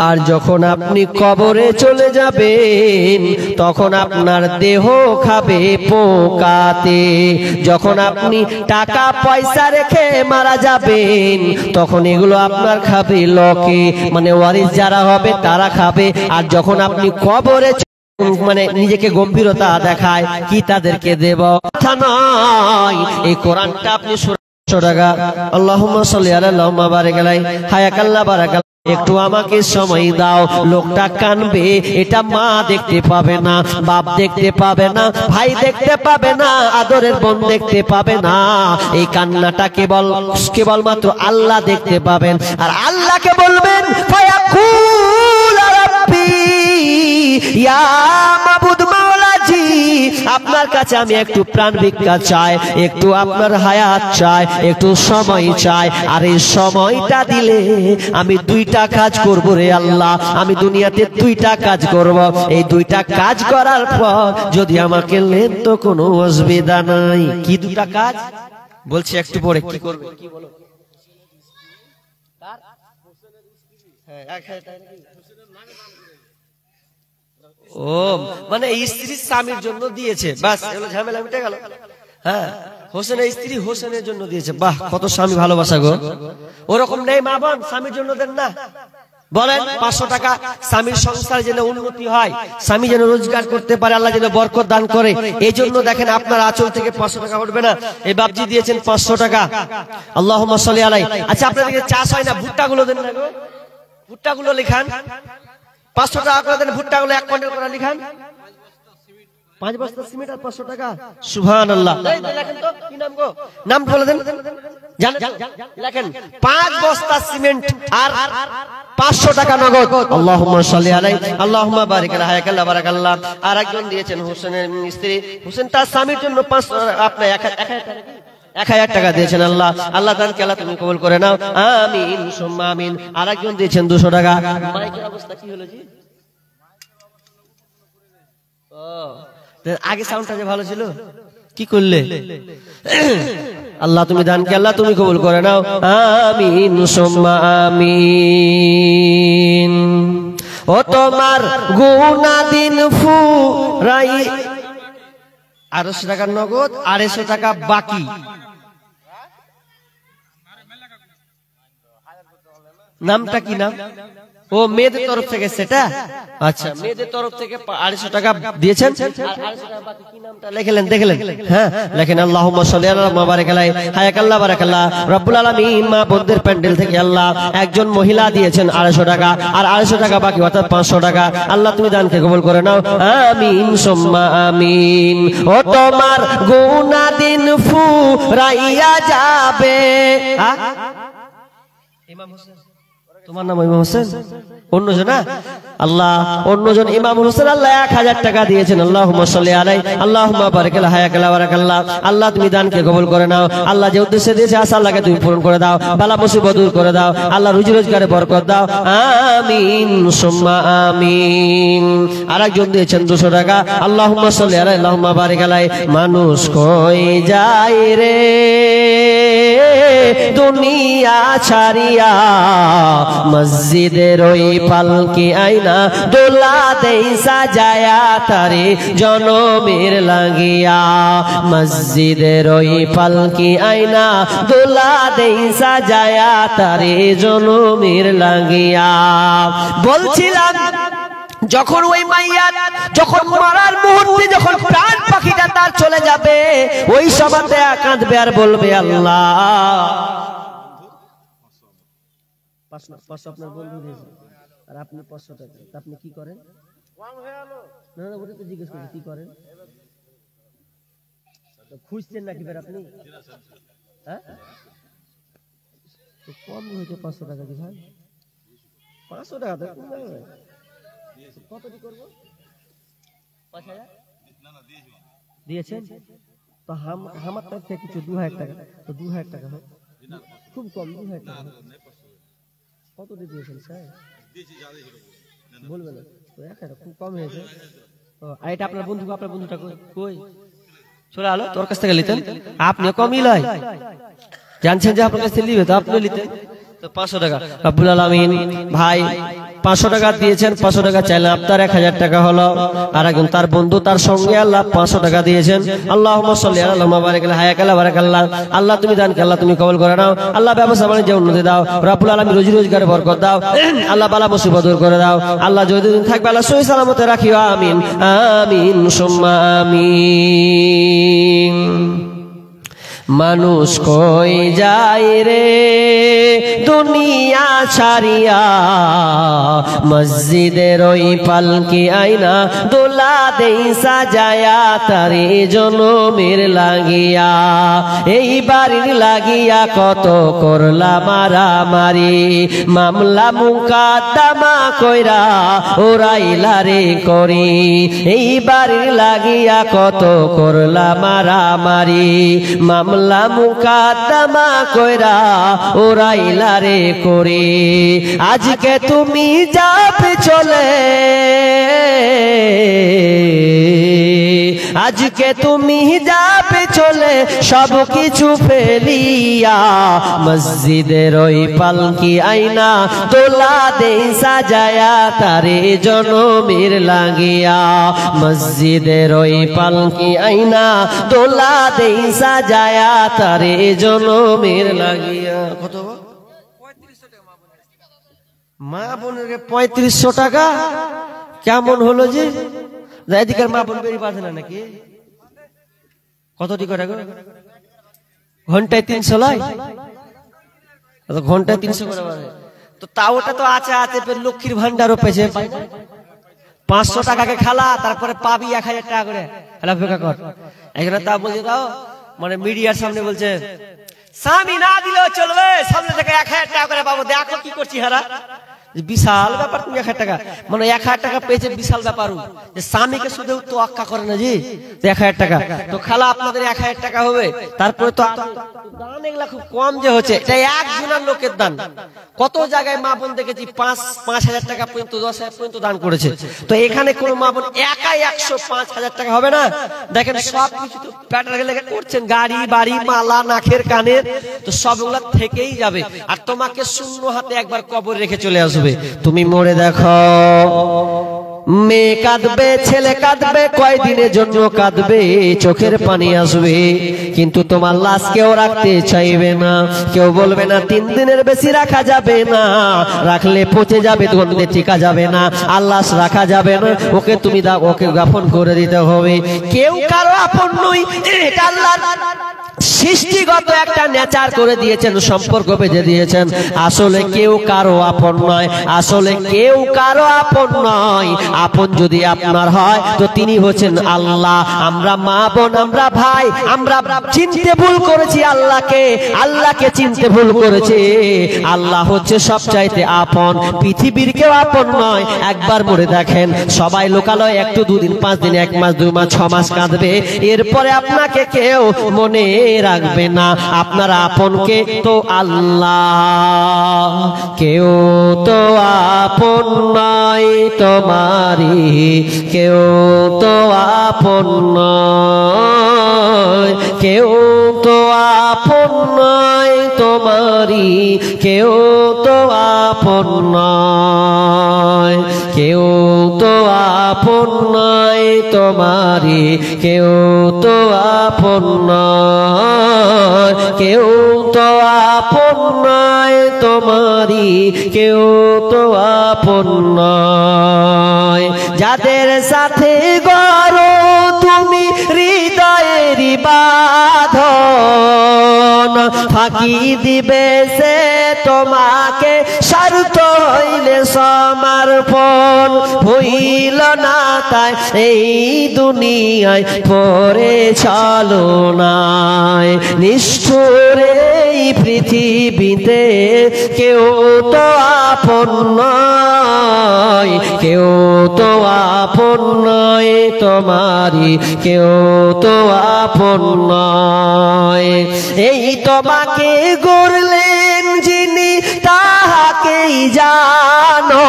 আর যখন আপনি কবরে চলে যাবেন তখন আপনার দেহ খাবে পোকাতে যখন আপনি টাকা পয়সা রেখে মারা যাবেন তখন এগুলো আপনার খাবে লোকে মানে ওয়ারিস যারা হবে তারা খাবে আর যখন আপনি কবরে মানে নিজেকে গম্ভীরতা দেখায় কি তাদেরকে দেব কথা নয় এই কোরআনটা আপনি টাকা আল্লাহুম্মা সাল্লি আলা আল্লাহুম্মা বারিক আলাই হায়াকাল্লাহ বারাকাল্লাহ একটু আমাকে সময় দাও লোকটা কানবে এটা মা দেখতে পাবে না বাপ দেখতে পাবে না ভাই দেখতে পাবে না আদরের বোন দেখতে পাবে না এই কান্নাটা কেবলমাত্র আল্লাহ দেখতে পাবেন আর আল্লাহকে বলবেন ফায়াকুল রাব্বি ইয়া মাবুদ মাওলাজি আপনার কাছে আমি একটু প্রাণ ভিক্ষা চাই একটু আপনার হায়াত চাই একটু সময় চাই আর এই সময়টা দিলে আমি 2টা কাজ করব রে আল্লাহ আমি দুনিয়াতে 2টা কাজ করব এই 2টা কাজ করার পর যদি আমাকে নেন তো কোনো অসুবিধা নাই কি 2টা কাজ বলছি একটু পরে কি করবে কি বলো তার ও মানে স্ত্রী স্বামীর জন্য দিয়েছে বাস এগুলো ঝামেলা মিটে গেল হ্যাঁ হোসেনের স্ত্রী হোসেনের জন্য দিয়েছে বাহ কত স্বামী ভালোবাসা গো ওরকম নেই মা বোন স্বামীর জন্য দেন না বলেন 500 টাকা স্বামীর সংসার যেন উন্নতি হয় স্বামী যেন রোজগার করতে পারে আল্লাহ যেন বরকত দান করে এই জন্য দেখেন আপনার আঁচল থেকে 500 টাকা উঠবে না এই বাপজি দিয়েছেন 500 টাকা আল্লাহুম্মা সাল্লি আলাই আচ্ছা আপনাদেরকে চাষ হয় না ভুট্টা গুলো দেন না গো ভুট্টা গুলো লিখান 500 টাকা করে দেন ভুট্টা গুলো 1 কুইন্টাল করে লিখান 5 বস্তা সিমেন্ট আর 500 টাকা সুবহানাল্লাহ লেখেন তো কি নাম গো নাম বলে দেন লেখেন 5 বস্তা সিমেন্ট আর 500 টাকা নগদ আল্লাহুম্মা সাল্লি আলাই আল্লাহুম্মা বারিক আলা হায়াকাল্লাহ বারাকাল্লাহ আর একজন দিয়েছেন হোসেনের স্ত্রী হোসেন তার স্বামীর জন্য 500 আপনি 1000 টাকা দিয়েছেন আল্লাহ আল্লাহ দানকে আল্লাহ তুমি কবুল করে নাও আমিন সুম্মা আমিন আর একজন দিয়েছেন 200 টাকা মাইকের অবস্থা কি হলো জি ও আগে সাউন্ডটা যে ভালো ছিল কি করলে আল্লাহ তুমি দানকে আল্লাহ তুমি কবুল করে নাও আমিন সুম্মা আমিন ও তোমার গুনাহদিন ফুরাই 800 টাকা নগদ 250 টাকা বাকি নামটা কি নাম ও মেয়েদের তরফ থেকে সেটা আচ্ছা মেয়েদের তরফ থেকে 250 টাকা দিয়েছেন আর 250 টাকা বাকি কি নামটা লিখলেন দেখলেন হ্যাঁ লেখেন আল্লাহুম্মা সাল্লি আলা মুবারাক আলাই হায়াকাল্লাহ বারাকাল্লাহ রব্বুল আলামিন মা বোনদের প্যান্ডেল থেকে আল্লাহ একজন মহিলা দিয়েছেন 250 টাকা আর 250 টাকা বাকি অর্থাৎ 500 টাকা আল্লাহ তুমি দানকে কবুল করে নাও আমিন সুম্মা আমিন ও তোমার গুনাহদিন ফুরাইয়া যাবে ইমাম হোসেন তোমার নাম ইমাম হোসেন? অন্যজন না আল্লাহ, অন্যজন ইমাম হোসেন আল্লাহ 1000 টাকা দিয়েছেন। আল্লাহুম্মা সাল্লি আলাইহি আল্লাহুম্মা বারিক আলা হায়াকালা বারাকাল্লাহ। আল্লাহ তুমি দানকে কবুল করে নাও। আল্লাহ যে উদ্দেশ্যে দিয়েছে আশা আল্লাহকে তুমি পূরণ করে দাও, বালা মুসিবত দূর করে দাও। আল্লাহ রুজি রোজগারে বরকত দাও, আমিন সুম্মা আমিন। আরেকজন দিয়েছেন 200 টাকা। আল্লাহুম্মা সাল্লি আলাইহি আল্লাহুম্মা বারিক আলাইহি। মানুষ কই যায় রে দুনিয়া ছাড়িয়া, মসজিদের ওই পালকি আইনা দোলা দেই সাজায়া তারে জনমের লাগিয়া। মসজিদের ওই পালকি আইনা দোলা দেই সাজায়া তারে জনমের লাগিয়া। বলছিলাম যখন ওই মাইয়া যখন মরার মুহূর্তে যখন প্রাণ পাখিটা তার চলে যাবে, ওই সময়তে কাঁদবে আর বলবে আল্লাহ। 500 আপনার বন্ধু দিয়েছে আর আপনি 500 টাকা, আপনি কি করেন? না না ওটা তো জিজ্ঞেস করছি কি করেন, খুঁজছেন নাকি বের আপনি? হ্যাঁ কম হয়েছে 500 টাকা কি ভাই? 500 টাকা তো কম হবে। কতটি করব? 5000 দিয়েছেন তো আমার তরফ থেকে কিছু 2000 টাকা, তো 2000 টাকা হয় খুব কম। 2000 টাকা কত দিয়েছেন স্যার? বলবেন তো 1000 খুব কম হয়েছে। আর এটা আপনার বন্ধুটা কই চলে আলো তোর কাছ থেকে নিতেন, আপনিও কমই লয় জানছেন যে আপনার কাছ থেকে নিবে তো আপনিও নিতেন। তো 500 টাকা রব্বুল আলামিন ভাই 500 টাকা দিয়েছেন। 500 টাকা চাইলেন, আপনার 1000 টাকা হলো। আর একজন তার বন্ধু তার সঙ্গে আল্লাহ 500 টাকা দিয়েছেন। আল্লাহুম্মা সাল্লি আলা আল্লাহুম্মা বারিক আলা হায়াকালা বারাকাল্লাহ। আল্লাহ তুমি দানকে আল্লাহ তুমি কবুল করে নাও। আল্লাহ ব্যবসা বাণিজ্যে উন্নতি দাও, রব্বুল আলামিন রুজি রোজগারে বরকত দাও। আল্লাহ বালা মুসিবত দূর করে দাও। আল্লাহ যতদিন থাকবে আল্লাহ সহি সালামতে রাখিও, আমিন আমিন সুম্মা আমিন। মানুষ কই যায় রে দুনিয়া ছাড়িয়া, মসজিদের ওই পালকি আইনা দোলা দেই সাজায়া তারে জনমের লাগিয়া। এই বাড়ির লাগিয়া কত করলা মারামারি, মামলা মুকাদ্দমা কইরা ওরাইলা রে করি। এই বাড়ির লাগিয়া কত করলা মারামারি, মামলা মুকাদ্দমা কইরা ওরাইলা রে করে। আজকে তুমি যাবে চলে, আজকে তুমি যাবে চলে সব কিছু ফেলিয়া, মসজিদের ওই পালকি আইনা দোলা দেই সাজায়া তারে জনমের লাগিয়া। মসজিদের ওই পালকি আইনা দোলা দেই সাজায়া তারে জনমের লাগিয়া। কত মা বোনের 3500 টাকা কেমন হলো যে? এদিকের মা বোন বেরিয়ে পাচ্ছে না নাকি? কতটি করে ঘন্টায় 300 লাই, ঘন্টায় 300 করে বাড়ে তো তাও ওটা তো আছে লক্ষ্মীর ভান্ডারও পেয়েছে। 500 টাকাকে খালা, তারপরে পাবি 1000 টাকা করে। অপেক্ষা কর এখানে তা বলছে দাও, মানে মিডিয়ার সামনে বলছে স্বামী না দিলেও চলবে, সামনে থেকে 1000 টাকা করে পাবো। দেখো কি করছি হারা, বিশাল ব্যাপার। তুমি 1000 টাকা মানে 1000 টাকা পেয়েছে, বিশাল ব্যাপার। যে স্বামীকে শুধু তো আক্কা করে না জি 1000 টাকা। তো খালা আপনাদের 1000 টাকা হবে, তারপরে তো দান এগুলা খুব কম যে হচ্ছে, এটা একজনের লোকের দান। কত জায়গায় মা বোন দেখেছি 5,000 টাকা পর্যন্ত 10,000 পর্যন্ত দান করেছে। তো এখানে কোন মা বোন একাই 105,000 টাকা হবে না? দেখেন সব কিছু তো প্যাটার গেলে করছেন, গাড়ি বাড়ি মালা নাকের কানের, তো সবগুলা থেকেই যাবে। আর তোমাকে শূন্য হাতে একবার কবর রেখে চলে আসবে। তুমি মরে দেখো, মেয়ে কাঁদবে, ছেলে কাঁদবে, কয়দিনের জন্য কাঁদবে, চোখের পানি আসবে, কিন্তু তোমার লাশ কেউ রাখতে চাইবে না। কেউ বলবে না 3 দিনের বেশি রাখা যাবে না, রাখলে পচে যাবে, গন্ধে টিকা যাবে না, আর লাশ রাখা যাবে না, ওকে তুমি ওকে দাফন করে দিতে হবে। কেউ কারো আপন নই, এটা আল্লাহ সৃষ্টিগত একটা নেচার করে দিয়েছেন, সম্পর্ক বেঁধে দিয়েছেন। আসলে কেউ কারো আপন নয়, আসলে কেউ কারো আপন নয়। আপন যদি আপনার হয় তো তিনি হচ্ছেন আল্লাহ। আমরা মা বোন, আমরা ভাই, আমরা চিনতে ভুল করেছি আল্লাহকে, আল্লাহকে চিনতে ভুল করেছি। আল্লাহ হচ্ছে সবচাইতে আপন, পৃথিবীর কেউ আপন নয়। একবার মরে দেখেন, সবাই লোকালয় একটু, দুদিন, 5 দিন, 1 মাস, 2 মাস, 6 মাস কাঁদবে, এরপরে আপনাকে কেউ মনে রাখবে না। আপনার আপনকে তো আল্লাহ, কেউ তো আপন নয় তোমারি, কেউ তো আপন নয়, কেউ তো আপন নয় তোমারি, কেউ তো আপন নয়, কেউ তো আপন নয় তোমারি, কেউ তো আপন নয়, কেউ তো আপন নয় তোমারি, কেউ তো আপন নয়। যাদের সাথে গড়ো তুমি হৃদয়েরই বাঁধন, ফাঁকি দিবে সে তোমাকে স্বার্থ হইলে সমর্পণ। হইল না তাই এই দুনিয়ায় পরে চলো নাই, নিষ্ঠুর এই পৃথিবীতে কেউ তো আপন নয়, কেউ তো আপন নয় তোমারি, কেউ তো আপন নয়। এই তোমাকে গড়লেন যিনি তাহাকেই জানো,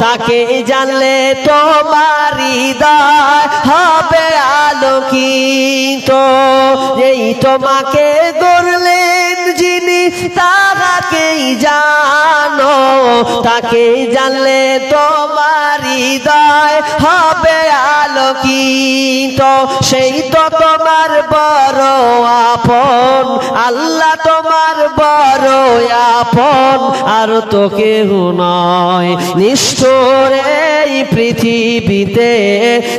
তাকে জানলে তোমার হৃদয় হবে আলোকিত। এই তোমাকে গড়লেন যিনি তাহাকেই জানো, তাকে জানলে তোমার হৃদয় হবে আলোকিত। সেই তো তোমার বড় আপন, আল্লাহ তোমার বড় আপন, আর তো কেহ নয়। নিষ্ঠুর এই পৃথিবীতে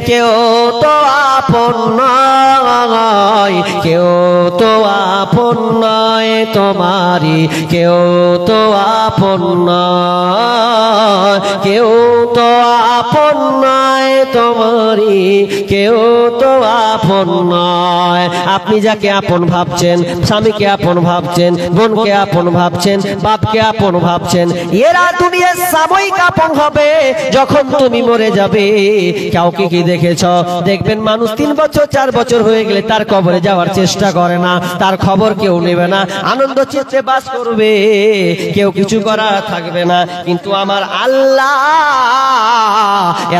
কেউ তো আপন নয়, কেউ তো আপন নয় তোমারি, কেউ তো আপন নয়, কেউ তো আপন নয় তোমারি, কেউ তো আপন নয়। আপনি যাকে আপন ভাবছেন, স্বামীকে আপন ভাবছেন, বোনকে আপন ভাবছেন, বাপকে আপন ভাবছেন, এরা দুনিয়ার সাময়িক আপন হবে। যখন তুমি মরে যাবে, কাউকে কি দেখেছ? দেখবেন মানুষ 3 বছর 4 বছর হয়ে গেলে তার কবরে যাওয়ার চেষ্টা করে না, তার খবর কেউ নেবে না, আনন্দ চিত্তে বাস করবে, কেউ কিছু করা থাকবে না। কিন্তু আমার আল্লাহ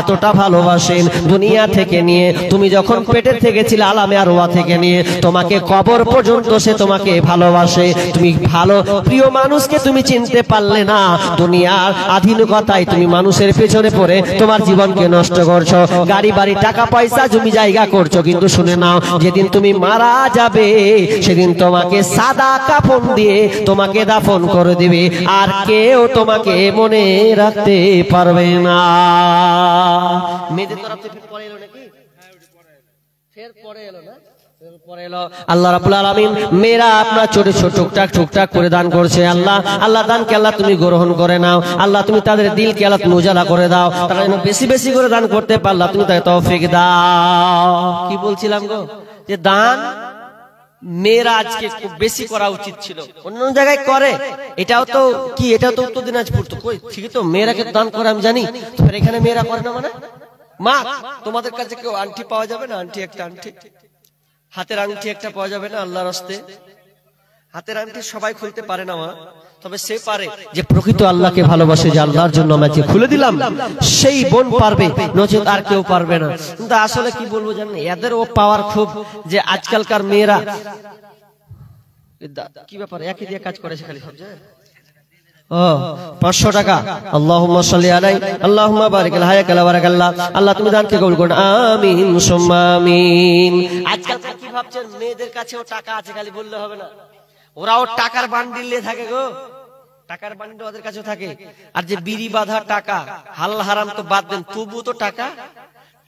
এতটা ভালোবাসেন, দুনিয়া থেকে নিয়ে, তুমি যখন পেটের থেকে ছিলে, আলামে আরওয়া থেকে নিয়ে তোমাকে কবর পর্যন্ত সে তোমাকে ভালোবাসে। তুমি ভালো প্রিয় মানুষকে তুমি চিনতে পারলে না, দুনিয়ার আধুনিকতায় তুমি মানুষের পেছনে পড়ে তোমার জীবনকে নষ্ট করছো, গাড়ি বাড়ি টাকা পয়সা জমি জায়গা করছো। কিন্তু শুনে নাও, যেদিন তুমি মারা যাবে সেদিন তোমাকে সাদা কাফন দিয়ে তোমাকে দাফন করে দিবে, আর কেউ তোমাকে মনে রাখতে পারবে না। মেয়েদের তরফ থেকে পরে এলো নাকি? ফের পরে এলো না? আল্লাহ রাব্বুল আলামিন মেয়েরা আপনার ছোট ছোট টুকটাক টুকটাক করে দান করছে। আল্লাহ আল্লাহ দানকে আল্লাহ তুমি গ্রহণ করে নাও। আল্লাহ তুমি তাদের দিলকে আল্লাহ তুমি উজালা করে দাও, তারা যেন বেশি বেশি করে দান করতে পারলা, তুমি তাকে তৌফিক দাও। কি বলছিলাম গো, যে দান মেয়েরা আজকে খুব বেশি করা উচিত ছিল, অন্য জায়গায় করে, এটাও তো কি, এটাও তো উত্তর দিনাজপুর তো কই, ঠিকই তো মেয়েরাকে দান করে আমি জানি, এখানে মেয়েরা করে না মানে? মা তোমাদের কাছে কেউ আংটি পাওয়া যাবে না? আংটি একটা, আংটি হাতের আংটি একটা পাওয়া যাবে না আল্লাহর রাস্তে? হাতের আংটি সবাই খুলতে পারে না মা, তবে সে পারে যে প্রকৃত আল্লাহকে ভালোবাসে, যে আল্লাহর জন্য আমাকে খুলে দিলাম, সেই বোন পারবে, নচেত আর কেউ পারবে না। কিন্তু আসলে কি বলবো জানেন, এদের ও পাওয়ার খুব, যে আজকালকার মেয়েরা কি ব্যাপার একই দিয়ে কাজ করেছে খালি সব জায়গায়। 500 টাকা, আল্লাহুম্মা সাল্লি আলাইহি আল্লাহুম্মা বারিক আলাইহি ওয়া বারাকাল্লাহ। আল্লাহ তুমি দানকে কবুল করুন, আমিন সুম্মা আমিন। আজকাল কি ভাবছেন মেয়েদের কাছেও টাকা আছে, খালি বললে হবে না, ওরাও টাকার বান্ডিল নিয়ে থাকে গো, টাকার বান্ডিল ওদের কাছেও থাকে। আর যে বিড়ি বাঁধা টাকা, হালাল হারাম তো বাদ দেন, তবু তো টাকা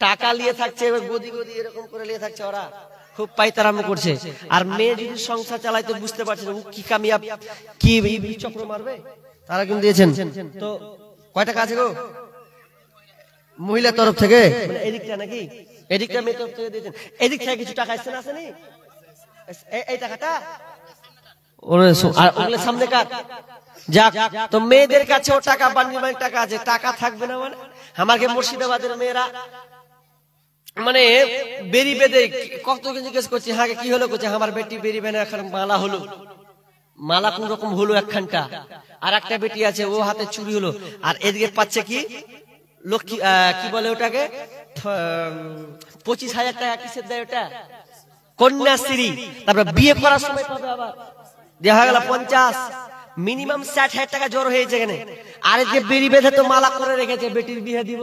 টাকা নিয়ে থাকছে, এবার গদি গদি এরকম করে নিয়ে থাকছে ওরা। খুব পাইতারামি করছে। আর মেয়ে যদি সংসার চালাইতে বুঝতে পারছে না, ও কি কামিয়াব, কি চক্র মারবে, তারা কিন্তু দিয়েছেন। তো কয় টাকা আছে গো মহিলার তরফ থেকে? এদিকটা নাকি এদিকটা মেয়ের তরফ থেকে দিয়েছেন, এদিক থেকে কিছু টাকা আসছে না, আসেনি? এই টাকাটা সামনে কার? যাক, তো মেয়েদের কাছেও টাকা বান্ডিল টাকা আছে, টাকা থাকবে না মানে? আমাকে মুর্শিদাবাদের মেয়েরা মানে বেরি বেঁধে কত জিজ্ঞেস করছে, হ্যাঁ কি হলো, করছে আমার বেটি বেরি বেঁধে এখন মালা হলো, মালা কোন রকম হলো একখানটা, আর একটা বেটি আছে ও হাতে চুরি হলো, আর এদিকে পাচ্ছে কি লক্ষ্মী কি বলে ওটাকে 25,000 টাকা কিসের দেয় ওটা, কন্যাশ্রী। তারপরে বিয়ে করার সময় পাবে আবার, দেখা গেল 50, মিনিমাম 60,000 টাকা জড়ো হয়েছে এখানে। আর এদিকে বেরি বেঁধে তো মালা করে রেখেছে, বেটির বিয়ে দিব,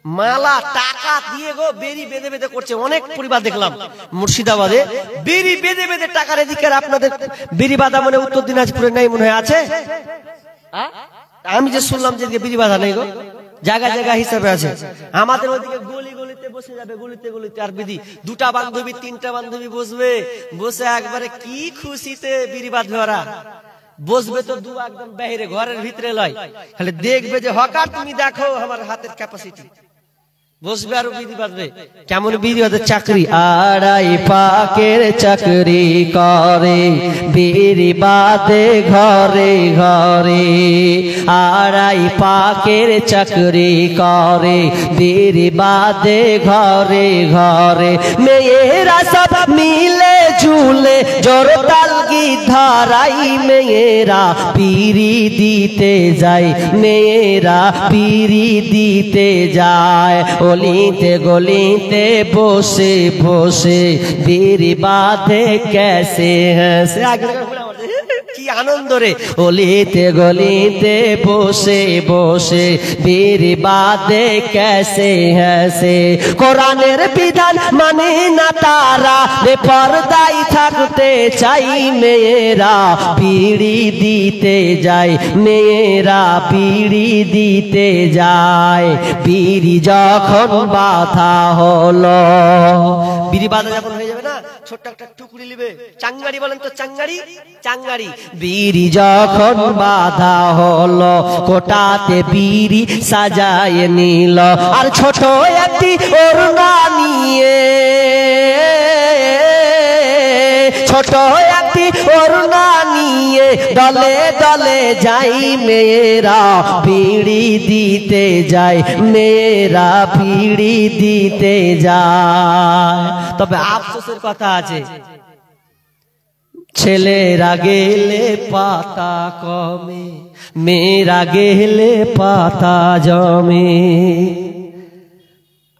মালা টাকা দিয়ে গো বেরি বেঁধে বেঁধে করছে। অনেক পরিবার দেখলাম মুর্শিদাবাদে বেরি বেঁধে বেঁধে টাকার এদিকে। আপনাদের বেরি বাঁধা মানে উত্তর দিনাজপুরে নেই মনে হয়, আছে? আমি যে শুনলাম যে বেরি বাঁধা নেই গো, জায়গা জায়গা হিসাবে আছে। আমাদের ওইদিকে গলি গলিতে বসে যাবে, গলিতে গলিতে আর বিধি, 2টা বান্ধবী 3টা বান্ধবী বসবে, বসে একবারে কি খুশিতে বিড়ি বাঁধবে ওরা। বসবে তো দু একদম বাইরে, ঘরের ভিতরে লয়, খালি দেখবে যে হকার তুমি দেখো আমার হাতের ক্যাপাসিটি, বসবে আর বিড়ি বাঁধবে। কেমন বিড়ি বাঁধে? চাকরি আড়াই পাকের চাকরি করে, বিড়ি বাঁধে ঘরে ঘরে। আড়াই পাকের চাকরি করে, বিড়ি বাঁধে ঘরে ঘরে। মেয়েরা সব মিলে ঝুলে জোরতাল গিধারাই, মেয়েরা পিড়ি দিতে যায়, মেয়েরা পিড়ি দিতে যায়। গলিতে গলিতে বসে বসে বিড়ি বাঁধে ক্যাসে হ্যাসে। কি আনন্দ রে! গলিতে গলিতে বসে বসে বিড়ি বাঁধে ক্যাসে হ্যাসে। কোরআনের বিধান মানে না তারা, বেপরদায় থাকতে চাই, মেয়েরা বিড়ি দিতে যায়, মেয়েরা বিড়ি দিতে যায়। বিড়ি যখন বাঁধা হলো, বিড়ি বাঁধা যখন হয়ে যাবে না, ছোট্ট একটা টুকরি নিবে, চাঙ্গারি বলেন তো, চাঙ্গারি চাঙ্গারি। বিড়ি যখন বাঁধা হলো, কোটাতে বিড়ি সাজায় নিল, আর ছোট একটি ওড়না নিয়ে, ছোট একটি ওড়না নিয়ে দলে দলে যাই, মেয়েরা বিড়ি দিতে যায়, মেয়েরা বিড়ি দিতে যায়। তবে আফসোসের কথা আছে, ছেলেরা গেলে পাতা কমে, মেয়েরা গেলে পাতা জমে।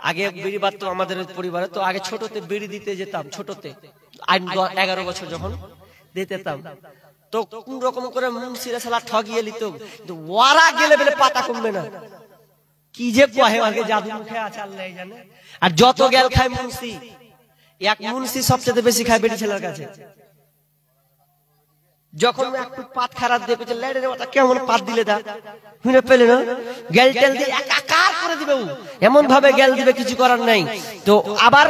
আগে বিড়ি বাঁধতো আমাদের পরিবারে, তো আগে ছোটতে বিড়ি দিতে যেতাম, ছোটতে 11 বছর যখন দিতে যেতাম, তো কোন রকম করে মুন্সিরা শালা ঠগিয়ে নিত, কিন্তু ওরা গেলে বলে পাতা কমবে না। কি যে কহে আগে জাদু মুখে আছে আল্লাহ জানে। আর যত গেল খায় মুন্সি, এক মুন্সি সবচেয়ে বেশি খায় বেটি ছেলের কাছে। যখন একটু পাত খারাপ দিয়ে কইছে লেড়ে ওটা কেমন পাত দিলে দা হুনে পেলে না, গেল টেল দিয়ে একাকার করে দিবে, এমন ভাবে গেল দিবে কিছু করার নাই। তো আবার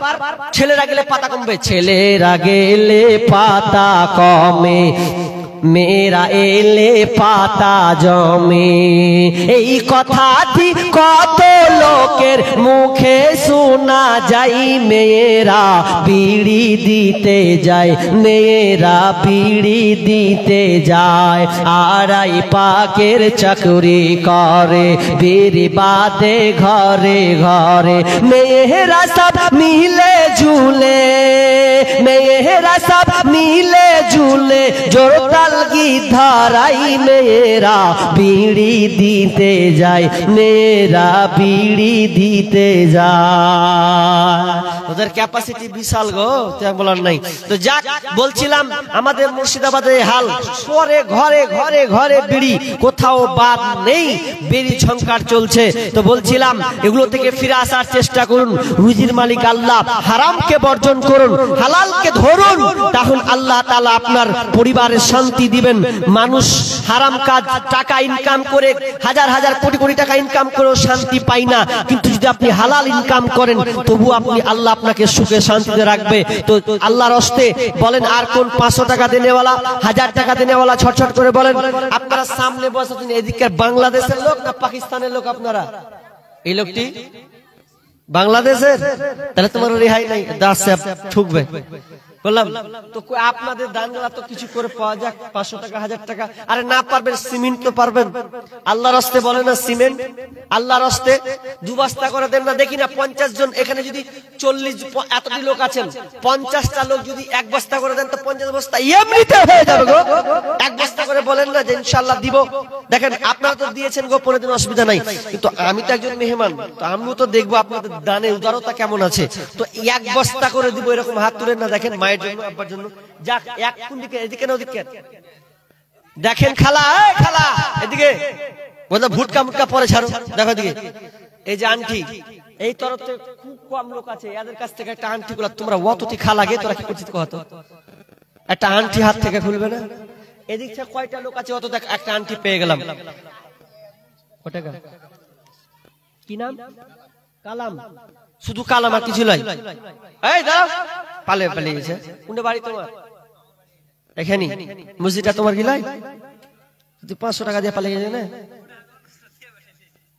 ছেলেরা গেলে পাতা কমবে, ছেলেরা গেলে পাতা কমে, মেয়েরা এলে পাতা জমে। এই কথাটি কত লোকের মুখে শোনা যায়, মেয়েরা বিড়ি দিতে যায়, মেয়েরা বিড়ি দিতে যায়। আড়াই পাকের চাকরি করে, বিড়ি বাঁধে ঘরে ঘরে। মেয়েরা সব মিলে ঝুলে, মেয়েরা সব মিলে ঝুলে জোরতাল গিধারাই, মেয়েরা বিড়ি দিতে যায়, মেয়েরা বিড়ি দিতে যায়। ওদের ক্যাপাসিটি বিশাল গো, বলার নাই। তো যাক, বলছিলাম আমাদের মুর্শিদাবাদের হাল, শহরে ঘরে ঘরে ঘরে বিড়ি, কোথাও বাদ নেই, বিড়ি ঝংকার চলছে। তো বলছিলাম এগুলো থেকে ফিরে আসার চেষ্টা করুন, রুজির মালিক আল্লাহ, হারামকে বর্জন করুন, হালালকে ধরুন, তাহলে তখন আল্লাহ তাআলা আপনার পরিবারের শান্তি দিবেন। মানুষ হারাম কাজ টাকা ইনকাম করে হাজার হাজার কোটি কোটি টাকা ইনকাম করেও শান্তি পায় না, কিন্তু যদি আপনি হালাল ইনকাম করেন তবু আপনি আল্লাহ আপনাকে সুখে শান্তিতে রাখবে। তো আল্লাহর হস্তে বলেন, আর কোন 500 টাকা দেনেওয়ালা 1000 টাকা দেনেওয়ালা ছটছট করে বলেন। আপনারা সামনে বসে আছেন, এদিকে বাংলাদেশের লোক না পাকিস্তানের লোক? আপনারা এই লোকটি বাংলাদেশের, তাহলে তোমার রেহাই নাই, দাস ঠুকবে বললাম তো। আপনাদের দানগুলা তো কিছু করে পাওয়া যাক, 500 টাকা 1000 টাকা। আরে না পারবেন সিমেন্ট তো পারবেন। আল্লাহর হস্তে বলে না সিমেন্ট, আল্লাহর হস্তে 2 বস্তা করে দেন না। দেখি না 50 জন, এখানে যদি 40 এতটি লোক আছেন, 50টা লোক যদি 1 বস্তা করে দেন তো 50 বস্তা এমনিতে হয়ে যাবে গো। 1 বস্তা করে বলেন না যে ইনশাআল্লাহ দিব। দেখেন আপনারা তো দিয়েছেন গো 15 দিন, অসুবিধা নাই, কিন্তু আমি তো একজন মেহমান, তো আমিও তো দেখবো আপনাদের দানে উদারতা কেমন আছে। তো 1 বস্তা করে দিব, এরকম হাত তুলেন না। দেখেন মায়ের জন্য, আব্বার জন্য, যাক এক কোন দিকে, এদিকে না ওদিকে। দেখেন খালা, এই খালা এদিকে, বলতে ভুটকা মুটকা পরে ছাড়ো, দেখো দিকে। এই যে আন্টি, এই তরফ থেকে খুব কম লোক আছে, এদের কাছ থেকে একটা আন্টি গুলা তোমরা অতটি খালাগে, তোরা কি করছিস কত? একটা আন্টি হাত থেকে খুলবে না? এদিক থেকে কয়টা লোক আছে অত, দেখ একটা আন্টি পেয়ে গেলাম। কত টাকা? কি নাম? কালাম, শুধু কালাম আর কিছু নাই। এই দাঁড়াও, পালিয়ে গেছে। কোনটা বাড়ি তোমার? এখানে মসজিদটা তোমার কি লাই? 500 টাকা দিয়ে পালিয়ে গেছে না?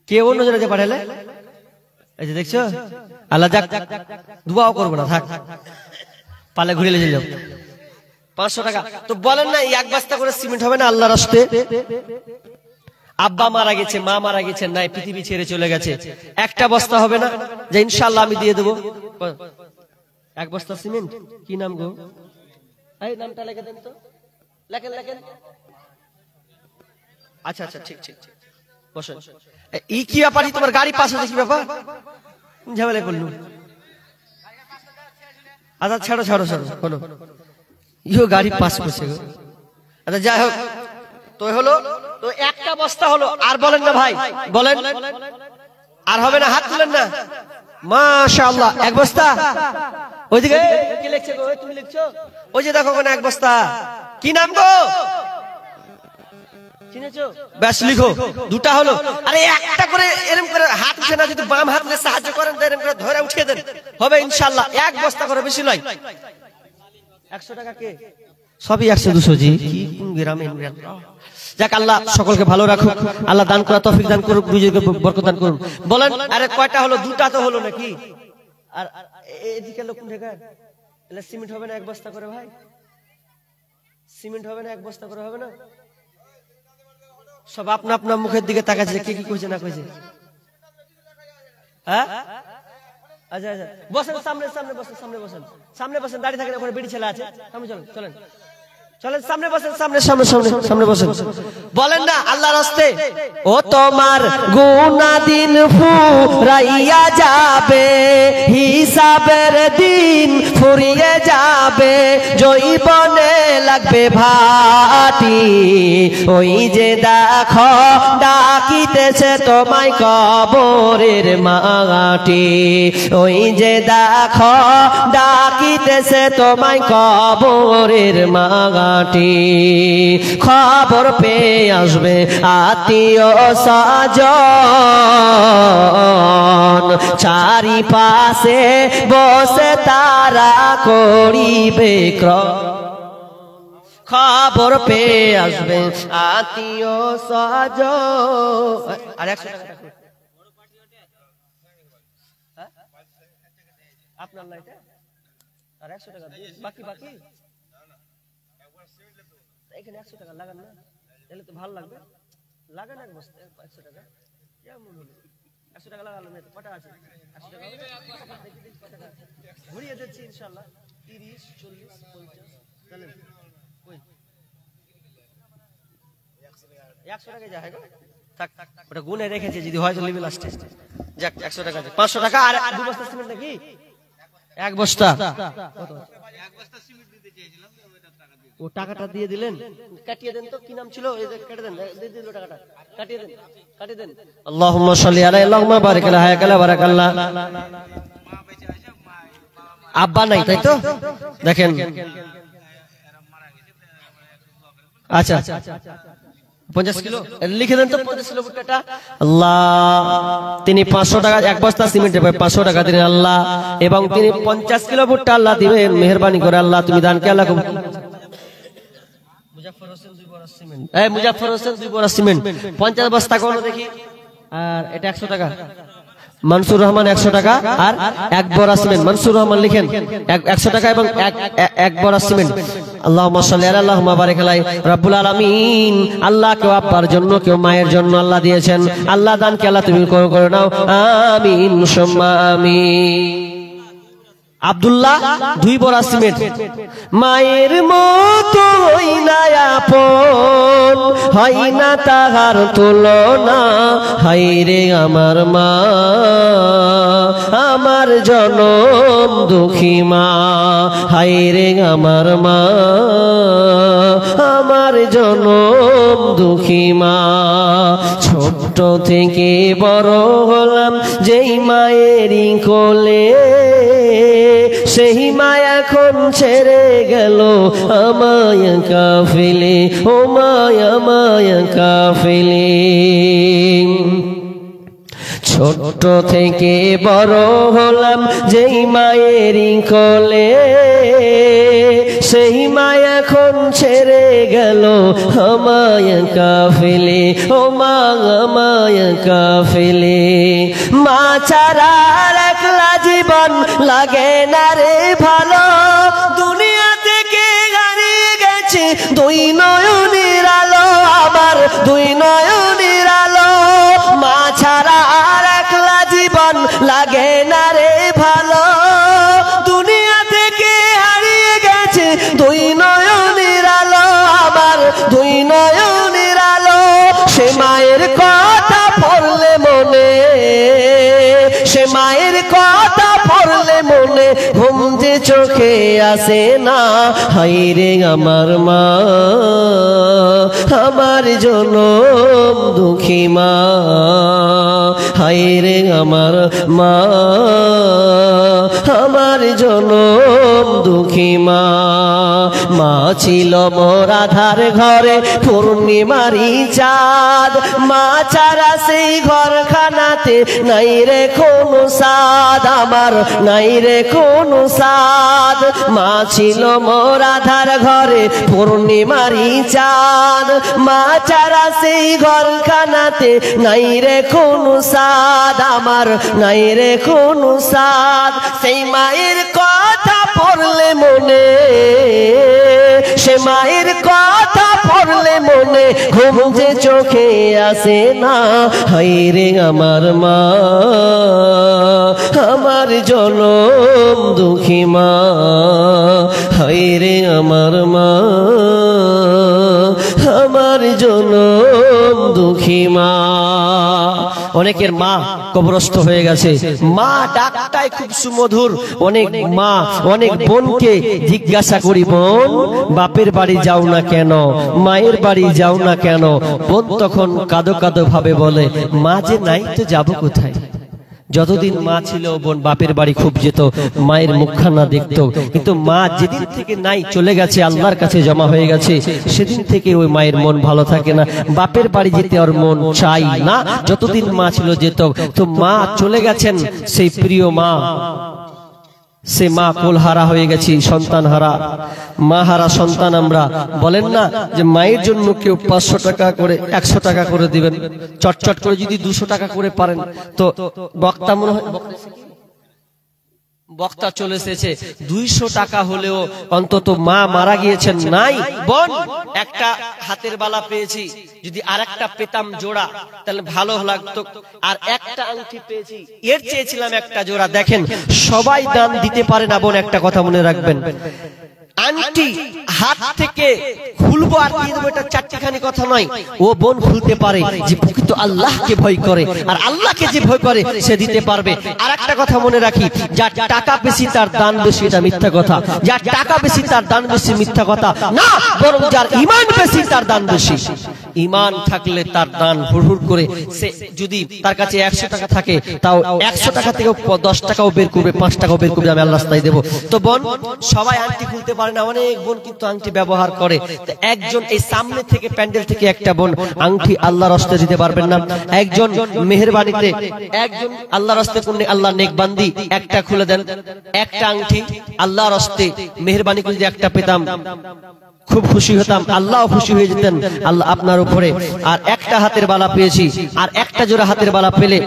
কে অন্য জনে দিয়ে পাঠালে? এই যে দেখছো, আল্লাহ যাক, দুয়াও করবো না, থাক পালে ঘুরে লেগে যাও। 500 টাকা তো বলেন না 1 বস্তা করে সিমেন্ট হবে না আল্লাহর হস্তে? আব্বা মারা গেছে, মা মারা গেছে, নাই পৃথিবী ছেড়ে চলে গেছে, 1টা বস্তা হবে না যে ইনশাআল্লাহ আমি দিয়ে দেবো? 1 বস্তা সিমেন্ট। কি নাম গো? এই নামটা লিখে দেন তো, লেখেন। আচ্ছা ঠিক বসেন। এই কি ব্যাপার? তোমার গাড়ি পাস হচ্ছে, কি ব্যাপার? ঝামেলা করলু? আচ্ছা ছাড়ো শোনো, ইও গাড়ি পাস করছে গো। আচ্ছা যাই হোক, তো হলো তো 1টা বস্তা হলো। আর বলেন না ভাই, বলেন আর হবে না, হাত তুলেন না। মাশাআল্লাহ 1 বস্তা। ওইদিকে কি লিখছে গো? তুমি লিখছো? ওই যে দেখো ওখানে 1 বস্তা। কি নাম গো? চিনেছো? ব্যাস লিখো। 2টা হলো। আরে 1টা করে এরকম করে হাত উঠে না, যদি বাম হাত দিয়ে সাহায্য করেন তো এরকম করে ধরে উঠিয়ে দেন, হবে ইনশাআল্লাহ। 1 বস্তা করে, বেশি নয়। 100 টাকা কে? সবই 100-200 জি। কোন গ্রামে? যাক আল্লাহ সকলকে ভালো রাখুক, আল্লাহ দান করা তৌফিক দান করুক, রুজিকে বরকত দান করুন। বলেন আরে কয়টা হলো? 2টা তো হলো নাকি? আর এদিকে লোক কোন জায়গায়? তাহলে সিমেন্ট হবে না 1 বস্তা করে? ভাই সিমেন্ট হবে না 1 বস্তা করে? হবে না? সব আপনা আপনার মুখের দিকে তাকাচ্ছে, কে কি কইছে না কইছে। হ্যাঁ আচ্ছা বসেন, সামনে বসেন, দাঁড়িয়ে থাকেন, ওখানে বেড়ি ছেলে আছে, সামনে চলেন সামনে বসেন, সামনে বসেন। বলেন না আল্লাহর হস্তে, ও তোমার গুনাহ দিন ফুরাইয়া যাবে, হিসাবের দিন ফুরিয়ে যাবে, জৈবনে লাগবে ভাটি, ওই যে দেখো ডাকিতেছে তোমায় কবরের মাটি, ওই যে দেখো ডাকিতেছে তোমায় কবরের মাটি। খবর পেয়ে আসবে আত্মীয় স্বজন, চারিপাশে বসে তারা করিবে খবর পেয়ে আসবে আত্মীয় স্বজন। আর 100 টাকা আপনার লাইটে, আর 100 টাকা বাকি এখানে 100 টাকা লাগান না, তাহলে তো ভালো লাগবে। লাগান 1 বস্তা 100 টাকা, কেমন হলো? 100 টাকা লাগালো না, কটা আছে? 100 টাকা ঘুরিয়ে দিচ্ছি ইনশাআল্লাহ। 30, 40, 50, চলেন। ওই 100 টাকা যায় গো, থাক ওটা গুনে রেখেছে, যদি হয় তো লিবে লাস্টে। যাক 100 টাকা, 500 টাকা। আর 2 বস্তা সিমেন্ট নাকি? 1 বস্তা। এক বস্তা সিমেন্ট দিতে চেয়েছিলাম, ও টাকাটা দিয়ে দিলেন, কাটিয়ে দেন তো। কি নাম ছিল? এই যে কেটে দেন, দিয়ে দিল টাকাটা, কাটিয়ে দেন। আল্লাহুম্মা সাল্লি আলাইহি আল্লাহুম্মা বারিক আলা হায়াকালা বারাকাল্লাহ। আব্বা নাই তাই তো? দেখেন আচ্ছা 50 কিলো লিখে দেন তো 50 কিলো ভুট্টাটা আল্লাহ তিনি 500 টাকা এক বস্তা সিমেন্ট 500 টাকা দিলেন আল্লাহ এবং তিনি 50 কিলো ভুট্টা আল্লাহ দিবেন মেহেরবানি করে আল্লাহ তুমি দানকে আল্লাহ মুজাফফর হোসেন 2 বড় সিমেন্ট 50 বস্তা কোন দেখি আর এটা 100 টাকা মনসুর রহমান 100 টাকা আর এক বড় সিমেন্ট মনসুর রহমান লিখেন 100 টাকা এবং এক বড় সিমেন্ট আল্লাহুম্মা সাল্লি আলা আল্লাহুম্মা বারিক আলাই রব্বুল আলামিন আল্লাহ কেউ আব্বার জন্য কেউ মায়ের জন্য আল্লাহ দিয়েছেন আল্লাহ দানকে আল্লাহ তুমি করে নাও আমিন সুম্মা আমিন আব্দুল্লাহ 2 বড় সিমেন্ট মায়ের মতো হই না আপন হয় না তাহার তুলনা হায় রে আমার মা আমার জনম দুঃখী মা হায় রে আমার মা আমার জনম দুঃখী মা ছোট থেকে বড় হলাম যেই মায়েরই কোলে সেই মা এখন ছেড়ে গেল আমায় কাফেলে ও মায়া মায়া কাফেলে ছোট থেকে বড় হলাম যেই মায়েরই কোলে সেই মা এখন ছেড়ে গেল আমায় কাফেলে ও মা আমায় কাফেলে মা ছাড়া একলা জীবন লাগে না রে ভালো দুনিয়া থেকে হারিয়ে গেছে 2 নয়নের আলো আবার 2 নয়নের আলো মা ছাড়া আর একলা জীবন লাগে না রে ভালো দুনিয়া থেকে হারিয়ে গেছে 2 নয়নের আলো আবার 2 নয়নের আলো সে মায়ের কথা পড়লে মনে সে মায়ের কথা পড়লে মনে ঘুম যে চোখে আসে না হায় রে আমার মা আমার জনম দুঃখী মা হায় রে আমার মা আমার জনম দুঃখী মা মা ছিল মোর আধার ঘরে পূর্ণিমারি চাঁদ মা ছাড়া সেই ঘরখানাতে নাই রে কোনো সাদ আমার নাই রে কোনো সাদ মা ছিল মোর আধার ঘরে পূর্ণিমারি চাঁদ মা ছাড়া সেই ঘরখানাতে নাই রে কোনো সাদ আমার নাই রে কোনো সাদ সেই মায়ের কথা পড়লে মনে সে মায়ের কথা পড়লে মনে ঘুম যে চোখে আসে না হায় রে আমার মা আমার জনম দুঃখী মা হায় রে আমার মা আমার জনম দুঃখী মা অনেকের মা কবরস্থ হয়ে গেছে মা ডাকটাই খুব সুমধুর অনেক মা অনেক বোনকে জিজ্ঞাসা করি বোন বাপের বাড়ি যাও না কেন মায়ের বাড়ি যাও না কেন বোন তখন কাঁদো কাঁদো ভাবে বলে মা যে নাই তো যাবো কোথায় যতদিন মা ছিল বোন বাপের বাড়ি খুব যেত মায়ের মুখখানা দেখতো কিন্তু মা যেদিন থেকে নাই চলে গেছে আল্লাহর কাছে জমা হয়ে গেছে সেদিন থেকে ওই মায়ের মন ভালো থাকে না বাপের বাড়ি যেতে ওর মন চাই না যতদিন মা ছিল যেত তো মা চলে গেছেন সেই প্রিয় মা সে মা কোলহারা হয়ে গেছি সন্তান হারা মা হারা সন্তান আমরা বলেন না যে মায়ের জন্য কেউ 500 টাকা করে 100 টাকা করে দিবেন চটচট করে যদি 200 টাকা করে পারেন তো বক্তা মনে হয় বক্তা চলে এসেছে 200 টাকা হলেও অন্তত মা মারা গিয়েছেন নাই বোন একটা হাতের বালা পেয়েছি যদি আরেকটা পেতাম জোড়া তাহলে ভালো লাগতো আর একটা আংটি পেয়েছি এর চেয়েছিলাম একটা জোড়া দেখেন সবাই দান দিতে পারে না বোন একটা কথা মনে রাখবেন আংটি হাত থেকে খুলবো আর দিয়ে দেবো এটা চারটিখানি কথা নয় ও বোন খুলতে পারে যে প্রকৃত আল্লাহকে ভয় করে আর আল্লাহকে যে ভয় করে সে দিতে পারবে আর একটা কথা মনে রাখি যার টাকা বেশি তার দান বেশি এটা মিথ্যা কথা যার টাকা বেশি তার দান বেশি মিথ্যা কথা না বরং যার ঈমান বেশি তার দান বেশি ঈমান থাকলে তার দান হুড়হুড় করে, সে যদি তার কাছে 100 টাকা থাকে তাও 100 টাকা থেকে 10 টাকাও বের করবে, 5 টাকাও বের করবে, আমি আল্লাহ রাস্তায় দেব। তো বোন, সবাই আংটি খুলতে পারে না, অনেক বোন কিন্তু আংটি ব্যবহার করে। তো একজন এই সামনে থেকে প্যান্ডেল থেকে একটা বোন আংটি আল্লাহর রাস্তায় দিতে পারবেন না, একজন মেহেরবানিতে একজন আল্লাহর রাস্তায় কোন আল্লাহ নেকবান্দি একটা খুলে দেন, একটা আংটি আল্লাহর রাস্তায় মেহেরবানি করে যদি একটা পেতাম খুব খুশি হতাম, আল্লাহ খুশি হয়ে যেতেন আল্লাহ আপনার উপরে। আর একটা হাতের বালা পেয়েছি, আর একটা জোড়া হাতের বালা পেলে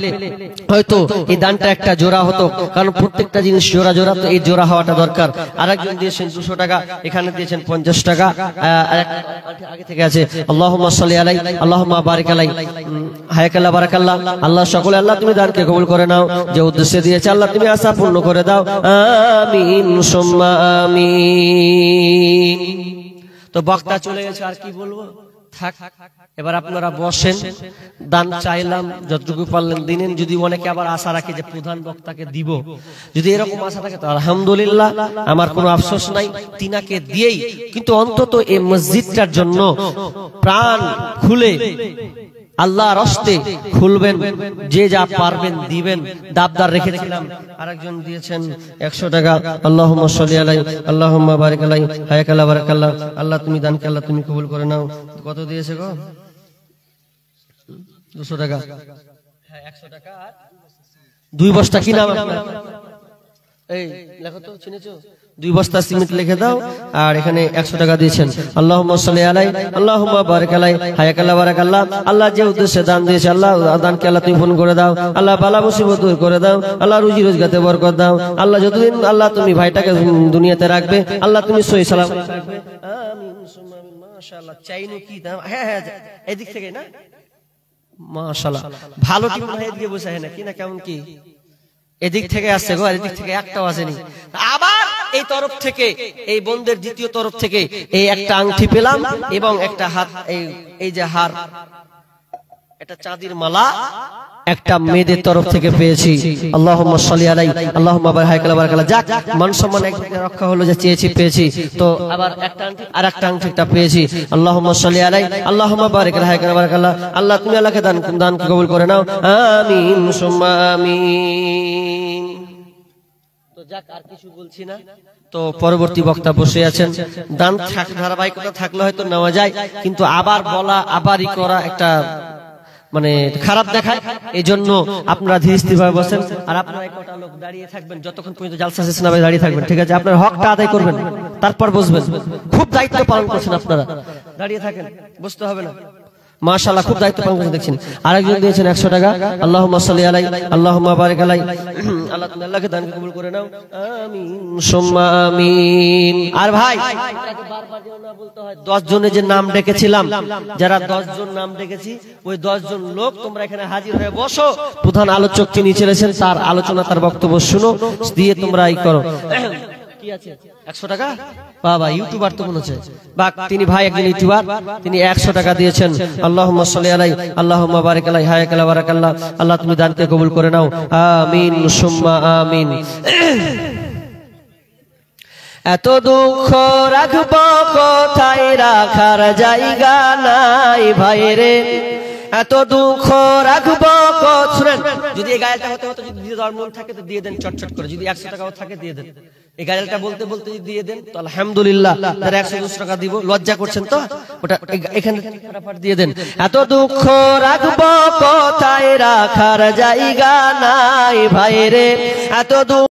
হয়তো এই দানটা একটা জোড়া হতো, কারণ প্রত্যেকটা জিনিস জোড়া জোড়া, তো এই জোড়া হওয়াটা দরকার। আরেকজন দিয়েছেন 200 টাকা, এখানে দিয়েছেন 50 টাকা, আগে থেকে আছে আল্লাহুম্মা সাল্লি আলাই আল্লাহুম্মা বারিক আলাই হায়াকাল্লাহ বারাকাল্লাহ। আল্লাহ সকলে আল্লাহ তুমি দানকে কবুল করে নাও, যে উদ্দেশ্যে দিয়েছে আল্লাহ তুমি আশা পূর্ণ করে দাও, আমিন সুম্মা আমিন। তো বক্তা চলে গেছে, আর কি বলবো, থাক। এবার আপনারা বসেন, দান চাইলাম যতটুকু পারলেন দিনেন। যদি অনেকে আবার আশা রাখে যে প্রধান বক্তাকে দিব, যদি এরকম আশা থাকে তো আলহামদুলিল্লাহ, আমার কোনো আফসোস নাই, তিনাকে দিয়েই কিন্তু অন্তত এই মসজিদটার জন্য প্রাণ খুলে আল্লাহর রাস্তে খুলবেন, যে যা পারবেন দিবেন। দাবদার রেখেছিলাম, আরেকজন দিয়েছেন 100 টাকা, আল্লাহুম্মা সাল্লি আলাই আল্লাহুম্মা বারিক আলাই হায়াকাল্লাহ বারাকাল্লাহ। আল্লাহ তুমি দানকে আল্লাহ তুমি কবুল করে নাও। কত দিয়েছে গো? 200 টাকা, হ্যাঁ 100 টাকা আর 2 বস্তা। কি নাম আপনার? এই লেখো তো, চিনেছো? 2 বস্তা সিমেন্ট লিখে দাও। আর এখানে 100 টাকা দিয়েছেন, আল্লাহুম্মা সাল্লি আলাই আল্লাহুম্মা বারিক আলাই হায়াকাল্লাহ বারাকাল্লাহ। আল্লাহ যে উদ্দেশ্যে দান দিয়েছে আল্লাহ দানকে আল্লাহ তুমি পূর্ণ করে দাও, আল্লাহ বালা মুসিবত দূর করে দাও, আল্লাহ রুজি রোজগারে বরকত দাও, আল্লাহ যতদিন আল্লাহ তুমি ভাইটাকে দুনিয়াতে রাখবে আল্লাহ তুমি সহি সালাম রাখবে, আমিন সুম্মা আমিন। মাশাআল্লাহ, চাইনো কি দাম? হ্যাঁ হ্যাঁ, এদিক থেকে না, মাশাআল্লাহ ভালো টিম ভাই এদিকে বসে আছে নাকি, না কেমন কি? এদিক থেকে আসছে গো, এদিক থেকে একটাও আসেনি। আবার এই তরফ থেকে, এই বোনদের দ্বিতীয় তরফ থেকে এই একটা আংটি পেলাম এবং একটা হাত, এই যে হার, এটা চাঁদির মালা একটা মেয়েদের তরফ থেকে পেয়েছি। আল্লাহুম্মা সাল্লি আলাই আল্লাহুম্মা বারিক হায়াকাল্লাহ বারাকাল্লাহ। যাক, মান সম্মান একদিকে রক্ষা হলো, যে চেয়েছি পেয়েছি। তো আবার একটা আংটি আর একটা আংটিটা পেয়েছি। আল্লাহুম্মা সাল্লি আলাই আল্লাহুম্মা বারিক হায়াকাল্লাহ বারাকাল্লাহ। আল্লাহ তুমি আল্লাহকে দানকে কবুল করে নাও, আমিন সুম্মা আমিন। তো যাক, আর কিছু বলছি না। তো পরবর্তী বক্তা বসে আছেন, দান ধারাবাহিকতা থাকলে হয়তো নেওয়া যায়, কিন্তু আবার বলা আবারই করা একটা মানে খারাপ দেখায়। এই জন্য আপনারা ধীরে স্থির ভাবে বসেন, আর আপনারা একটা লোক দাঁড়িয়ে থাকবেন যতক্ষণ পর্যন্ত জালসা শেষ না হবে, দাঁড়িয়ে থাকবেন, ঠিক আছে? আপনার হকটা আদায় করবেন, তারপর বসবেন। খুব দায়িত্ব পালন করছেন আপনারা, দাঁড়িয়ে থাকেন, বসতে হবে না। মাশাআল্লাহ, খুব দায়িত্ব পালন করছেন দেখছেন। আরেকজন দিয়েছেন 100 টাকা, আল্লাহুম্মা সাল্লি আলাই আল্লাহুম্মা বারিক আলাই। আল্লাহ তুমি আল্লাহকে দান কবুল করে নাও, আমিন সুম্মা আমিন। আর ভাই বারবার যেন না বলতে হয়, 10 জনের যে নাম ডেকেছিলাম, যারা 10 জন নাম ডেকেছি, ওই 10 জন লোক তোমরা এখানে হাজির হয়ে বসো। প্রধান আলোচক তিনি চলেছেন, তার আলোচনা তার বক্তব্য শুনো, দিয়ে তোমরা এই করো। কি আছে 100 টাকা? বাবা ইউটিউবার তো মনে হচ্ছে, বা তিনি ভাই একজন ইউটিউবার, তিনি 100 টাকা দিয়েছেন। আল্লাহুম্মা সাল্লি আলাই আল্লাহুম্মা বারিক আলাই হায়াকাল্লাহ বারাকাল্লাহ। আল্লাহ তুমি দানকে কবুল করে নাও, আমিন সুম্মা আমিন। এত দুঃখ রাখবো কোথায়, রাখার জায়গা নাই ভাইরে, এত দুঃখ রাখবো শুনেন। যদি এই গায়েলটা হতে হতে যদি দিয়ে দেওয়ার মন থাকে তো দিয়ে দেন চটচট করে, যদি 100 টাকাও থাকে দিয়ে দেন। এই গায়েলটা বলতে বলতে যদি দিয়ে দেন তো আলহামদুলিল্লাহ, তার 120 টাকা দিব। লজ্জা করছেন তো, ওটা এখানে ফটাফট দিয়ে দেন। এত দুঃখ রাখবো কোথায়, রাখার জায়গা নাই ভাইরে, এত